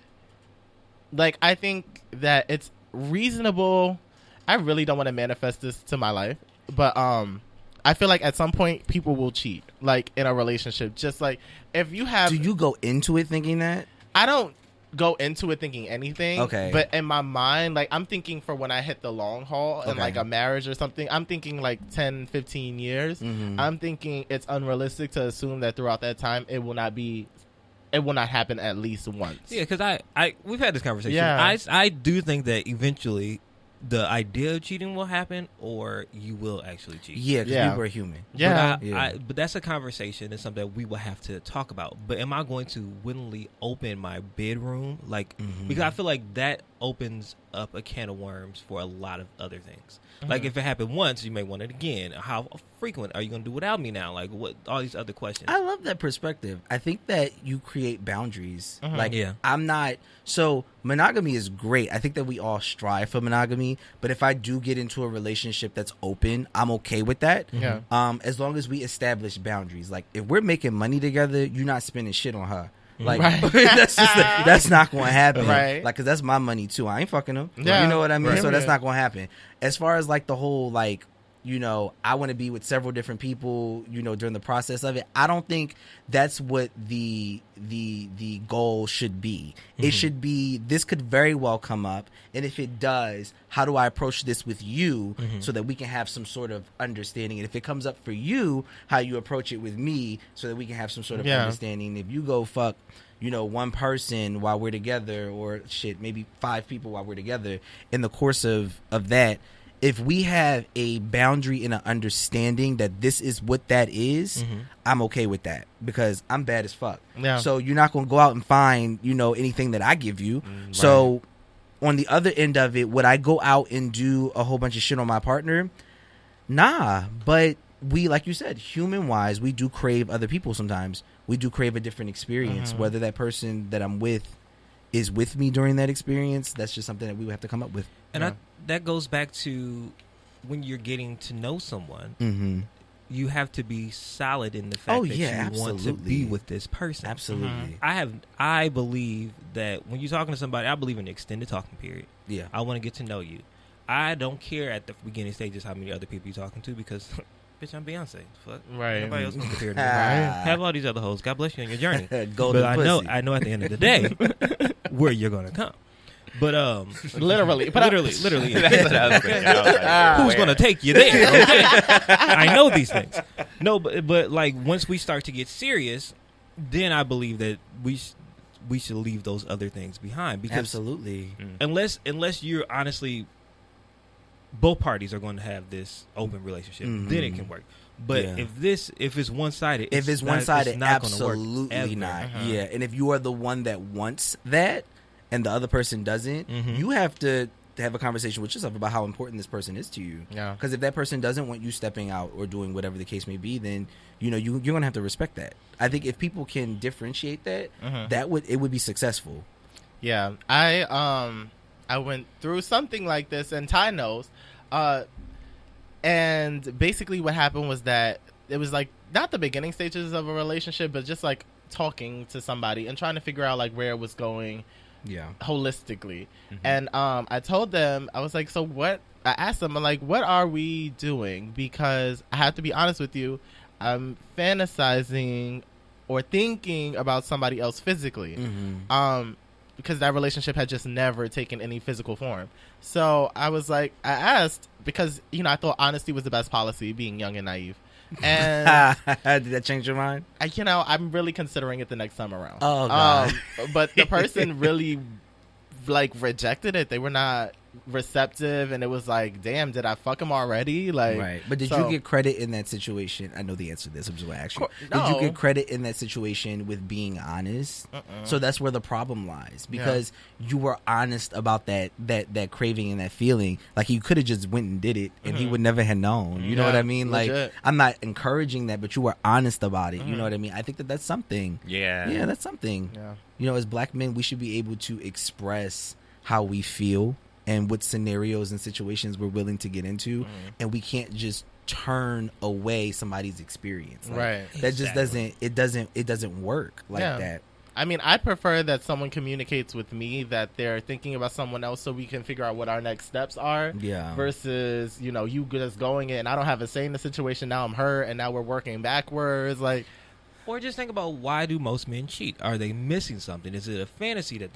Speaker 1: it's reasonable. I really don't want to manifest this to my life, but I feel like at some point people will cheat, like in a relationship. Just like if you have,
Speaker 2: do you go into it thinking that?
Speaker 1: I don't go into it thinking anything.
Speaker 2: Okay.
Speaker 1: But in my mind, like, I'm thinking for when I hit the long haul and like a marriage or something, I'm thinking like 10, 15 years.
Speaker 2: Mm-hmm.
Speaker 1: I'm thinking it's unrealistic to assume that throughout that time it will not happen at least once.
Speaker 4: Yeah, because we've had this conversation.
Speaker 1: Yeah.
Speaker 4: I do think that eventually the idea of cheating will happen, or you will actually cheat.
Speaker 2: Yeah, because people are human.
Speaker 1: Yeah.
Speaker 4: But that's a conversation. It's something that we will have to talk about. But am I going to willingly open my bedroom? Like, because I feel like that opens up a can of worms for a lot of other things. Like, if it happened once, you may want it again. How frequent are you going to do without me now? Like, what? All these other questions.
Speaker 2: I love that perspective. I think that you create boundaries. Like,
Speaker 4: Yeah.
Speaker 2: I'm not. So monogamy is great. I think that we all strive for monogamy. But if I do get into a relationship that's open, I'm okay with that.
Speaker 1: Yeah.
Speaker 2: As long as we establish boundaries. Like, if we're making money together, you're not spending shit on her. Like, that's not going to happen.
Speaker 1: Right.
Speaker 2: Like, because that's my money too. I ain't fucking them.
Speaker 1: Yeah.
Speaker 2: You know what I mean?
Speaker 1: Right.
Speaker 2: So that's not going to happen. As far as like the whole, like, you know, I want to be with several different people, you know, during the process of it. I don't think that's what the goal should be. It should be, this could very well come up. And if it does, how do I approach this with you so that we can have some sort of understanding? And if it comes up for you, how you approach it with me so that we can have some sort of understanding. If you go fuck, you know, one person while we're together, or shit, maybe 5 people while we're together, in the course of that, if we have a boundary and an understanding that this is what that is, I'm okay with that, because I'm bad as fuck.
Speaker 1: Yeah.
Speaker 2: So you're not going to go out and find, you know, anything that I give you. So on the other end of it, would I go out and do a whole bunch of shit on my partner? Nah, but we, like you said, human wise, we do crave other people sometimes. We do crave a different experience, whether that person that I'm with is with me during that experience. That's just something that we would have to come up with.
Speaker 4: And that goes back to when you're getting to know someone. You have to be solid in the fact that you want to be with this person.
Speaker 2: Absolutely.
Speaker 4: I believe that when you're talking to somebody, I believe in the extended talking period.
Speaker 2: Yeah.
Speaker 4: I want to get to know you. I don't care at the beginning stages how many other people you're talking to, because bitch, I'm Beyonce. Fuck.
Speaker 1: Right.
Speaker 4: Nobody else can compare to me. Have all these other hoes. God bless you on your journey.
Speaker 2: Golden
Speaker 4: but
Speaker 2: pussy.
Speaker 4: I know at the end of the day where you're gonna come. But
Speaker 1: literally.
Speaker 4: Literally.
Speaker 3: That's what I was thinking. I was like,
Speaker 4: Who's gonna take you there? Okay? I know these things. No, but like once we start to get serious, then I believe that we should leave those other things behind, because
Speaker 2: Absolutely.
Speaker 4: unless you're honestly, both parties are going to have this open relationship, then it can work. But if it's one sided,
Speaker 2: If it's one sided,
Speaker 4: not
Speaker 2: absolutely
Speaker 4: gonna work
Speaker 2: not.
Speaker 4: ever.
Speaker 2: Yeah, and if you are the one that wants that and the other person doesn't, you have to have a conversation with yourself about how important this person is to you.
Speaker 1: Yeah.
Speaker 2: Because if that person doesn't want you stepping out or doing whatever the case may be, then you know you're gonna have to respect that. I think if people can differentiate that, it would be successful.
Speaker 1: Yeah, I went through something like this, and Ty knows. And basically what happened was that it was like not the beginning stages of a relationship, but just like talking to somebody and trying to figure out like where it was going holistically. And I told them, I was like, so what? I asked them, I'm like, what are we doing? Because I have to be honest with you, I'm fantasizing or thinking about somebody else physically. Because that relationship had just never taken any physical form. So I was like, I asked, because, you know, I thought honesty was the best policy, being young and naive. And
Speaker 2: did that change your mind?
Speaker 1: I'm really considering it the next time around.
Speaker 2: Oh, God.
Speaker 1: But the person really like rejected it. They were not receptive, and it was like, damn, did I fuck him already? Like,
Speaker 2: right. But did you get credit in that situation? I know the answer to this. I'm just going to ask you.
Speaker 1: No.
Speaker 2: Did you get credit in that situation with being honest? So that's where the problem lies, because you were honest about that craving and that feeling. Like, you could have just went and did it, and he would never have known. You know what I mean?
Speaker 1: Legit.
Speaker 2: Like, I'm not encouraging that, but you were honest about it. You know what I mean? I think that's something.
Speaker 3: Yeah,
Speaker 2: that's something.
Speaker 1: Yeah.
Speaker 2: You know, as black men, we should be able to express how we feel and what scenarios and situations we're willing to get into, and we can't just turn away somebody's experience. Like,
Speaker 1: right.
Speaker 2: That just doesn't work like that.
Speaker 1: I mean, I prefer that someone communicates with me that they're thinking about someone else so we can figure out what our next steps are.
Speaker 2: Yeah.
Speaker 1: Versus, you know, you just going in and I don't have a say in the situation. Now I'm hurt and now we're working backwards. Like,
Speaker 4: or just think about, why do most men cheat? Are they missing something? Is it a fantasy that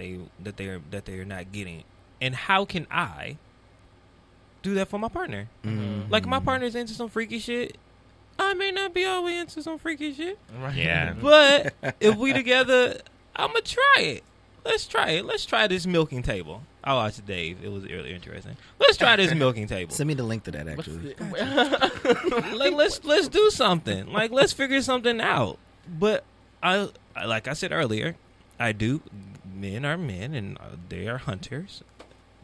Speaker 4: they're not getting? And how can I do that for my partner? Like, my partner's into some freaky shit. I may not be all the way into some freaky shit.
Speaker 1: right.
Speaker 3: yeah.
Speaker 4: But if we together, I'm going to try it. Let's try it. Let's try this milking table. I watched Dave. It was really interesting. Let's try this milking table.
Speaker 2: Send me the link to that, actually.
Speaker 4: Like, let's do something. Like, let's figure something out. But I like I said earlier, men are men and they are hunters.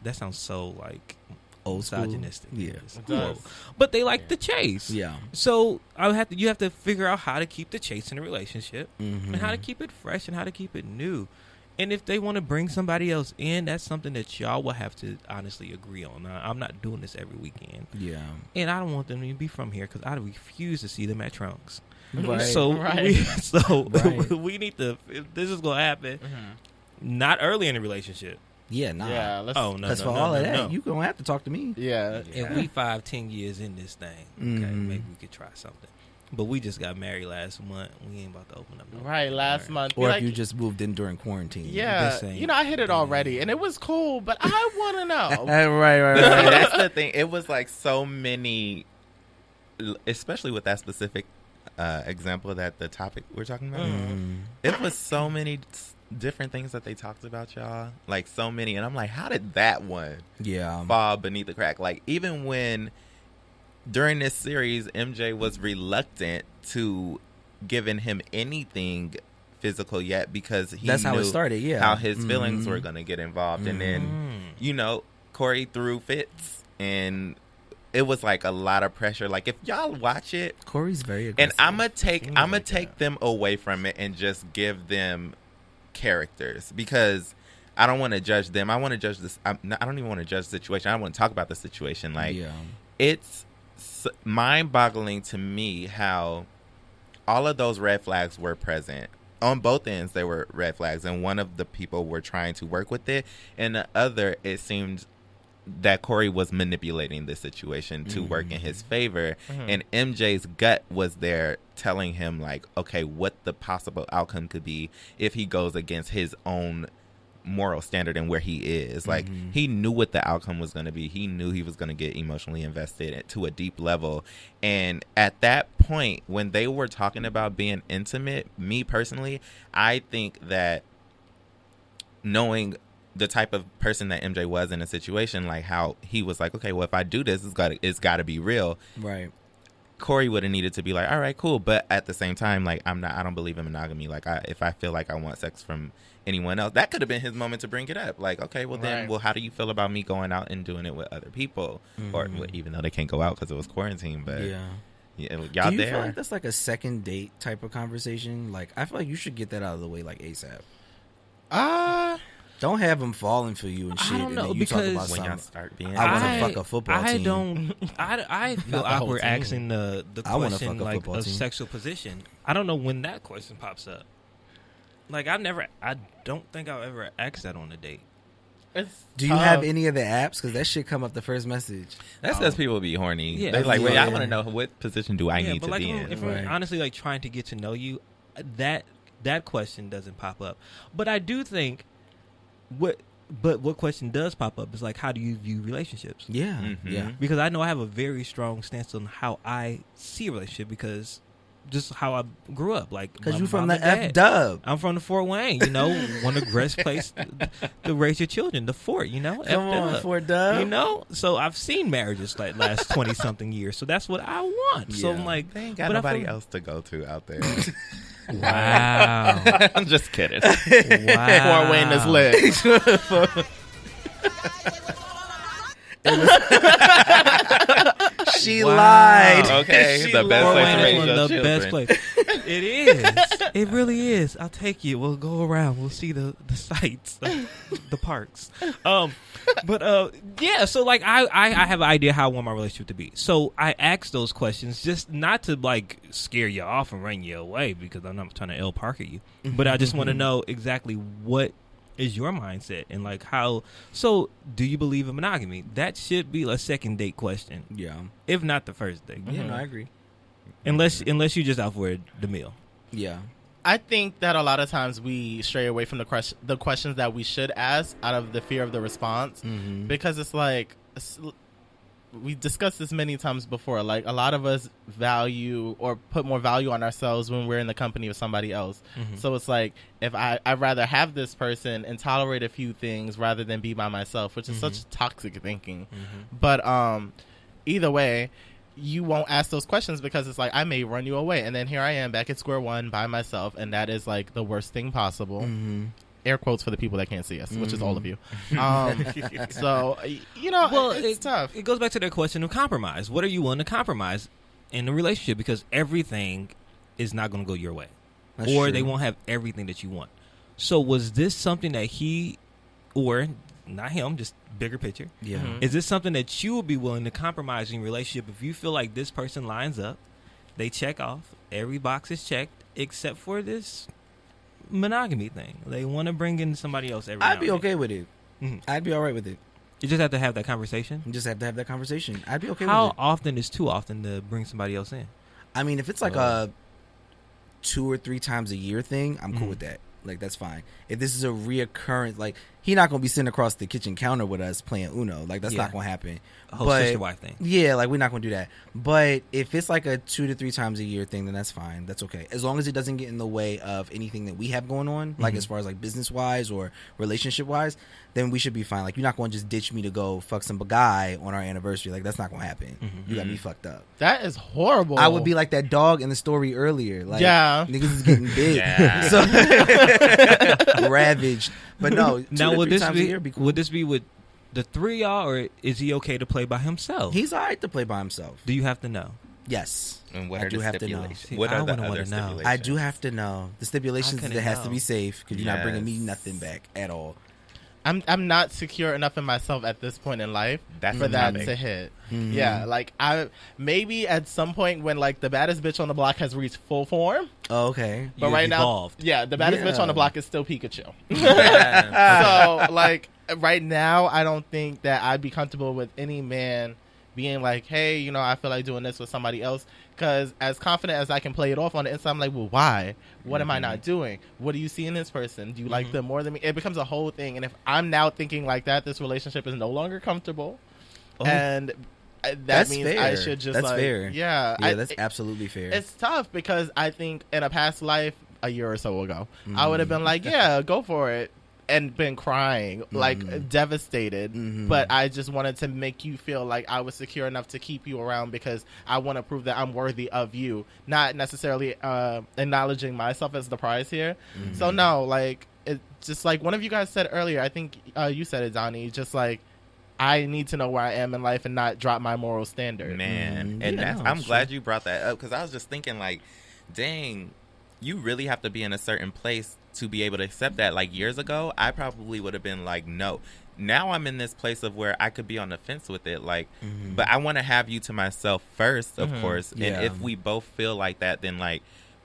Speaker 4: That sounds so like
Speaker 2: Old school.
Speaker 4: misogynistic.
Speaker 2: Yeah.
Speaker 1: It does.
Speaker 4: But they like the chase.
Speaker 2: Yeah.
Speaker 4: So you have to figure out how to keep the chase in a relationship and how to keep it fresh and how to keep it new. And if they want to bring somebody else in, that's something that y'all will have to honestly agree on. I'm not doing this every weekend.
Speaker 2: Yeah.
Speaker 4: And I don't want them to be from here because I refuse to see them at Trunks.
Speaker 2: Right.
Speaker 4: So
Speaker 2: Right.
Speaker 4: we need to. If this is gonna happen, not early in the relationship.
Speaker 2: Yeah, nah.
Speaker 1: Yeah. Let's,
Speaker 4: Oh no!
Speaker 2: Because
Speaker 4: no,
Speaker 2: for
Speaker 4: no,
Speaker 2: all
Speaker 4: no,
Speaker 2: of that,
Speaker 4: no.
Speaker 2: you gonna have to talk to me.
Speaker 1: Yeah.
Speaker 4: If we 5-10 years in this thing, okay, maybe we could try something. But we just got married last month. We ain't about to open up. No
Speaker 1: Right. Last month.
Speaker 2: Or
Speaker 1: Like,
Speaker 2: if you just moved in during quarantine.
Speaker 1: yeah.
Speaker 4: This ain't-
Speaker 1: You know, I hit it already and it was cool, but I want to know.
Speaker 2: right.
Speaker 3: That's the thing. It was like so many, especially with that specific example that the topic we're talking about. It was so many different things that they talked about, y'all. Like, so many. And I'm like, how did that one fall beneath the crack? Like, even when during this series, MJ was reluctant to giving him anything physical yet because he
Speaker 2: That's
Speaker 3: knew
Speaker 2: how it started, yeah.
Speaker 3: how his feelings were going to get involved. And then, you know, Corey threw fits and it was like a lot of pressure. Like, if y'all watch it,
Speaker 2: Corey's very
Speaker 3: and
Speaker 2: aggressive.
Speaker 3: I'm gonna take them away from it and just give them characters, because I don't want to judge them. I want to judge this. I don't even want to judge the situation. I don't want to talk about the situation. Like, it's mind-boggling to me how all of those red flags were present on both ends. They were red flags, and one of the people were trying to work with it, and the other, it seemed that Corey was manipulating the situation to work in his favor, and MJ's gut was there telling him, like, okay, what the possible outcome could be if he goes against his own moral standard and where he is. Like, he knew what the outcome was going to be. He knew he was going to get emotionally invested to a deep level. And at that point, when they were talking about being intimate, me personally, I think that knowing the type of person that MJ was in a situation, like how he was like, okay, well, if I do this, it's got to be real.
Speaker 2: Right.
Speaker 3: Corey would have needed to be like, all right, cool. But at the same time, like, I don't believe in monogamy. Like, if I feel like I want sex from anyone else, that could have been his moment to bring it up. Like, okay, well then, well, how do you feel about me going out and doing it with other people? Or even though they can't go out because it was quarantine, but y'all
Speaker 2: do you
Speaker 3: there.
Speaker 2: feel like that's like a second date type of conversation? Like, I feel like you should get that out of the way, like, ASAP. Don't have them falling for you and shit.
Speaker 4: I don't know,
Speaker 2: and then you
Speaker 4: because
Speaker 2: talk about
Speaker 3: when y'all
Speaker 2: something.
Speaker 3: start being,
Speaker 2: I want to fuck a football team.
Speaker 4: I feel
Speaker 1: Not the whole
Speaker 4: awkward
Speaker 1: team.
Speaker 4: asking the
Speaker 2: I wanna
Speaker 4: question,
Speaker 2: fuck a
Speaker 4: like,
Speaker 2: football
Speaker 4: of
Speaker 2: team.
Speaker 4: sexual position. I don't know when that question pops up. Like, I don't think I've ever asked that on a date.
Speaker 2: Do you have any of the apps? Because that shit come up the first message.
Speaker 3: that's because people be horny.
Speaker 4: Yeah.
Speaker 3: They like, wait, I
Speaker 2: Yeah.
Speaker 3: want to know what position do I need
Speaker 4: but
Speaker 3: to
Speaker 4: like,
Speaker 3: be
Speaker 4: if
Speaker 3: in.
Speaker 4: I'm honestly like trying to get to know you, that question doesn't pop up. But I do think what question does pop up is like, how do you view relationships?
Speaker 2: Yeah, yeah.
Speaker 4: Because I know I have a very strong stance on how I see a relationship, because just how I grew up. Like,
Speaker 2: because you from the F-dub.
Speaker 4: I'm from the Fort Wayne, one of the greatest place to raise your children, the Fort,
Speaker 2: Come on, Fort Dub.
Speaker 4: So I've seen marriages like last 20-something years, so that's what I want. Yeah. So I'm like,
Speaker 3: they ain't got nobody else to go to out there.
Speaker 4: Wow.
Speaker 3: I'm just kidding.
Speaker 4: Wow.
Speaker 1: Fort Wayne is lit.
Speaker 2: She lied.
Speaker 3: Okay, the best place to raise your children.
Speaker 4: Best place. It is. It really is. I'll take you. We'll go around. We'll see the sights, the parks. Yeah. So like, I have an idea how I want my relationship to be. So I ask those questions just not to like scare you off and run you away, because I'm not trying to L Parker you, but I just want to know exactly what is your mindset, and like how. So do you believe in monogamy? That should be a second date question.
Speaker 2: Yeah.
Speaker 4: If not the first date.
Speaker 2: Yeah, no, I agree.
Speaker 4: Unless you're just out for the meal.
Speaker 2: Yeah.
Speaker 1: I think that a lot of times we stray away from the questions that we should ask out of the fear of the response, because it's like, we discussed this many times before. Like, a lot of us value or put more value on ourselves when we're in the company of somebody else. So it's like, if I'd rather have this person and tolerate a few things rather than be by myself, which is such toxic thinking. But either way, you won't ask those questions because it's like, I may run you away, and then here I am back at square one by myself, and that is like the worst thing possible. Air quotes for the people that can't see us, which is all of you. So, well, it's tough.
Speaker 4: It goes back to the question of compromise. What are you willing to compromise in a relationship? Because everything is not going to go your way.
Speaker 2: That's
Speaker 4: or
Speaker 2: true.
Speaker 4: They won't have everything that you want. So was this something that he, or not him, just bigger picture.
Speaker 2: Yeah.
Speaker 4: Is this something that you would be willing to compromise in your relationship if you feel like this person lines up, they check off, every box is checked, except for this monogamy thing? They want to bring in somebody else every now
Speaker 2: I'd be
Speaker 4: and
Speaker 2: okay with it. I'd be all right with it.
Speaker 4: You just have to have that conversation?
Speaker 2: You just have to have that conversation. I'd be okay with it.
Speaker 4: How often is too often to bring somebody else in?
Speaker 2: I mean, if it's like a 2 or 3 times a year thing, I'm cool with that. Like, that's fine. If this is a reoccurrence, like, he not going to be sitting across the kitchen counter with us playing Uno. Like, that's not going to happen.
Speaker 4: A whole sister-wife thing.
Speaker 2: Yeah, like, we're not going to do that. But if it's like a 2 to 3 times a year thing, then that's fine. That's okay. As long as it doesn't get in the way of anything that we have going on, like, as far as, like, business-wise or relationship-wise, then we should be fine. Like, you're not going to just ditch me to go fuck some guy on our anniversary. Like, that's not going to happen. You got me fucked up.
Speaker 1: That is horrible.
Speaker 2: I would be like that dog in the story earlier. Like, niggas is getting big. So, ravaged. But no,
Speaker 4: now would this be
Speaker 2: cool.
Speaker 4: Would this be with the 3 of y'all, or is he okay to play by himself?
Speaker 2: He's all right to play by himself.
Speaker 4: Do you have to know?
Speaker 2: Yes.
Speaker 3: And what
Speaker 2: I
Speaker 3: are
Speaker 2: do
Speaker 3: the
Speaker 2: have to know.
Speaker 3: stipulations? What are the other stipulations?
Speaker 2: I do have to know. The stipulations is it has to be safe, because you're not bringing me
Speaker 3: Yes.
Speaker 2: nothing back at all.
Speaker 1: I'm not secure enough in myself at this point in life
Speaker 3: That's
Speaker 1: for
Speaker 3: the
Speaker 1: that
Speaker 3: topic.
Speaker 1: to hit. Yeah, like I maybe at some point when like the baddest bitch on the block has reached full form.
Speaker 2: Oh, okay.
Speaker 1: But
Speaker 4: You've
Speaker 1: right
Speaker 4: evolved.
Speaker 1: now, the baddest bitch on the
Speaker 2: Yeah.
Speaker 1: block is still Pikachu.
Speaker 3: Yeah.
Speaker 1: So like right now, I don't think that I'd be comfortable with any man being like, hey, I feel like doing this with somebody else. Because as confident as I can play it off on the inside, I'm like, well, why? What am I not doing? What do you see in this person? Do you like them more than me? It becomes a whole thing. And if I'm now thinking like that, this relationship is no longer comfortable. And that
Speaker 2: That's
Speaker 1: means
Speaker 2: fair.
Speaker 1: I should just
Speaker 2: That's fair.
Speaker 1: Yeah.
Speaker 2: Yeah, that's absolutely fair.
Speaker 1: It's tough because I think in a past life, a year or so ago, I would have been like, yeah, go for it. And been crying, like devastated. But I just wanted to make you feel like I was secure enough to keep you around because I want to prove that I'm worthy of you, not necessarily acknowledging myself as the prize here. So no, like it just like one of you guys said earlier, I think you said it, Donnie, just like I need to know where I am in life and not drop my moral standard.
Speaker 3: Man, and I'm glad you brought that up, because I was just thinking like, dang, you really have to be in a certain place to be able to accept that. Like years ago, I probably would have been like, no. Now I'm in this place of where I could be on the fence with it, like, but I want to have you to myself first, of course.
Speaker 2: Yeah.
Speaker 3: And if we both feel like that, then like,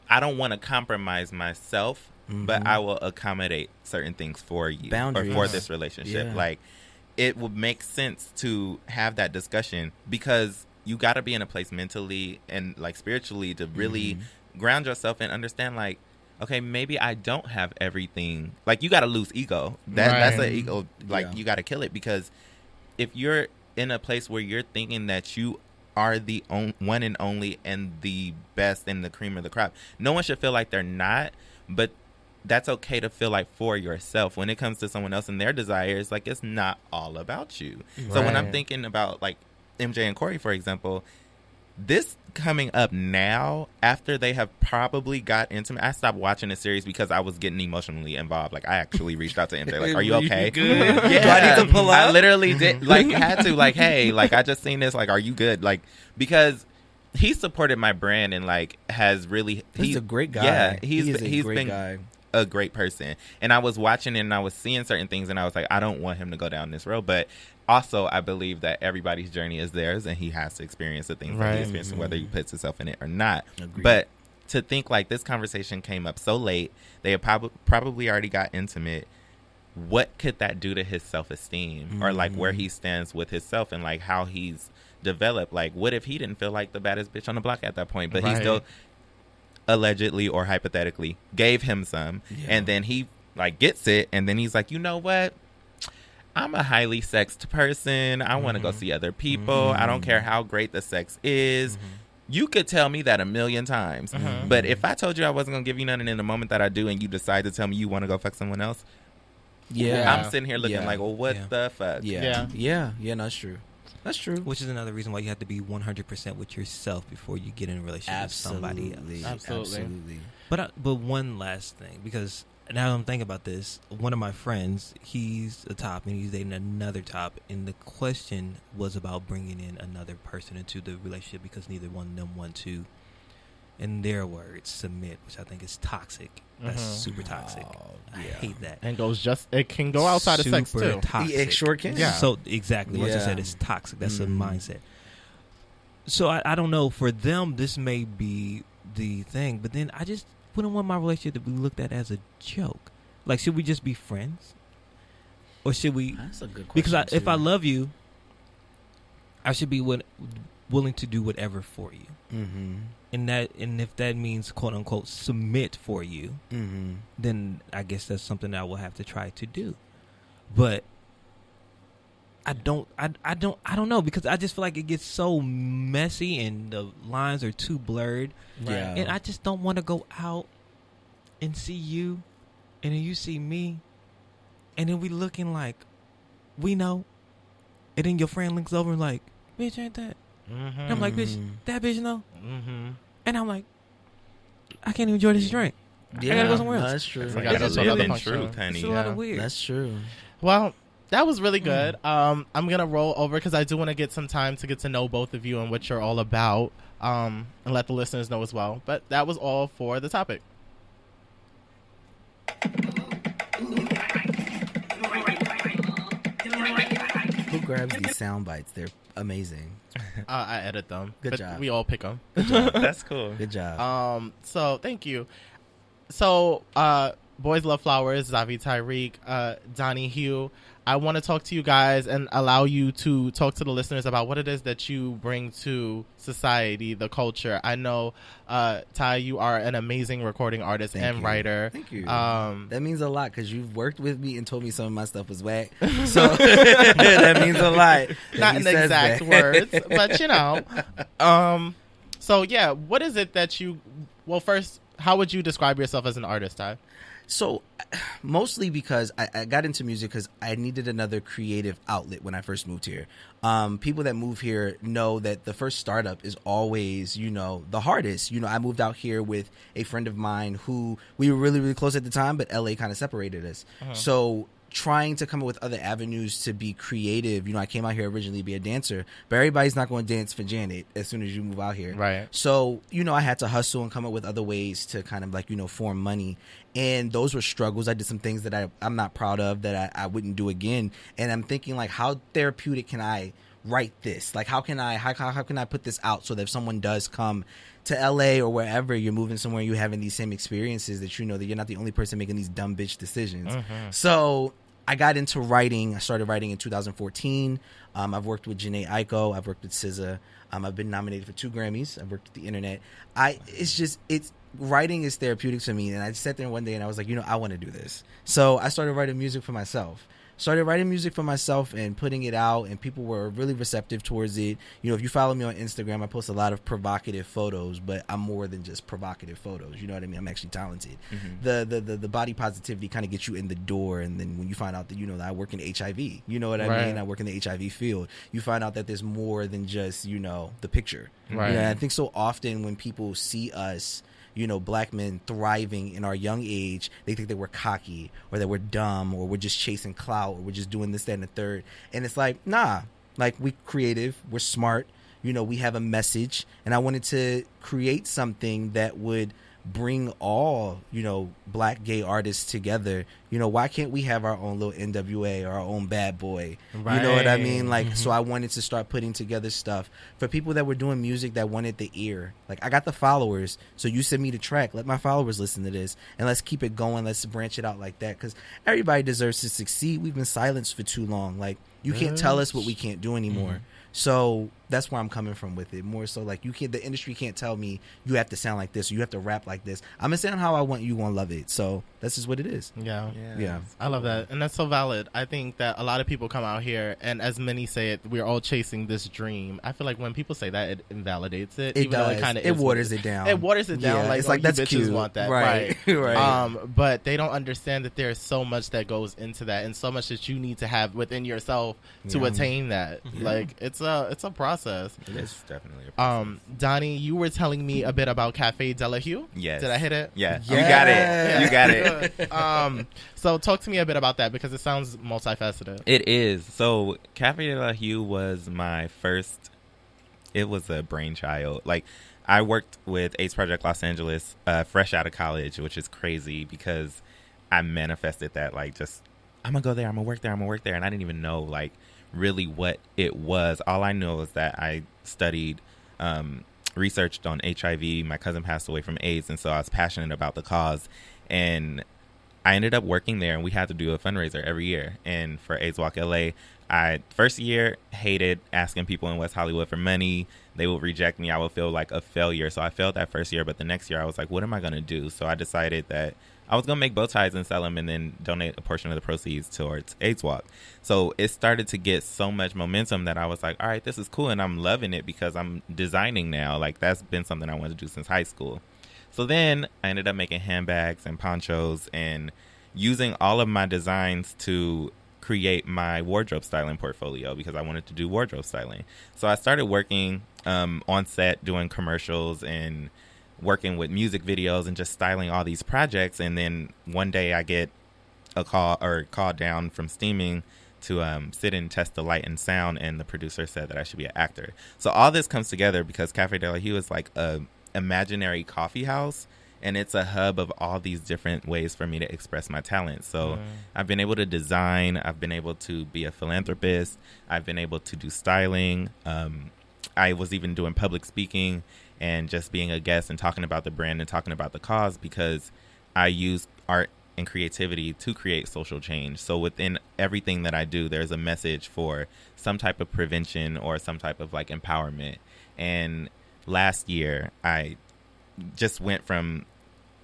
Speaker 3: I don't want to compromise myself, but I will accommodate certain things for you
Speaker 2: Boundaries.
Speaker 3: or for this relationship.
Speaker 2: Yeah.
Speaker 3: Like, it would make sense to have that discussion, because you got to be in a place mentally and like spiritually to really ground yourself and understand like, okay, maybe I don't have everything. Like, you got to lose ego. That's an ego. Like, you got to kill it, because if you're in a place where you're thinking that you are the one and only and the best and the cream of the crop. No one should feel like they're not, but that's okay to feel like for yourself. When it comes to someone else and their desires, like, it's not all about you. Right. So when I'm thinking about like MJ and Corey, for example, this coming up now after they have probably got intimate. I stopped watching the series because I was getting emotionally involved. Like, I actually reached out to MJ, like, are you okay?
Speaker 2: Good? Yeah. Do I need to pull up?
Speaker 3: I literally did, like, had to, like, hey, like, I just seen this, like, are you good? Like, because he supported my brand and like has really,
Speaker 2: he's a great guy.
Speaker 3: Yeah, he's
Speaker 2: a great
Speaker 3: been
Speaker 2: guy.
Speaker 3: A great person. And I was watching it and I was seeing certain things and I was like, I don't want him to go down this road. But also, I believe that everybody's journey is theirs and he has to experience the things that he experienced, whether he puts himself in it or not. Agreed. But to think like this conversation came up so late, they had probably already got intimate. What could that do to his self-esteem or like where he stands with himself and like how he's developed? Like, what if he didn't feel like the baddest bitch on the block at that point, but he still allegedly or hypothetically gave him some, and then he like gets it, and then he's like, you know what? I'm a highly sexed person. I want to go see other people. I don't care how great the sex is. You could tell me that 1,000,000 times, but if I told you I wasn't gonna give you nothing in the moment that I do, and you decide to tell me you want to go fuck someone else, I'm sitting here looking like, well, what the fuck?
Speaker 2: Yeah, no, that's true. That's true.
Speaker 4: Which is another reason why you have to be 100% with yourself before you get in a relationship with somebody else.
Speaker 2: Absolutely.
Speaker 4: But one last thing, because now I'm thinking about this. One of my friends, he's a top and he's dating another top, and the question was about bringing in another person into the relationship because neither one of them want to, in their words, submit, which I think is toxic. That's super toxic. I hate that.
Speaker 1: And it can go outside of sex too.
Speaker 4: Toxic.
Speaker 2: It sure can.
Speaker 1: Yeah.
Speaker 4: So exactly what you said, is toxic. That's a mindset. So I don't know. For them, this may be the thing, but then I just wouldn't want my relationship to be looked at as a joke. Like, should we just be friends, or should we?
Speaker 2: That's a good question.
Speaker 4: Because if I love you, I should be willing to do whatever for you. And if that means quote unquote submit for you, then I guess that's something I will have to try to do. But I don't know, because I just feel like it gets so messy and the lines are too blurred.
Speaker 2: Yeah.
Speaker 4: And I just don't want to go out and see you, and then you see me, and then we looking like we know, and then your friend links over and like, bitch, ain't that? And I'm like, bitch, that bitch know. And I'm like, I can't even enjoy this drink. I gotta go somewhere else.
Speaker 2: No, that's true.
Speaker 3: It's like
Speaker 1: It's
Speaker 3: really
Speaker 1: really
Speaker 3: truth, honey.
Speaker 4: It's a lot of weird.
Speaker 2: That's true.
Speaker 1: Well, that was really good. I'm gonna roll over because I do want to get some time to get to know both of you and what you're all about, and let the listeners know as well. But that was all for the topic.
Speaker 2: Who grabs these sound bites? They're amazing.
Speaker 1: I edit them.
Speaker 2: Good
Speaker 1: but
Speaker 2: job.
Speaker 1: We all pick them.
Speaker 3: That's cool.
Speaker 2: Good job.
Speaker 1: So thank you. So Boys Love Flowers, Zavi Tyreek, Donnie Hugh, I want to talk to you guys and allow you to talk to the listeners about what it is that you bring to society, the culture. I know, Ty, you are an amazing recording artist and writer.
Speaker 2: Thank you. That means a lot because you've worked with me and told me some of my stuff was whack. So that means a lot.
Speaker 1: Not in exact words, but you know. So yeah, what is it that you? Well, first, how would you describe yourself as an artist, Ty?
Speaker 2: So mostly because I got into music because I needed another creative outlet when I first moved here. People that move here know that the first startup is always, the hardest. I moved out here with a friend of mine who we were really, really close at the time, but LA kind of separated us. So trying to come up with other avenues to be creative. I came out here originally to be a dancer, but everybody's not going to dance for Janet as soon as you move out here.
Speaker 1: Right.
Speaker 2: So, I had to hustle and come up with other ways to kind of form money. And those were struggles. I did some things that I'm not proud of that I wouldn't do again. And I'm thinking like, how therapeutic can I write this? Like, how can I put this out so that if someone does come to LA or wherever you're moving somewhere, you're having these same experiences, that that you're not the only person making these dumb bitch decisions. So I got into writing. I started writing in 2014. I've worked with Jhené Aiko. I've worked with SZA. I've been nominated for 2 Grammys. I've worked with the internet. Writing is therapeutic to me. And I sat there one day and I was like, I want to do this. So I started writing music for myself. started writing music for myself and putting it out, and people were really receptive towards it. You know, if you follow me on Instagram, I post a lot of provocative photos, but I'm more than just provocative photos. You know what I mean? I'm actually talented. The body positivity kind of gets you in the door, and then when you find out that, you know, that I work in HIV, you know what I mean? I work in the HIV field. You find out that there's more than just, you know, the picture.
Speaker 1: Right.
Speaker 2: You know, I think so often when people see us, you know, black men thriving in our young age, they think that we're cocky or that we're dumb or we're just chasing clout or we're just doing this, that, and the third. And it's like, nah, like, we creative, we're smart, you know, we have a message. And I wanted to create something that would bring all, you know, black gay artists together. You know, why can't we have our own little NWA or our own Bad Boy? Right. You know what I mean? Like, so I wanted to start putting together stuff for people that were doing music that wanted the ear. Like, I got the followers, so you send me the track. Let my followers listen to this, and let's keep it going. Let's branch it out like that, because everybody deserves to succeed. We've been silenced for too long. Like, you can't tell us what we can't do anymore. So that's where I'm coming from with it. More so, like, the industry can't tell me you have to sound like this or you have to rap like this. I'm gonna sound how I want. You gonna love it. So that's just what it is.
Speaker 1: Yeah. I love that, and that's so valid. I think that a lot of people come out here, and as many say it, we're all chasing this dream. I feel like when people say that, it invalidates it.
Speaker 2: It does. It waters it down.
Speaker 1: It waters it down. Like,
Speaker 2: it's like, that's
Speaker 1: bitches
Speaker 2: cute.
Speaker 1: Want that,
Speaker 2: right?
Speaker 1: But they don't understand that there's so much that goes into that, and so much that you need to have within yourself to attain that. Like, it's a process.
Speaker 3: It is definitely a process.
Speaker 1: Donnie, you were telling me a bit about Cafe de la Hue.
Speaker 3: Yes.
Speaker 1: Did I hit it?
Speaker 3: Yeah. You got it. You got it.
Speaker 1: So talk to me a bit about that, because it sounds multifaceted.
Speaker 3: It is. So Cafe de la Hue was my first. It was a brainchild. Like, I worked with AIDS Project Los Angeles fresh out of college, which is crazy because I manifested that, like, just, I'm going to go there, I'm going to work there, I'm going to work there. And I didn't even know, like, really what it was. All I know is that I studied, researched on HIV. My cousin passed away from AIDS, and so I was passionate about the cause. And I ended up working there, and we had to do a fundraiser every year. And for AIDS Walk LA, I first year hated asking people in West Hollywood for money. They would reject me. I would feel like a failure. So I failed that first year, but the next year I was like, what am I going to do? So I decided that I was going to make bow ties and sell them and then donate a portion of the proceeds towards AIDS Walk. So it started to get so much momentum that I was like, all right, this is cool. And I'm loving it because I'm designing now. Like, that's been something I wanted to do since high school. So then I ended up making handbags and ponchos and using all of my designs to create my wardrobe styling portfolio because I wanted to do wardrobe styling. So I started working on set, doing commercials and working with music videos and just styling all these projects. And then one day I get a call down from Steaming to sit and test the light and sound, and the producer said that I should be an actor. So all this comes together because Cafe de la Hue is like a imaginary coffee house, and it's a hub of all these different ways for me to express my talent. So I've been able to design, I've been able to be a philanthropist, I've been able to do styling. I was even doing public speaking and just being a guest and talking about the brand and talking about the cause because I use art and creativity to create social change. So within everything that I do, there's a message for some type of prevention or some type of like empowerment. And last year, I just went from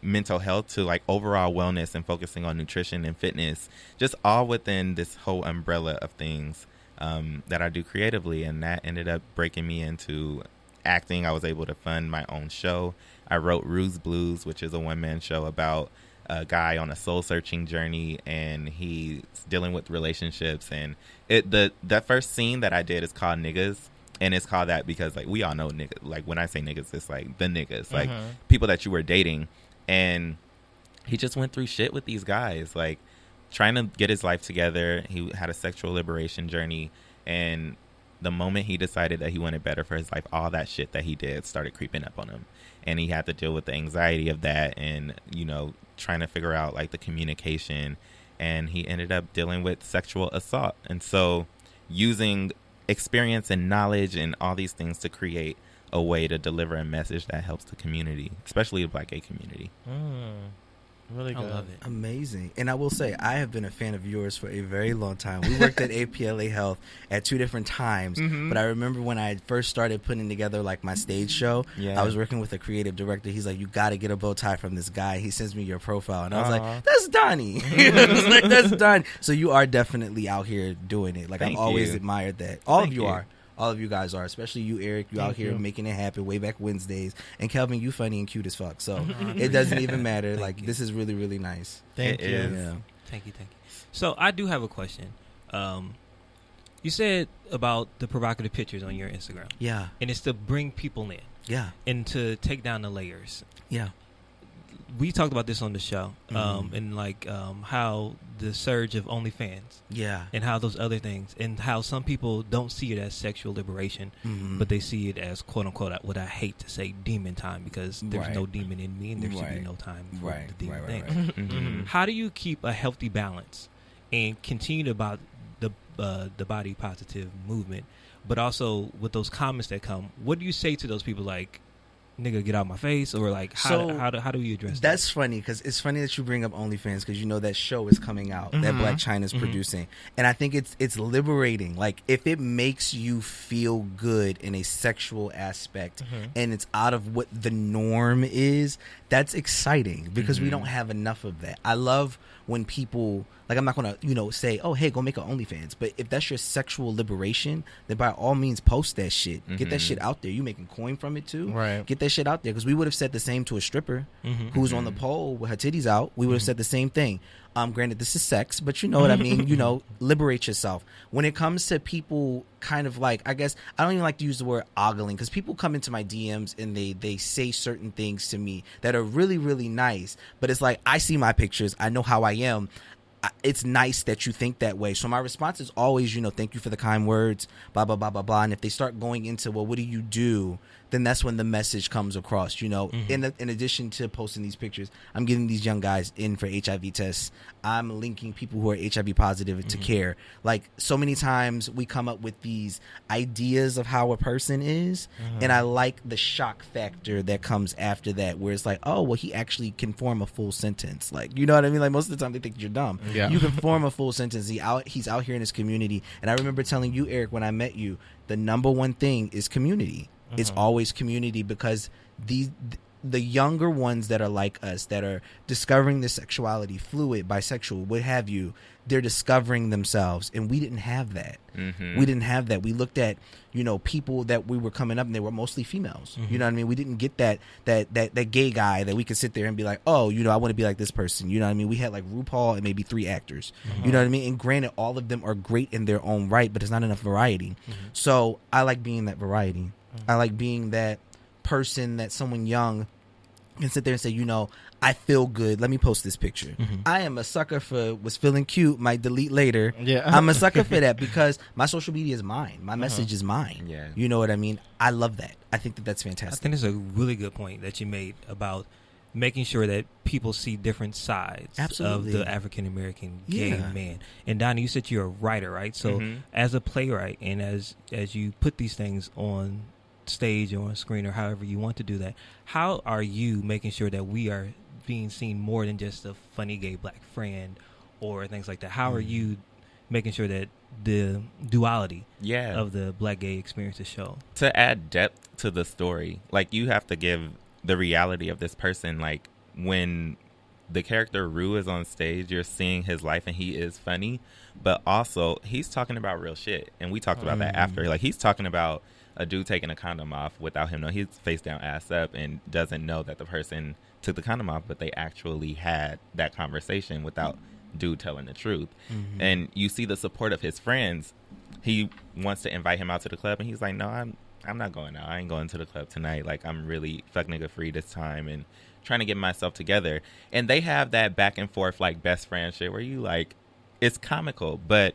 Speaker 3: mental health to like overall wellness and focusing on nutrition and fitness, just all within this whole umbrella of things that I do creatively. And that ended up breaking me into acting. I was able to fund my own show. I wrote Ruse Blues, which is a one-man show about a guy on a soul-searching journey, and he's dealing with relationships. And that first scene that I did is called Niggas. And it's called that because, like, we all know niggas. Like, when I say niggas, it's like the niggas, like people that you were dating. And he just went through shit with these guys, like trying to get his life together. He had a sexual liberation journey. And the moment he decided that he wanted better for his life, all that shit that he did started creeping up on him. And he had to deal with the anxiety of that and, you know, trying to figure out, like, the communication. And he ended up dealing with sexual assault. And so using experience and knowledge and all these things to create a way to deliver a message that helps the community, especially the Black gay community.
Speaker 1: Really good.
Speaker 4: I love it.
Speaker 2: Amazing. And I will say, I have been a fan of yours for a very long time. We worked at APLA Health at 2 different times, but I remember when I first started putting together like my stage show, I was working with a creative director. He's like, you got to get a bow tie from this guy. He sends me your profile. And I was like, that's Donnie. That's Donnie. So you are definitely out here doing it. Like, I've always admired that. All of you are. All of you guys are, especially you, Eric. You out here making it happen way back Wednesdays. And Kelvin, you funny and cute as fuck. So it doesn't even matter. Like, this is really, really nice.
Speaker 1: Thank you.
Speaker 2: Yeah.
Speaker 4: Thank you. So I do have a question. You said about the provocative pictures on your Instagram.
Speaker 2: Yeah.
Speaker 4: And it's to bring people in.
Speaker 2: Yeah.
Speaker 4: And to take down the layers.
Speaker 2: Yeah.
Speaker 4: We talked about this on the show, and like how the surge of OnlyFans, and how those other things, and how some people don't see it as sexual liberation, but they see it as quote unquote what I hate to say demon time, because there's no demon in me, and there should be no time for the demon thing. How do you keep a healthy balance and continue about the body positive movement, but also with those comments that come? What do you say to those people like, nigga, get out my face, or like how do you address that?
Speaker 2: That's funny, because it's funny that you bring up OnlyFans, because you know that show is coming out that Black China's producing, and I think it's liberating. Like, if it makes you feel good in a sexual aspect and it's out of what the norm is, that's exciting, because we don't have enough of that. I love when people, like, I'm not gonna say, oh, hey, go make an OnlyFans, but if that's your sexual liberation, then by all means post that shit. Get that shit out there. You making coin from it too, right? Get that shit out there, because we would have said the same to a stripper who's on the pole with her titties out. We would have said the same thing. Granted, this is sex, but you know what I mean. Liberate yourself. When it comes to people kind of like, I guess I don't even like to use the word ogling, because people come into my DMs and they say certain things to me that are really, really nice, but it's like, I see my pictures, I know how I am. It's nice that you think that way. So my response is always, thank you for the kind words, blah, blah, blah, blah, blah. And if they start going into, well, what do you do? Then that's when the message comes across, In addition to posting these pictures, I'm getting these young guys in for HIV tests. I'm linking people who are HIV positive to care. Like, so many times we come up with these ideas of how a person is, and I like the shock factor that comes after that, where it's like, oh, well, he actually can form a full sentence. Like, you know what I mean? Like, most of the time they think you're dumb. Yeah. You can form a full sentence. He's out here in his community. And I remember telling you, Eric, when I met you, the number one thing is community. It's always community, because the younger ones that are like us, that are discovering their sexuality, fluid, bisexual, what have you, they're discovering themselves, and we didn't have that. We didn't have that. We looked at people that we were coming up, and they were mostly females. You know what I mean? We didn't get that gay guy that we could sit there and be like, oh, I want to be like this person. You know what I mean? We had like RuPaul and maybe 3 actors. You know what I mean? And granted, all of them are great in their own right, but it's not enough variety. So I like being that variety. I like being that person that someone young can sit there and say, I feel good. Let me post this picture. I am a sucker for was feeling cute, might delete later. Yeah. I'm a sucker for that, because my social media is mine. My message is mine. Yeah. You know what I mean? I love that. I think that's fantastic.
Speaker 4: I think it's a really good point that you made about making sure that people see different sides of the African American gay man. And Donnie, you said you're a writer, right? So as a playwright, and as you put these things on stage or on screen, or however you want to do that, how are you making sure that we are being seen more than just a funny gay black friend or things like that? How are you making sure that the duality of the black gay experience is shown?
Speaker 3: To add depth to the story, like, you have to give the reality of this person. Like, when the character Rue is on stage, you're seeing his life, and he is funny, but also he's talking about real shit, and we talked about that after. Like, he's talking about a dude taking a condom off without him knowing. He's face down, ass up, and doesn't know that the person took the condom off, but they actually had that conversation without dude telling the truth. And you see the support of his friends. He wants to invite him out to the club, and he's like, no, I'm not going out. I ain't going to the club tonight. Like, I'm really fuck nigga free this time and trying to get myself together. And they have that back and forth, like, best friend shit where you, like, it's comical, but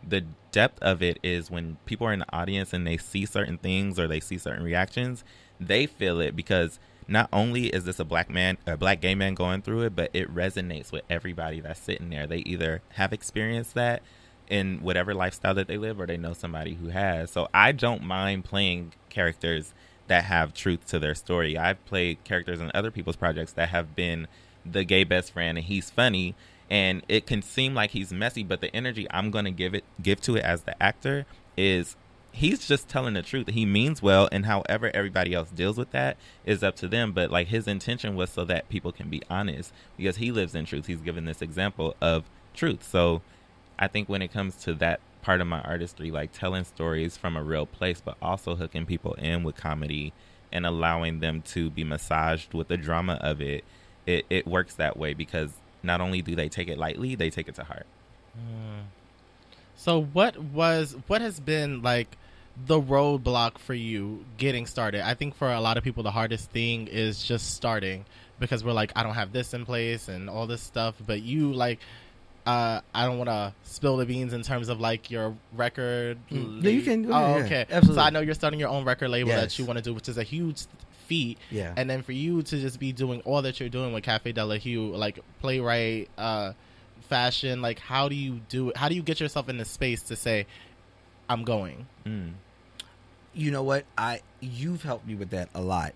Speaker 3: the depth of it is when people are in the audience and they see certain things or they see certain reactions, they feel it, because not only is this a black gay man going through it, but it resonates with everybody that's sitting there. They either have experienced that in whatever lifestyle that they live, or they know somebody who has. So I don't mind playing characters that have truth to their story. I've played characters in other people's projects that have been the gay best friend and he's funny, and it can seem like he's messy, but the energy I'm going to give to it as the actor is he's just telling the truth. He means well, and however everybody else deals with that is up to them. But like his intention was so that people can be honest, because he lives in truth. He's given this example of truth. So I think when it comes to that part of my artistry, like telling stories from a real place, but also hooking people in with comedy and allowing them to be massaged with the drama of it, it works that way, because not only do they take it lightly, they take it to heart.
Speaker 1: So what has been like the roadblock for you getting started? I think for a lot of people the hardest thing is just starting, because we're like, I don't have this in place and all this stuff. But you like, I don't want to spill the beans in terms of like your record.
Speaker 2: Yeah, you can.
Speaker 1: Oh, okay.
Speaker 2: Absolutely.
Speaker 1: So I know you're starting your own record label
Speaker 2: Yes.
Speaker 1: that you want to do, which is a huge feat.
Speaker 2: Yeah.
Speaker 1: And then for you to just be doing all that you're doing with Cafe de la Hue, like playwright, fashion, like how do you do it? How do you get yourself in the space to say, I'm going?
Speaker 2: You know what? You've helped me with that a lot.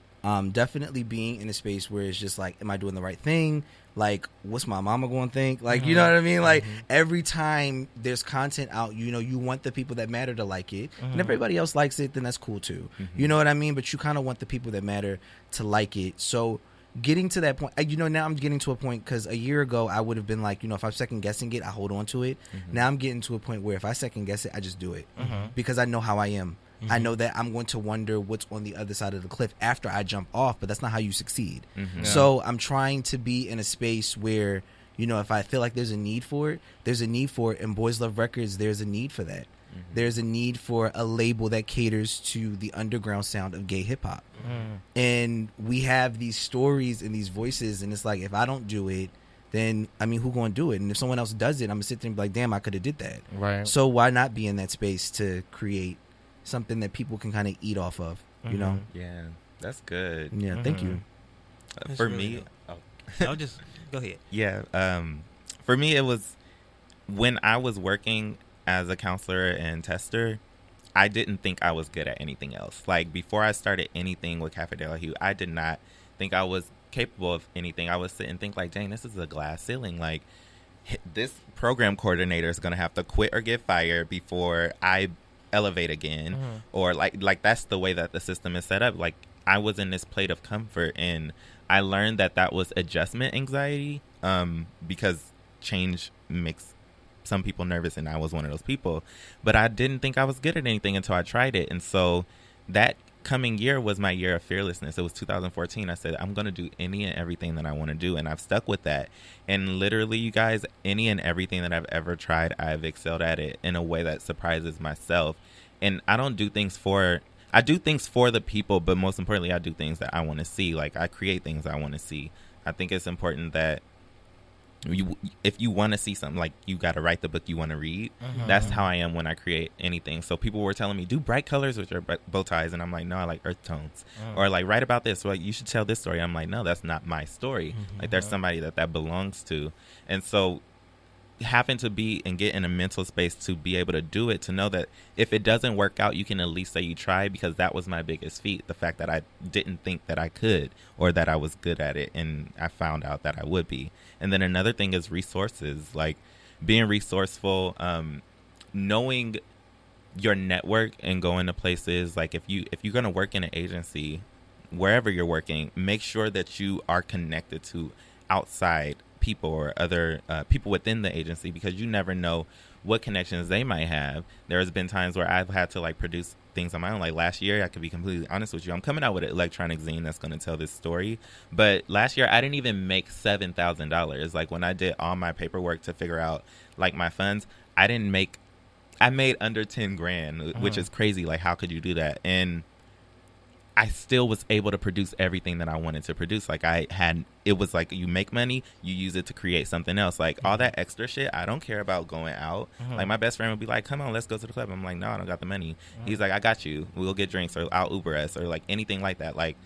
Speaker 2: Definitely being in a space where it's just like, am I doing the right thing? Like, what's my mama going to think? Like, you know what I mean? Like, every time there's content out, you know, you want the people that matter to like it. And if everybody else likes it, then that's cool too. You know what I mean? But you kind of want the people that matter to like it. So getting to that point, you know, now I'm getting to a point, because a year ago I would have been like, you know, if I'm second guessing it, I hold on to it. Now I'm getting to a point where if I second guess it, I just do it, because I know how I am. I know that I'm going to wonder what's on the other side of the cliff after I jump off, but that's not how you succeed. So I'm trying to be in a space where, you know, if I feel like there's a need for it, there's a need for it. And Boys Love Records, there's a need for that. There's a need for a label that caters to the underground sound of gay hip hop. And we have these stories and these voices, and it's like, if I don't do it, then, I mean, who going to do it? And if someone else does it, I'm going to sit there and be like, damn, I could have did that.
Speaker 1: Right.
Speaker 2: So why not be in that space to create something that people can kind of eat off of, you know?
Speaker 3: Yeah, that's good.
Speaker 2: Yeah, thank you.
Speaker 3: For
Speaker 4: really
Speaker 3: me,
Speaker 4: I'll just go ahead.
Speaker 3: yeah, for me, it was when I was working as a counselor and tester, I didn't think I was good at anything else. Like, before I started anything with Cafe de la Hue, I did not think I was capable of anything. I would sit and think like, dang, this is a glass ceiling. Like, this program coordinator is going to have to quit or get fired before I elevate again. Or like that's the way that the system is set up. Like, I was in this plate of comfort, and I learned that was adjustment anxiety, because change makes some people nervous, and I was one of those people. But I didn't think I was good at anything until I tried it. And so that coming year was my year of fearlessness. It was 2014. I said, I'm going to do any and everything that I want to do, and I've stuck with that. And literally, you guys, any and everything that I've ever tried, I've excelled at it in a way that surprises myself. And I don't do things I do things for the people, but most importantly, I do things that I want to see. Like, I create things I want to see. I think it's important that if you want to see something, like, you got to write the book you want to read. That's how I am when I create anything. So people were telling me, do bright colors with your bow ties, and I'm like, no, I like earth tones. Or like, write about this, or like, you should tell this story. I'm like, no, that's not my story. Like, there's somebody that belongs to. And so having to be and get in a mental space to be able to do it, to know that if it doesn't work out, you can at least say you tried, because that was my biggest feat. The fact that I didn't think that I could, or that I was good at it, and I found out that I would be. And then another thing is resources, like being resourceful, knowing your network and going to places. Like, if you're going to work in an agency, wherever you're working, make sure that you are connected to outside people or other people within the agency, because you never know what connections they might have. There's been times where I've had to like produce things on my own. Like last year, I could be completely honest with you, I'm coming out with an electronic zine that's going to tell this story. But last year, I didn't even make $7,000. Like, when I did all my paperwork to figure out like my funds, I made under 10 grand, which is crazy. Like, how could you do that? And I still was able to produce everything that I wanted to produce. Like, it was like, you make money, you use it to create something else. Like, all that extra shit, I don't care about going out. Like, my best friend would be like, come on, let's go to the club. I'm like, no, I don't got the money. He's like, I got you. We'll get drinks, or I'll Uber us, or like anything like that. Like,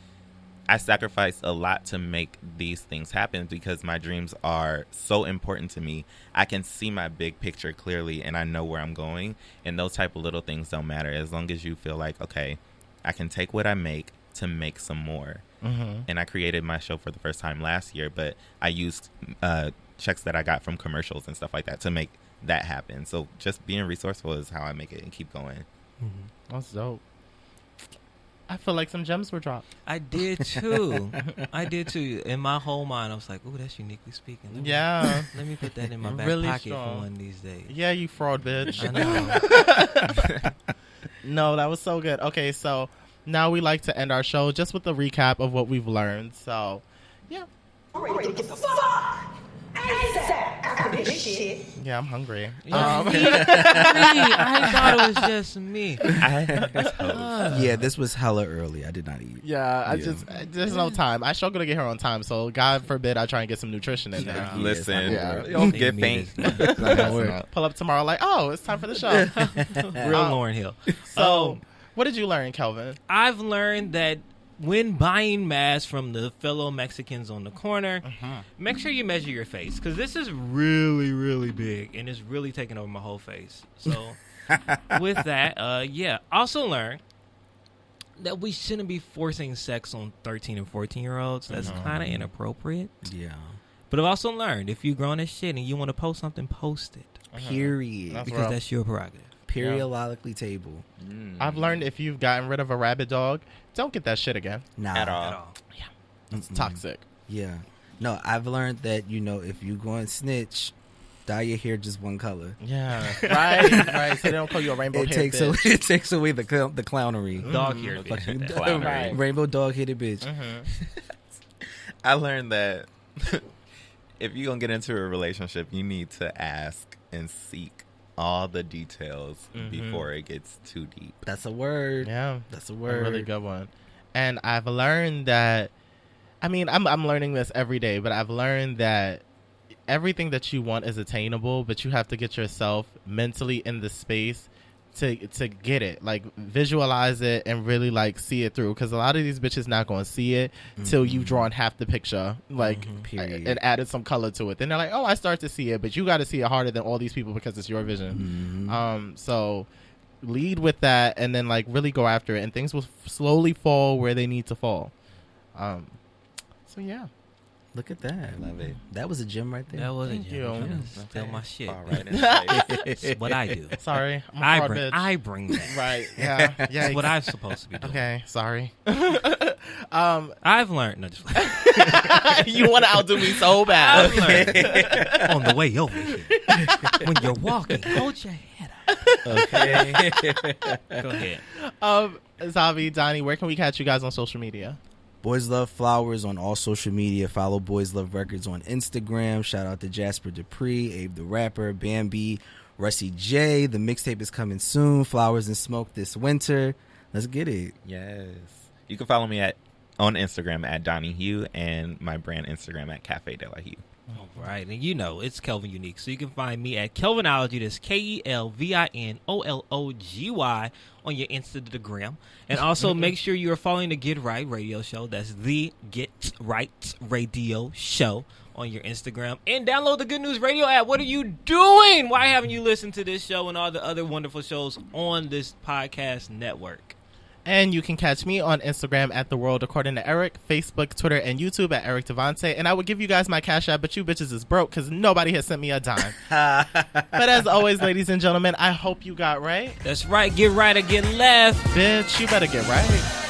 Speaker 3: I sacrificed a lot to make these things happen, because my dreams are so important to me. I can see my big picture clearly, and I know where I'm going. And those type of little things don't matter, as long as you feel like, okay, I can take what I make to make some more. and I created my show for the first time last year, but I used checks that I got from commercials and stuff like that to make that happen. So just being resourceful is how I make it and keep going.
Speaker 1: That's dope. I feel like some gems were dropped.
Speaker 4: I did too. In my whole mind, I was like, "Ooh, that's uniquely speaking." Let me put that in my back pocket for one of these days.
Speaker 1: Yeah, you fraud bitch.
Speaker 4: I know.
Speaker 1: No, that was so good. Okay, so now we like to end our show just with a recap of what we've learned. So, yeah. Yeah, I'm hungry.
Speaker 4: I thought it was just me.
Speaker 2: Yeah, this was hella early. I did not eat.
Speaker 1: Yeah, there's no time. I struggle to get here on time, so God forbid I try and get some nutrition in there.
Speaker 3: Listen,
Speaker 1: Yeah.
Speaker 3: don't get faint.
Speaker 1: Pull up tomorrow like, oh, it's time for the show.
Speaker 4: Real Lauryn Hill.
Speaker 1: So, what did you learn, Kelvin?
Speaker 4: I've learned that when buying masks from the fellow Mexicans on the corner, make sure you measure your face, because this is really, really big, and it's really taking over my whole face. So, with that, also learn that we shouldn't be forcing sex on 13 and 14-year-olds. That's kind of inappropriate.
Speaker 2: Yeah.
Speaker 4: But I've also learned, if you're grown as shit and you want to post something, post it.
Speaker 2: Period.
Speaker 4: Because that's your prerogative.
Speaker 2: Periodically table.
Speaker 1: I've learned if you've gotten rid of a rabid dog, don't get that shit again.
Speaker 2: Nah.
Speaker 3: At all.
Speaker 1: Yeah. It's toxic.
Speaker 2: Yeah. No, I've learned that, if you go and snitch, dye your hair just one color.
Speaker 1: Yeah. Right. So they don't call you a rainbow hair bitch.
Speaker 2: It takes away the clownery.
Speaker 4: Dog hair.
Speaker 3: Clownery.
Speaker 1: Right.
Speaker 2: Rainbow dog-headed bitch.
Speaker 3: I learned that if you're going to get into a relationship, you need to ask and seek all the details before it gets too deep.
Speaker 2: That's a word.
Speaker 1: Yeah.
Speaker 2: That's a word.
Speaker 1: A really good one. And I've learned that, I'm learning this every day, but I've learned that everything that you want is attainable, but you have to get yourself mentally in the space to get it. Like, visualize it and really, like, see it through. Because a lot of these bitches not going to see it till you've drawn half the picture, like, and added some color to it. Then they're like, oh, I start to see it. But you got to see it harder than all these people because it's your vision. So lead with that and then, like, really go after it. And things will slowly fall where they need to fall. So, yeah.
Speaker 2: Look at that.
Speaker 3: Love it.
Speaker 2: That was a gem right there.
Speaker 4: That was
Speaker 1: Thank
Speaker 4: a
Speaker 1: you.
Speaker 4: gem. Steal my shit.
Speaker 3: All right. In place.
Speaker 4: It's what I do.
Speaker 1: Sorry. I'm a fraud bitch.
Speaker 4: I bring that.
Speaker 1: Right. Yeah.
Speaker 4: That's what I'm supposed to be doing.
Speaker 1: Okay. Sorry.
Speaker 4: I've learned. No, just
Speaker 1: You want to outdo me so bad.
Speaker 4: I've learned on the way over here. When you're walking, hold your head up.
Speaker 2: Okay.
Speaker 4: Go ahead.
Speaker 1: Zavi, Donnie, where can we catch you guys on social media?
Speaker 2: Boys Love Flowers on all social media. Follow Boys Love Records on Instagram. Shout out to Jasper Dupree, Abe the Rapper, Bambi, Russie J. The mixtape is coming soon. Flowers and Smoke this winter. Let's get it.
Speaker 3: Yes. You can follow me on Instagram at Donnie Hugh and my brand Instagram at Cafe de la Hugh.
Speaker 4: All right. And it's Kelvin Unique. So you can find me at Kelvinology. That's Kelvinology on your Instagram. And also make sure you are following the Get Right Radio Show. That's the Get Right Radio Show on your Instagram. And download the Good News Radio app. What are you doing? Why haven't you listened to this show and all the other wonderful shows on this podcast network?
Speaker 1: And you can catch me on Instagram at The World According to Eric, Facebook, Twitter, and YouTube at Eric Devante. And I would give you guys my Cash App, but you bitches is broke because nobody has sent me a dime. But as always, ladies and gentlemen, I hope you got right.
Speaker 4: That's right. Get right or get left.
Speaker 1: Bitch, you better get right.